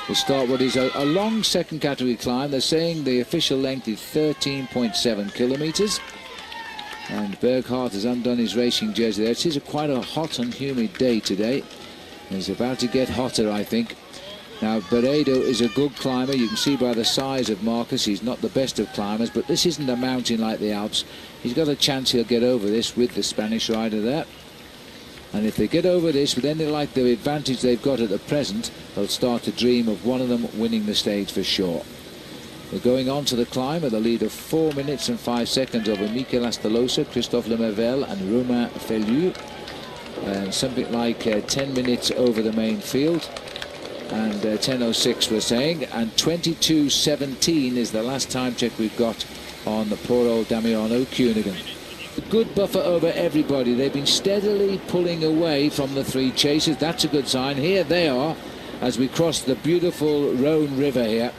will start what is a long second category climb. They're saying the official length is 13.7 kilometres. And Berghardt has undone his racing jersey there. It is quite a hot and humid day today. It's about to get hotter, I think. Now, Beredo is a good climber. You can see by the size of Marcus, he's not the best of climbers, but this isn't a mountain like the Alps. He's got a chance he'll get over this with the Spanish rider there. And if they get over this, with any like the advantage they've got at the present, they'll start to dream of one of them winning the stage for sure. We're going on to the climb with a lead of 4 minutes and 5 seconds over Mikel Astolosa, Christophe Lemervel and Romain Feliu. And something like 10 minutes over the main field, and 10:06 we're saying, and 22:17 is the last time check we've got on the poor old Damiano Cunego. A good buffer over everybody. They've been steadily pulling away from the 3 chasers. That's a good sign. Here they are as we cross the beautiful Rhone River here.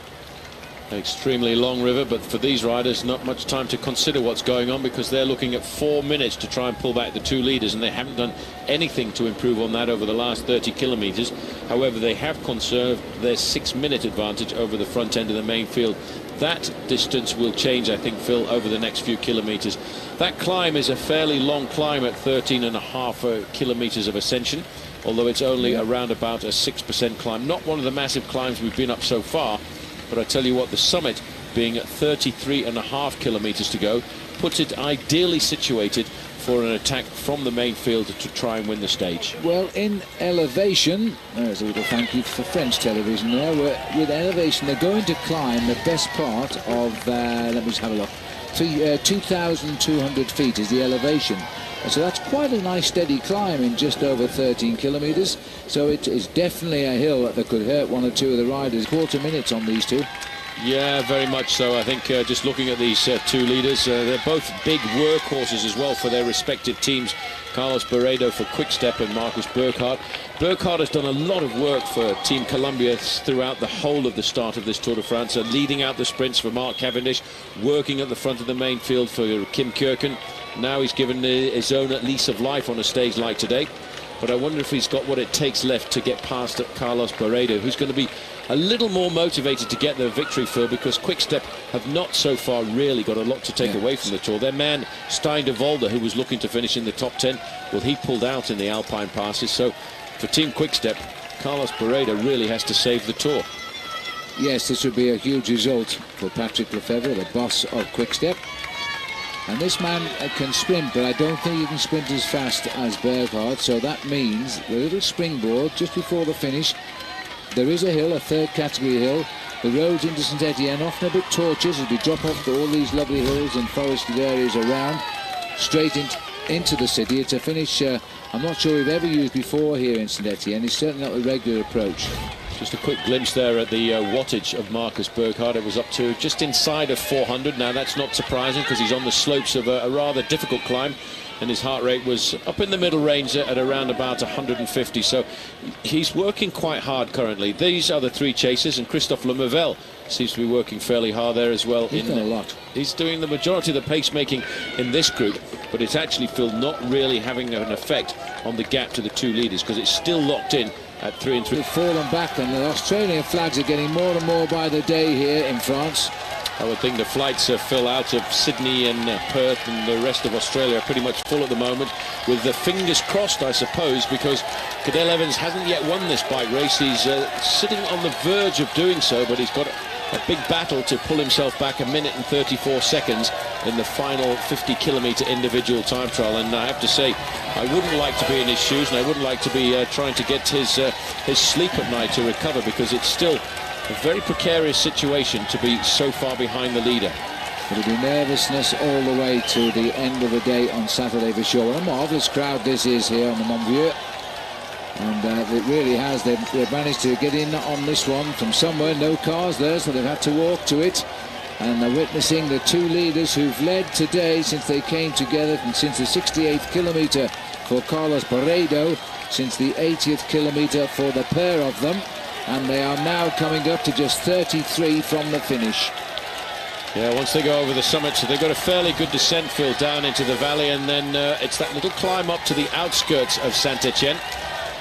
Extremely long river, but for these riders not much time to consider what's going on, because they're looking at 4 minutes to try and pull back the 2 leaders, and they haven't done anything to improve on that over the last 30 kilometres. However, they have conserved their 6-minute advantage over the front end of the main field. That distance will change, I think, Phil, over the next few kilometres. That climb is a fairly long climb at 13.5 kilometres of ascension, although it's only around about a 6% climb. Not one of the massive climbs we've been up so far. But I tell you what, the summit being at 33.5 kilometres to go puts it ideally situated for an attack from the main field to try and win the stage. Well, in elevation, there's a little thank you for French television there. With elevation, they're going to climb the best part of, let me just have a look, 2,200 feet is the elevation. So that's quite a nice steady climb in just over 13 kilometres. So it is definitely a hill that could hurt one or two of the riders. 40 minutes on these two. Yeah, very much so. I think just looking at these two leaders, they're both big workhorses as well for their respective teams. Carlos Barredo for Quick-Step and Marcus Burkhardt. Burkhardt has done a lot of work for Team Colombia throughout the whole of the start of this Tour de France, leading out the sprints for Mark Cavendish, working at the front of the main field for Kim Kierken. Now he's given his own lease of life on a stage like today. But I wonder if he's got what it takes left to get past Carlos Barredo, who's going to be a little more motivated to get the victory, Phil, because Quick-Step have not so far really got a lot to take away from the Tour. Their man, Stein de Volder, who was looking to finish in the top 10, well, he pulled out in the Alpine passes. So for Team Quick-Step, Carlos Barredo really has to save the Tour. Yes, this would be a huge result for Patrick Lefevere, the boss of Quick-Step. And this man can sprint, but I don't think he can sprint as fast as Burkhardt. So that means the little springboard just before the finish. There is a hill, a third category hill. The roads into St Etienne often a bit tortuous as we drop off to all these lovely hills and forested areas around, straight into the city. It's a finish I'm not sure we've ever used before here in St Etienne. It's certainly not a regular approach. Just a quick glimpse there at the wattage of Marcus Burkhardt. It was up to just inside of 400. Now that's not surprising because he's on the slopes of a rather difficult climb, and his heart rate was up in the middle range at around about 150. So he's working quite hard currently. These are the three chasers, and Christophe Lemavelle seems to be working fairly hard there as well. He's done a lot. He's doing the majority of the pacemaking in this group, but it's actually, Phil, not really having an effect on the gap to the two leaders because it's still locked in at 3 and 3. They've fallen back, and the Australian flags are getting more and more by the day here in France. I would think the flights fill out of Sydney and Perth and the rest of Australia are pretty much full at the moment, with the fingers crossed, I suppose, because Cadel Evans hasn't yet won this bike race. He's sitting on the verge of doing so, but he's got a big battle to pull himself back 1 minute and 34 seconds in the final 50-kilometre individual time trial. And I have to say, I wouldn't like to be in his shoes, and I wouldn't like to be trying to get his sleep at night to recover, because it's still a very precarious situation to be so far behind the leader. It'll be nervousness all the way to the end of the day on Saturday for sure. What a marvellous crowd this is here on the Montvieux. And it really has. They've managed to get in on this one from somewhere. No cars there, so they've had to walk to it. And they're witnessing the two leaders who've led today since they came together, and since the 68th kilometre for Carlos Barredo, since the 80th kilometre for the pair of them. And they are now coming up to just 33 from the finish. Yeah, once they go over the summit, so they've got a fairly good descent, Phil, down into the valley, and then it's that little climb up to the outskirts of Saint Etienne.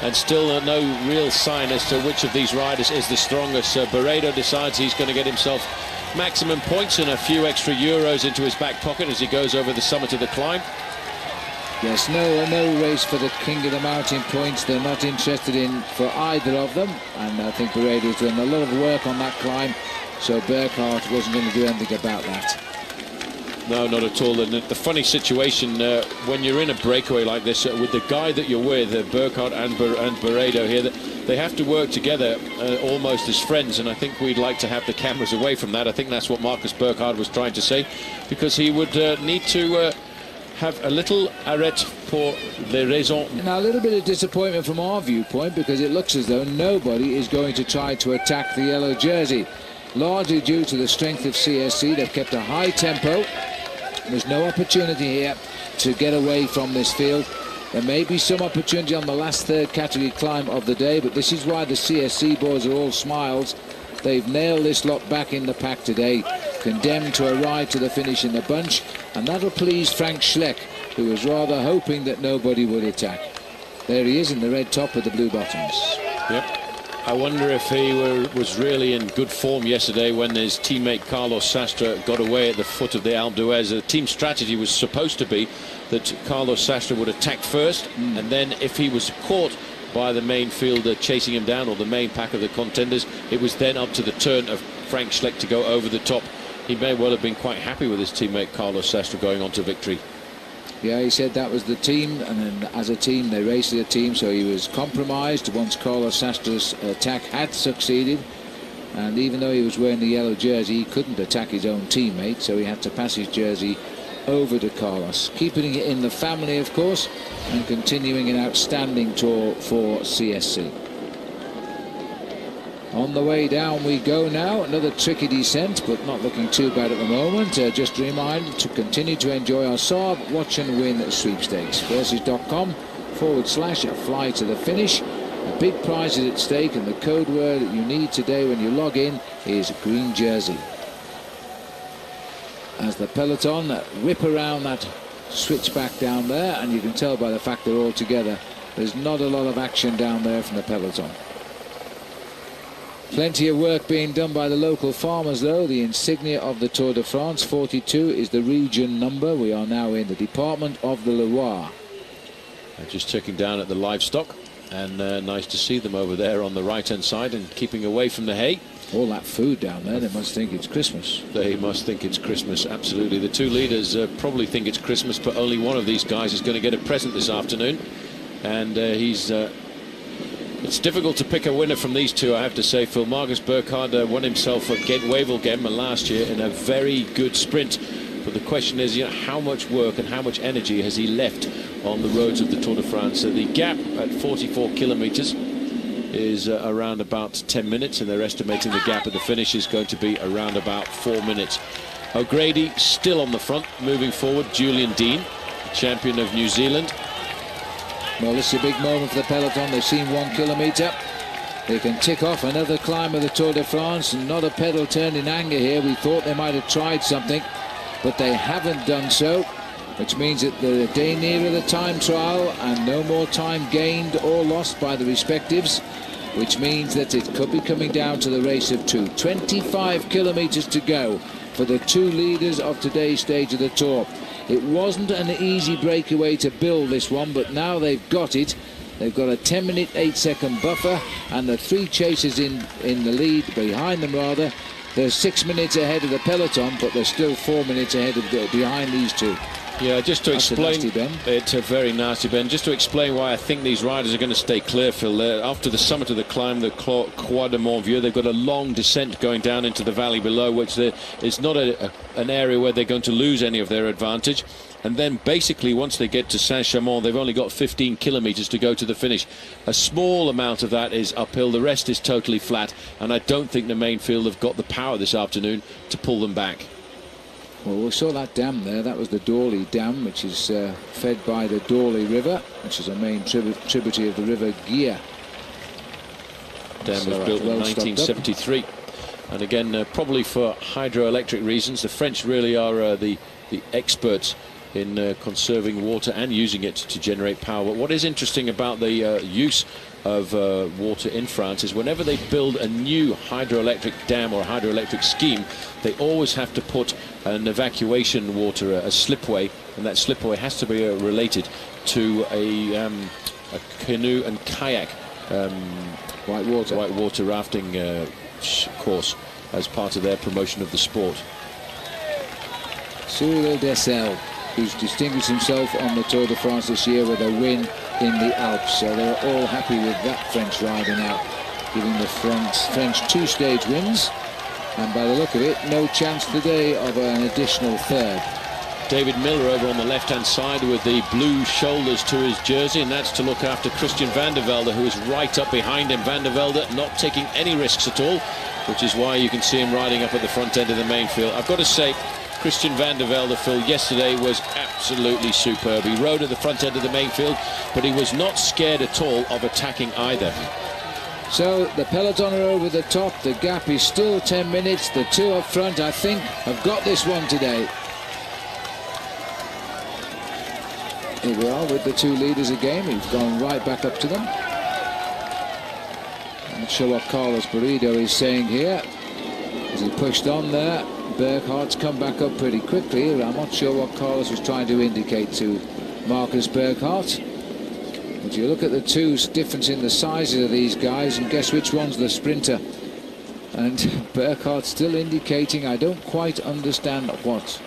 And still no real sign as to which of these riders is the strongest. Barredo decides he's going to get himself maximum points and a few extra euros into his back pocket as he goes over the summit of the climb. Yes, no race for the King of the Mountain points. They're not interested in for either of them. And I think Barredo's doing a lot of work on that climb, so Burkhardt wasn't going to do anything about that. No, not at all. And the funny situation when you're in a breakaway like this with the guy that you're with, Burkhardt and Barredo here, they have to work together almost as friends, and I think we'd like to have the cameras away from that. I think that's what Marcus Burkhardt was trying to say, because he would need to have a little arrêt pour les raisons. Now, a little bit of disappointment from our viewpoint, because it looks as though nobody is going to try to attack the yellow jersey. Largely due to the strength of CSC, they've kept a high tempo. There's no opportunity here to get away from this field. There may be some opportunity on the last third category climb of the day, but this is why the CSC boys are all smiles. They've nailed this lot back in the pack today, condemned to a ride to the finish in the bunch, and that'll please Frank Schleck, who was rather hoping that nobody would attack. There he is in the red top with the blue bottoms. Yep. I wonder if he was really in good form yesterday when his teammate Carlos Sastre got away at the foot of the Alpe d'Huez. The team strategy was supposed to be that Carlos Sastre would attack first, and then if he was caught by the main fielder chasing him down, or the main pack of the contenders, it was then up to the turn of Frank Schleck to go over the top. He may well have been quite happy with his teammate Carlos Sastre going on to victory. Yeah, he said that was the team, and then as a team they raced as a team, so he was compromised once Carlos Sastre's attack had succeeded. And even though he was wearing the yellow jersey, he couldn't attack his own teammate, so he had to pass his jersey over to Carlos, keeping it in the family, of course, and continuing an outstanding tour for CSC. On the way down we go now. Another tricky descent, but not looking too bad at the moment. Just a reminder to continue to enjoy our Saab Watch and Win sweepstakes. Versus.com/fly to the finish. A big prize is at stake, and the code word that you need today when you log in is green jersey. As the peloton whip around that switchback down there, and you can tell by the fact they're all together, there's not a lot of action down there from the peloton. Plenty of work being done by the local farmers, though. The insignia of the Tour de France, 42, is the region number. We are now in the department of the Loire. Just checking down at the livestock, and nice to see them over there on the right-hand side and keeping away from the hay. All that food down there, they must think it's Christmas. They must think it's Christmas, absolutely. The two leaders probably think it's Christmas, but only one of these guys is going to get a present this afternoon. And it's difficult to pick a winner from these two, I have to say. Phil Marcus Burkhardt won himself at Gent-Wevelgem last year in a very good sprint. But the question is, how much work and how much energy has he left on the roads of the Tour de France? So the gap at 44 kilometres is around about 10 minutes, and they're estimating the gap at the finish is going to be around about 4 minutes. O'Grady still on the front, moving forward. Julian Dean, champion of New Zealand. Well, this is a big moment for the peloton. They've seen 1 kilometre. They can tick off another climb of the Tour de France, and not a pedal turn in anger here. We thought they might have tried something, but they haven't done so, which means that they're a day nearer the time trial and no more time gained or lost by the respectives, which means that it could be coming down to the race of two. 25 kilometres to go for the two leaders of today's stage of the Tour. It wasn't an easy breakaway to build this one, but now they've got it. They've got a 10-minute, 8-second buffer, and the three chasers in the lead, behind them rather. They're 6 minutes ahead of the peloton, but they're still 4 minutes ahead of behind these two. Yeah, just to explain, nasty bend. It's a very nasty bend. Just to explain why I think these riders are going to stay clear, Phil. After the summit of the climb, the Croix de Montvieux, they've got a long descent going down into the valley below, which is not an area where they're going to lose any of their advantage. And then basically once they get to Saint-Chamond, they've only got 15 kilometres to go to the finish. A small amount of that is uphill, the rest is totally flat, and I don't think the main field have got the power this afternoon to pull them back. Well, we saw that dam there. That was the Dorley Dam, which is fed by the Dorley River, which is a main tributary of the River Gia. Dam was built in 1973. And again, probably for hydroelectric reasons, the French really are the experts in conserving water and using it to generate power. But what is interesting about the use of water in France is whenever they build a new hydroelectric dam or hydroelectric scheme, they always have to put an evacuation water, a slipway, and that slipway has to be related to a canoe and kayak whitewater rafting course as part of their promotion of the sport. Cyril Dessel, who's distinguished himself on the Tour de France this year with a win in the Alps. So they're all happy with that French rider now, giving the French two-stage wins. And by the look of it, no chance today of an additional third. David Miller over on the left-hand side with the blue shoulders to his jersey, and that's to look after Christian van der Velde, who is right up behind him. Van der Velde not taking any risks at all, which is why you can see him riding up at the front end of the main field. I've got to say, Christian van der Velde, Phil, yesterday was absolutely superb. He rode at the front end of the main field, but he was not scared at all of attacking either. So the peloton are over the top. The gap is still 10 minutes. The two up front, I think, have got this one today. Here we are with the two leaders again. We've gone right back up to them. I'm not sure what Carlos Burrido is saying here. As he pushed on there, Burkhardt's come back up pretty quickly. I'm not sure what Carlos was trying to indicate to Marcus Burkhardt. But you look at the two difference in the sizes of these guys, and guess which one's the sprinter. And Burkhardt's still indicating, I don't quite understand what.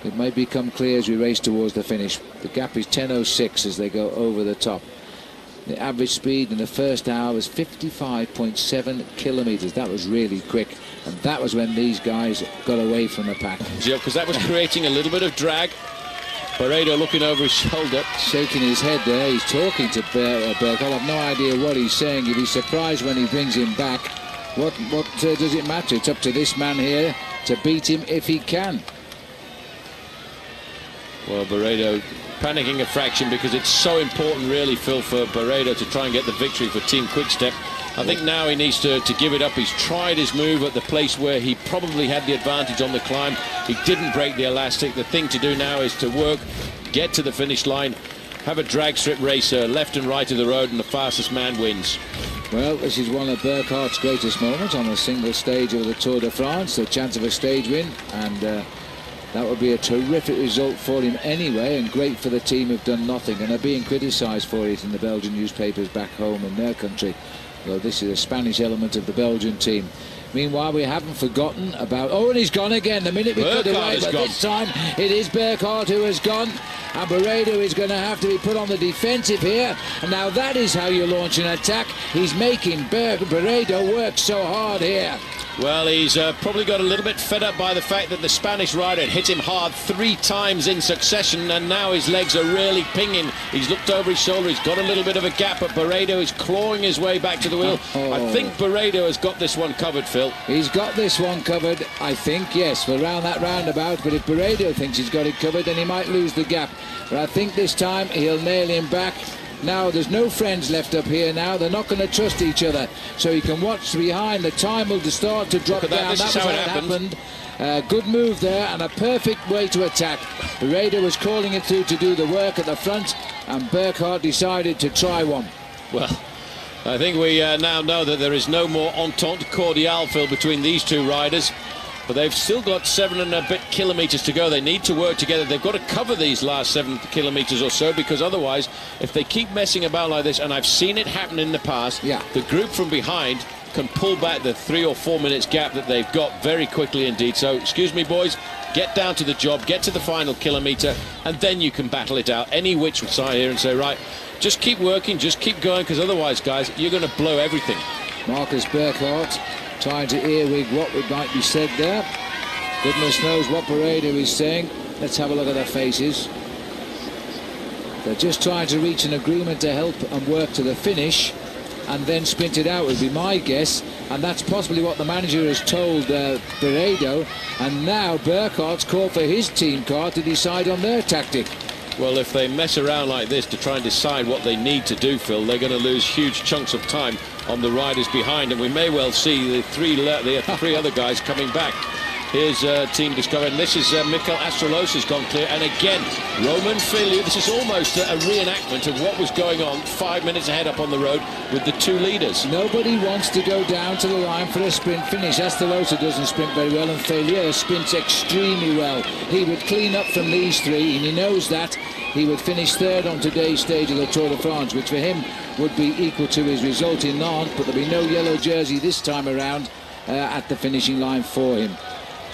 It may become clear as we race towards the finish. The gap is 10:06 as they go over the top. The average speed in the first hour was 55.7 kilometres. That was really quick, and that was when these guys got away from the pack. Yeah, because that was creating a little bit of drag. Barredo looking over his shoulder. Shaking his head there. He's talking to Burkhardt. I've no idea what he's saying. If he's surprised when he brings him back, what does it matter? It's up to this man here to beat him if he can. Well, Barredo panicking a fraction because it's so important, really, Phil, for Barredo to try and get the victory for Team Quickstep. I think now he needs to give it up. He's tried his move at the place where he probably had the advantage on the climb. He didn't break the elastic. The thing to do now is to work, get to the finish line, have a drag strip race left and right of the road, and the fastest man wins. Well, this is one of Burkhardt's greatest moments on a single stage of the Tour de France, the chance of a stage win, and that would be a terrific result for him anyway, and great for the team who've done nothing and are being criticised for it in the Belgian newspapers back home in their country. Well, this is a Spanish element of the Belgian team. Meanwhile, we haven't forgotten about... Oh, and he's gone again. The minute we cut away, but this time it is Burkhardt who has gone. And Barredo is going to have to be put on the defensive here. And now that is how you launch an attack. He's making Barredo work so hard here. Well, he's probably got a little bit fed up by the fact that the Spanish rider had hit him hard 3 times in succession, and now his legs are really pinging. He's looked over his shoulder. He's got a little bit of a gap, but Barredo is clawing his way back to the wheel. I think Barredo has got this one covered, Phil. He's got this one covered, I think, yes, for around that roundabout. But if Barredo thinks he's got it covered, then he might lose the gap. But I think this time he'll nail him back. Now, there's no friends left up here now. They're not going to trust each other. So he can watch behind. The time will start to drop down. That was how it happened. Good move there and a perfect way to attack. Barredo was calling it through to do the work at the front, and Burkhardt decided to try one. Well, I think we now know that there is no more entente cordiale, Phil, between these two riders. But they've still got 7 and a bit kilometres to go. They need to work together. They've got to cover these last 7 kilometres or so, because otherwise, if they keep messing about like this, and I've seen it happen in the past, the group from behind can pull back the 3 or 4 minutes gap that they've got very quickly indeed. So, excuse me, boys, get down to the job, get to the final kilometre, and then you can battle it out any which side here and say, right, just keep working, just keep going, because otherwise, guys, you're going to blow everything. Marcus Burkhardt trying to earwig what might be said there. Goodness knows what Barredo is saying. Let's have a look at their faces. They're just trying to reach an agreement to help and work to the finish and then sprint it out, would be my guess. And that's possibly what the manager has told Barredo. And now Burkhardt's called for his team car to decide on their tactic. Well, if they mess around like this to try and decide what they need to do, Phil, they're going to lose huge chunks of time on the riders behind, and we may well see the three other guys coming back. Here's Team Discover, and this is Mikel Astrolos has gone clear, and again, Roman Filiu. This is almost a reenactment of what was going on 5 minutes ahead up on the road with the 2 leaders. Nobody wants to go down to the line for a sprint finish. Astrolos doesn't sprint very well, and Filiu sprints extremely well. He would clean up from these 3, and he knows that. He would finish 3rd on today's stage of the Tour de France, which for him would be equal to his result in Nantes, but there'll be no yellow jersey this time around at the finishing line for him.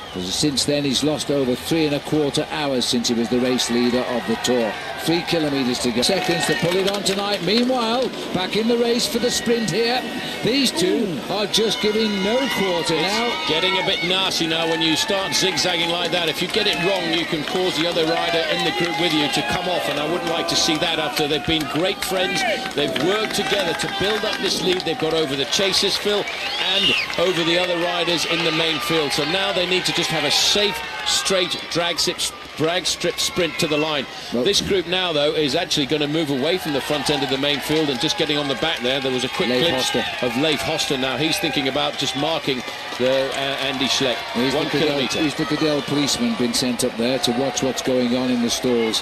Because since then he's lost over 3¼ hours since he was the race leader of the Tour. 3 kilometres to go. Seconds to pull it on tonight. Meanwhile, back in the race for the sprint here. These 2 are just giving no quarter now. Getting a bit nasty now when you start zigzagging like that. If you get it wrong, you can cause the other rider in the group with you to come off, and I wouldn't like to see that after they've been great friends. They've worked together to build up this lead. They've got over the chasers, Phil, and over the other riders in the main field. So now they need to just have a safe, straight drag strip sprint to the line. Well, this group now, though, is actually going to move away from the front end of the main field and just getting on the back there. There was a quick glimpse of Leif Hoster. Now he's thinking about just marking the Andy Schleck. 1 kilometre. He's the Cadell policeman been sent up there to watch what's going on in the stalls.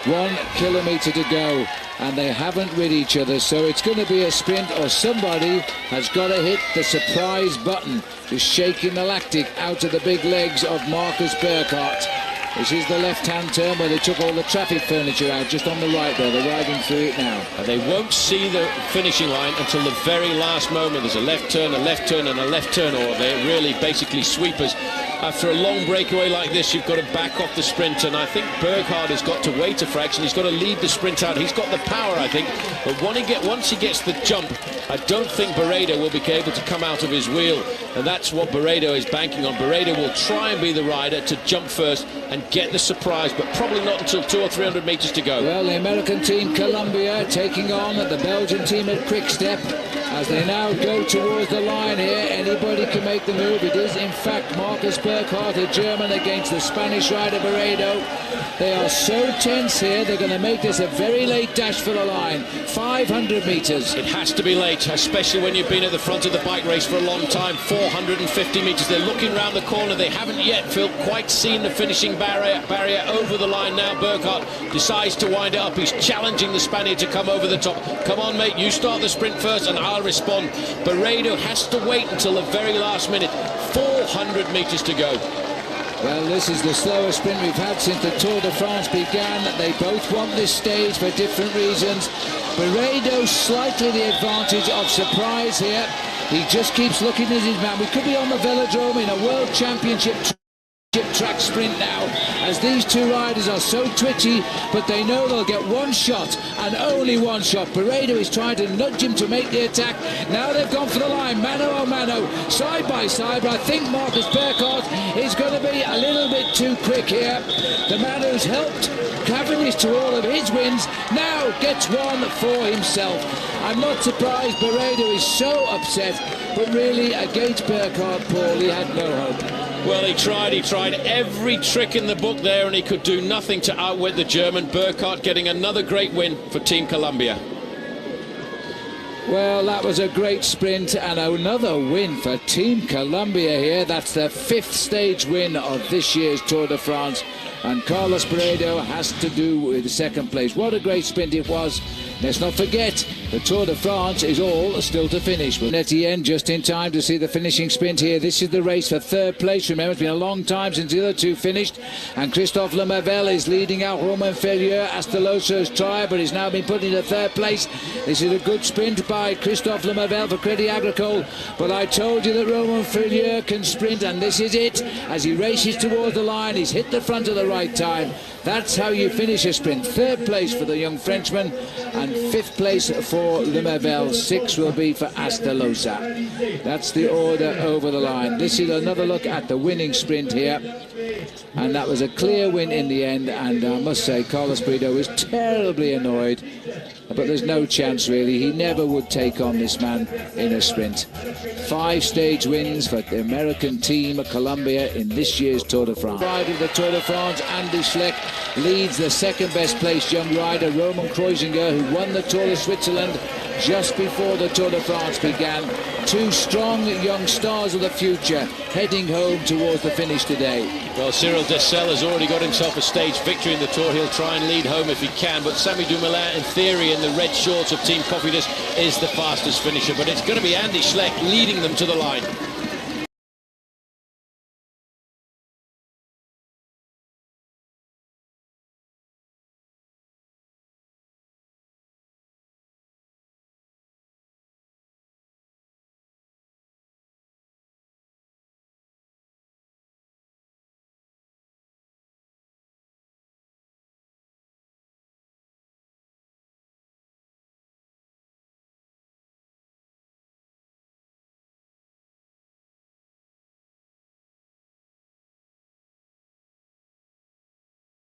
1 kilometre to go, and they haven't rid each other, so it's going to be a sprint, or somebody has got to hit the surprise button, just shaking the lactic out of the big legs of Marcus Burkhardt. This is the left-hand turn where they took all the traffic furniture out, just on the right there. They're riding through it now. And they won't see the finishing line until the very last moment. There's a left turn, a left turn, and a left turn, or they're really basically sweepers. After a long breakaway like this, you've got to back off the sprint, and I think Burkhardt has got to wait a fraction. He's got to lead the sprint out. He's got the power, I think, but once he gets the jump, I don't think Barredo will be able to come out of his wheel, and that's what Barredo is banking on. Barredo will try and be the rider to jump first and get the surprise, but probably not until 200 or 300 metres to go. Well, the American team Colombia taking on the Belgian team at Quick Step as they now go towards the line here. Anybody can make the move. It is in fact Marcus Burkhardt, a German, against the Spanish rider Barredo. They are so tense here, they're going to make this a very late dash for the line. 500 metres. It has to be late, especially when you've been at the front of the bike race for a long time. 450 metres. They're looking round the corner. They haven't yet, Phil, quite seen the finishing barrier over the line now. Burkhardt decides to wind it up. He's challenging the Spaniard to come over the top. Come on, mate, you start the sprint first and I'll respond. Barredo has to wait until the very last minute. 400 metres to go. Well, this is the slowest sprint we've had since the Tour de France began. They both want this stage for different reasons. Barredo slightly the advantage of surprise here. He just keeps looking at his man. We could be on the velodrome in a World Championship track sprint now, as these two riders are so twitchy, but they know they'll get one shot and only one shot. Barredo is trying to nudge him to make the attack. Now they've gone for the line, mano a mano, side by side, but I think Marcus Burkhardt is going to be a little bit too quick here. The man who's helped Cavendish to all of his wins now gets one for himself. I'm not surprised Barredo is so upset, but really against Burkhardt, Paul, he had no hope. Well, he tried every trick in the book there, and he could do nothing to outwit the German. Burkhardt getting another great win for Team Colombia. Well, that was a great sprint and another win for Team Colombia here. That's the 5th stage win of this year's Tour de France, and Carlos Barredo has to do with the 2nd place. What a great sprint it was. Let's not forget, the Tour de France is all still to finish. With Etienne just in time to see the finishing sprint here. This is the race for 3rd place. Remember, it's been a long time since the other two finished. And Christophe Lemavelle is leading out Romain Ferrier. Astelosa's tired, but he's now been put into 3rd place. This is a good sprint by Christophe Lemavelle for Crédit Agricole. But I told you that Romain Ferrier can sprint, and this is it. As he races towards the line, he's hit the front at the right time. That's how you finish a sprint. 3rd place for the young Frenchman, and 5th place for Lemavelle. 6th will be for Astelosa. That's the order over the line. This is another look at the winning sprint here, and that was a clear win in the end. And I must say, Carlos Barredo is terribly annoyed, but there's no chance really. He never would take on this man in a sprint. 5 stage wins for the American team Colombia in this year's Tour de France. Rider of the Tour de France, Andy Schleck, leads the 2nd best placed young rider, Roman Kreuziger, who won the Tour of Switzerland just before the Tour de France began. 2 strong young stars of the future heading home towards the finish today. Well, Cyril Dessel has already got himself a stage victory in the Tour. He'll try and lead home if he can, but Samy Dumoulin, in theory, in the red shorts of Team Cofidis, is the fastest finisher. But it's going to be Andy Schleck leading them to the line.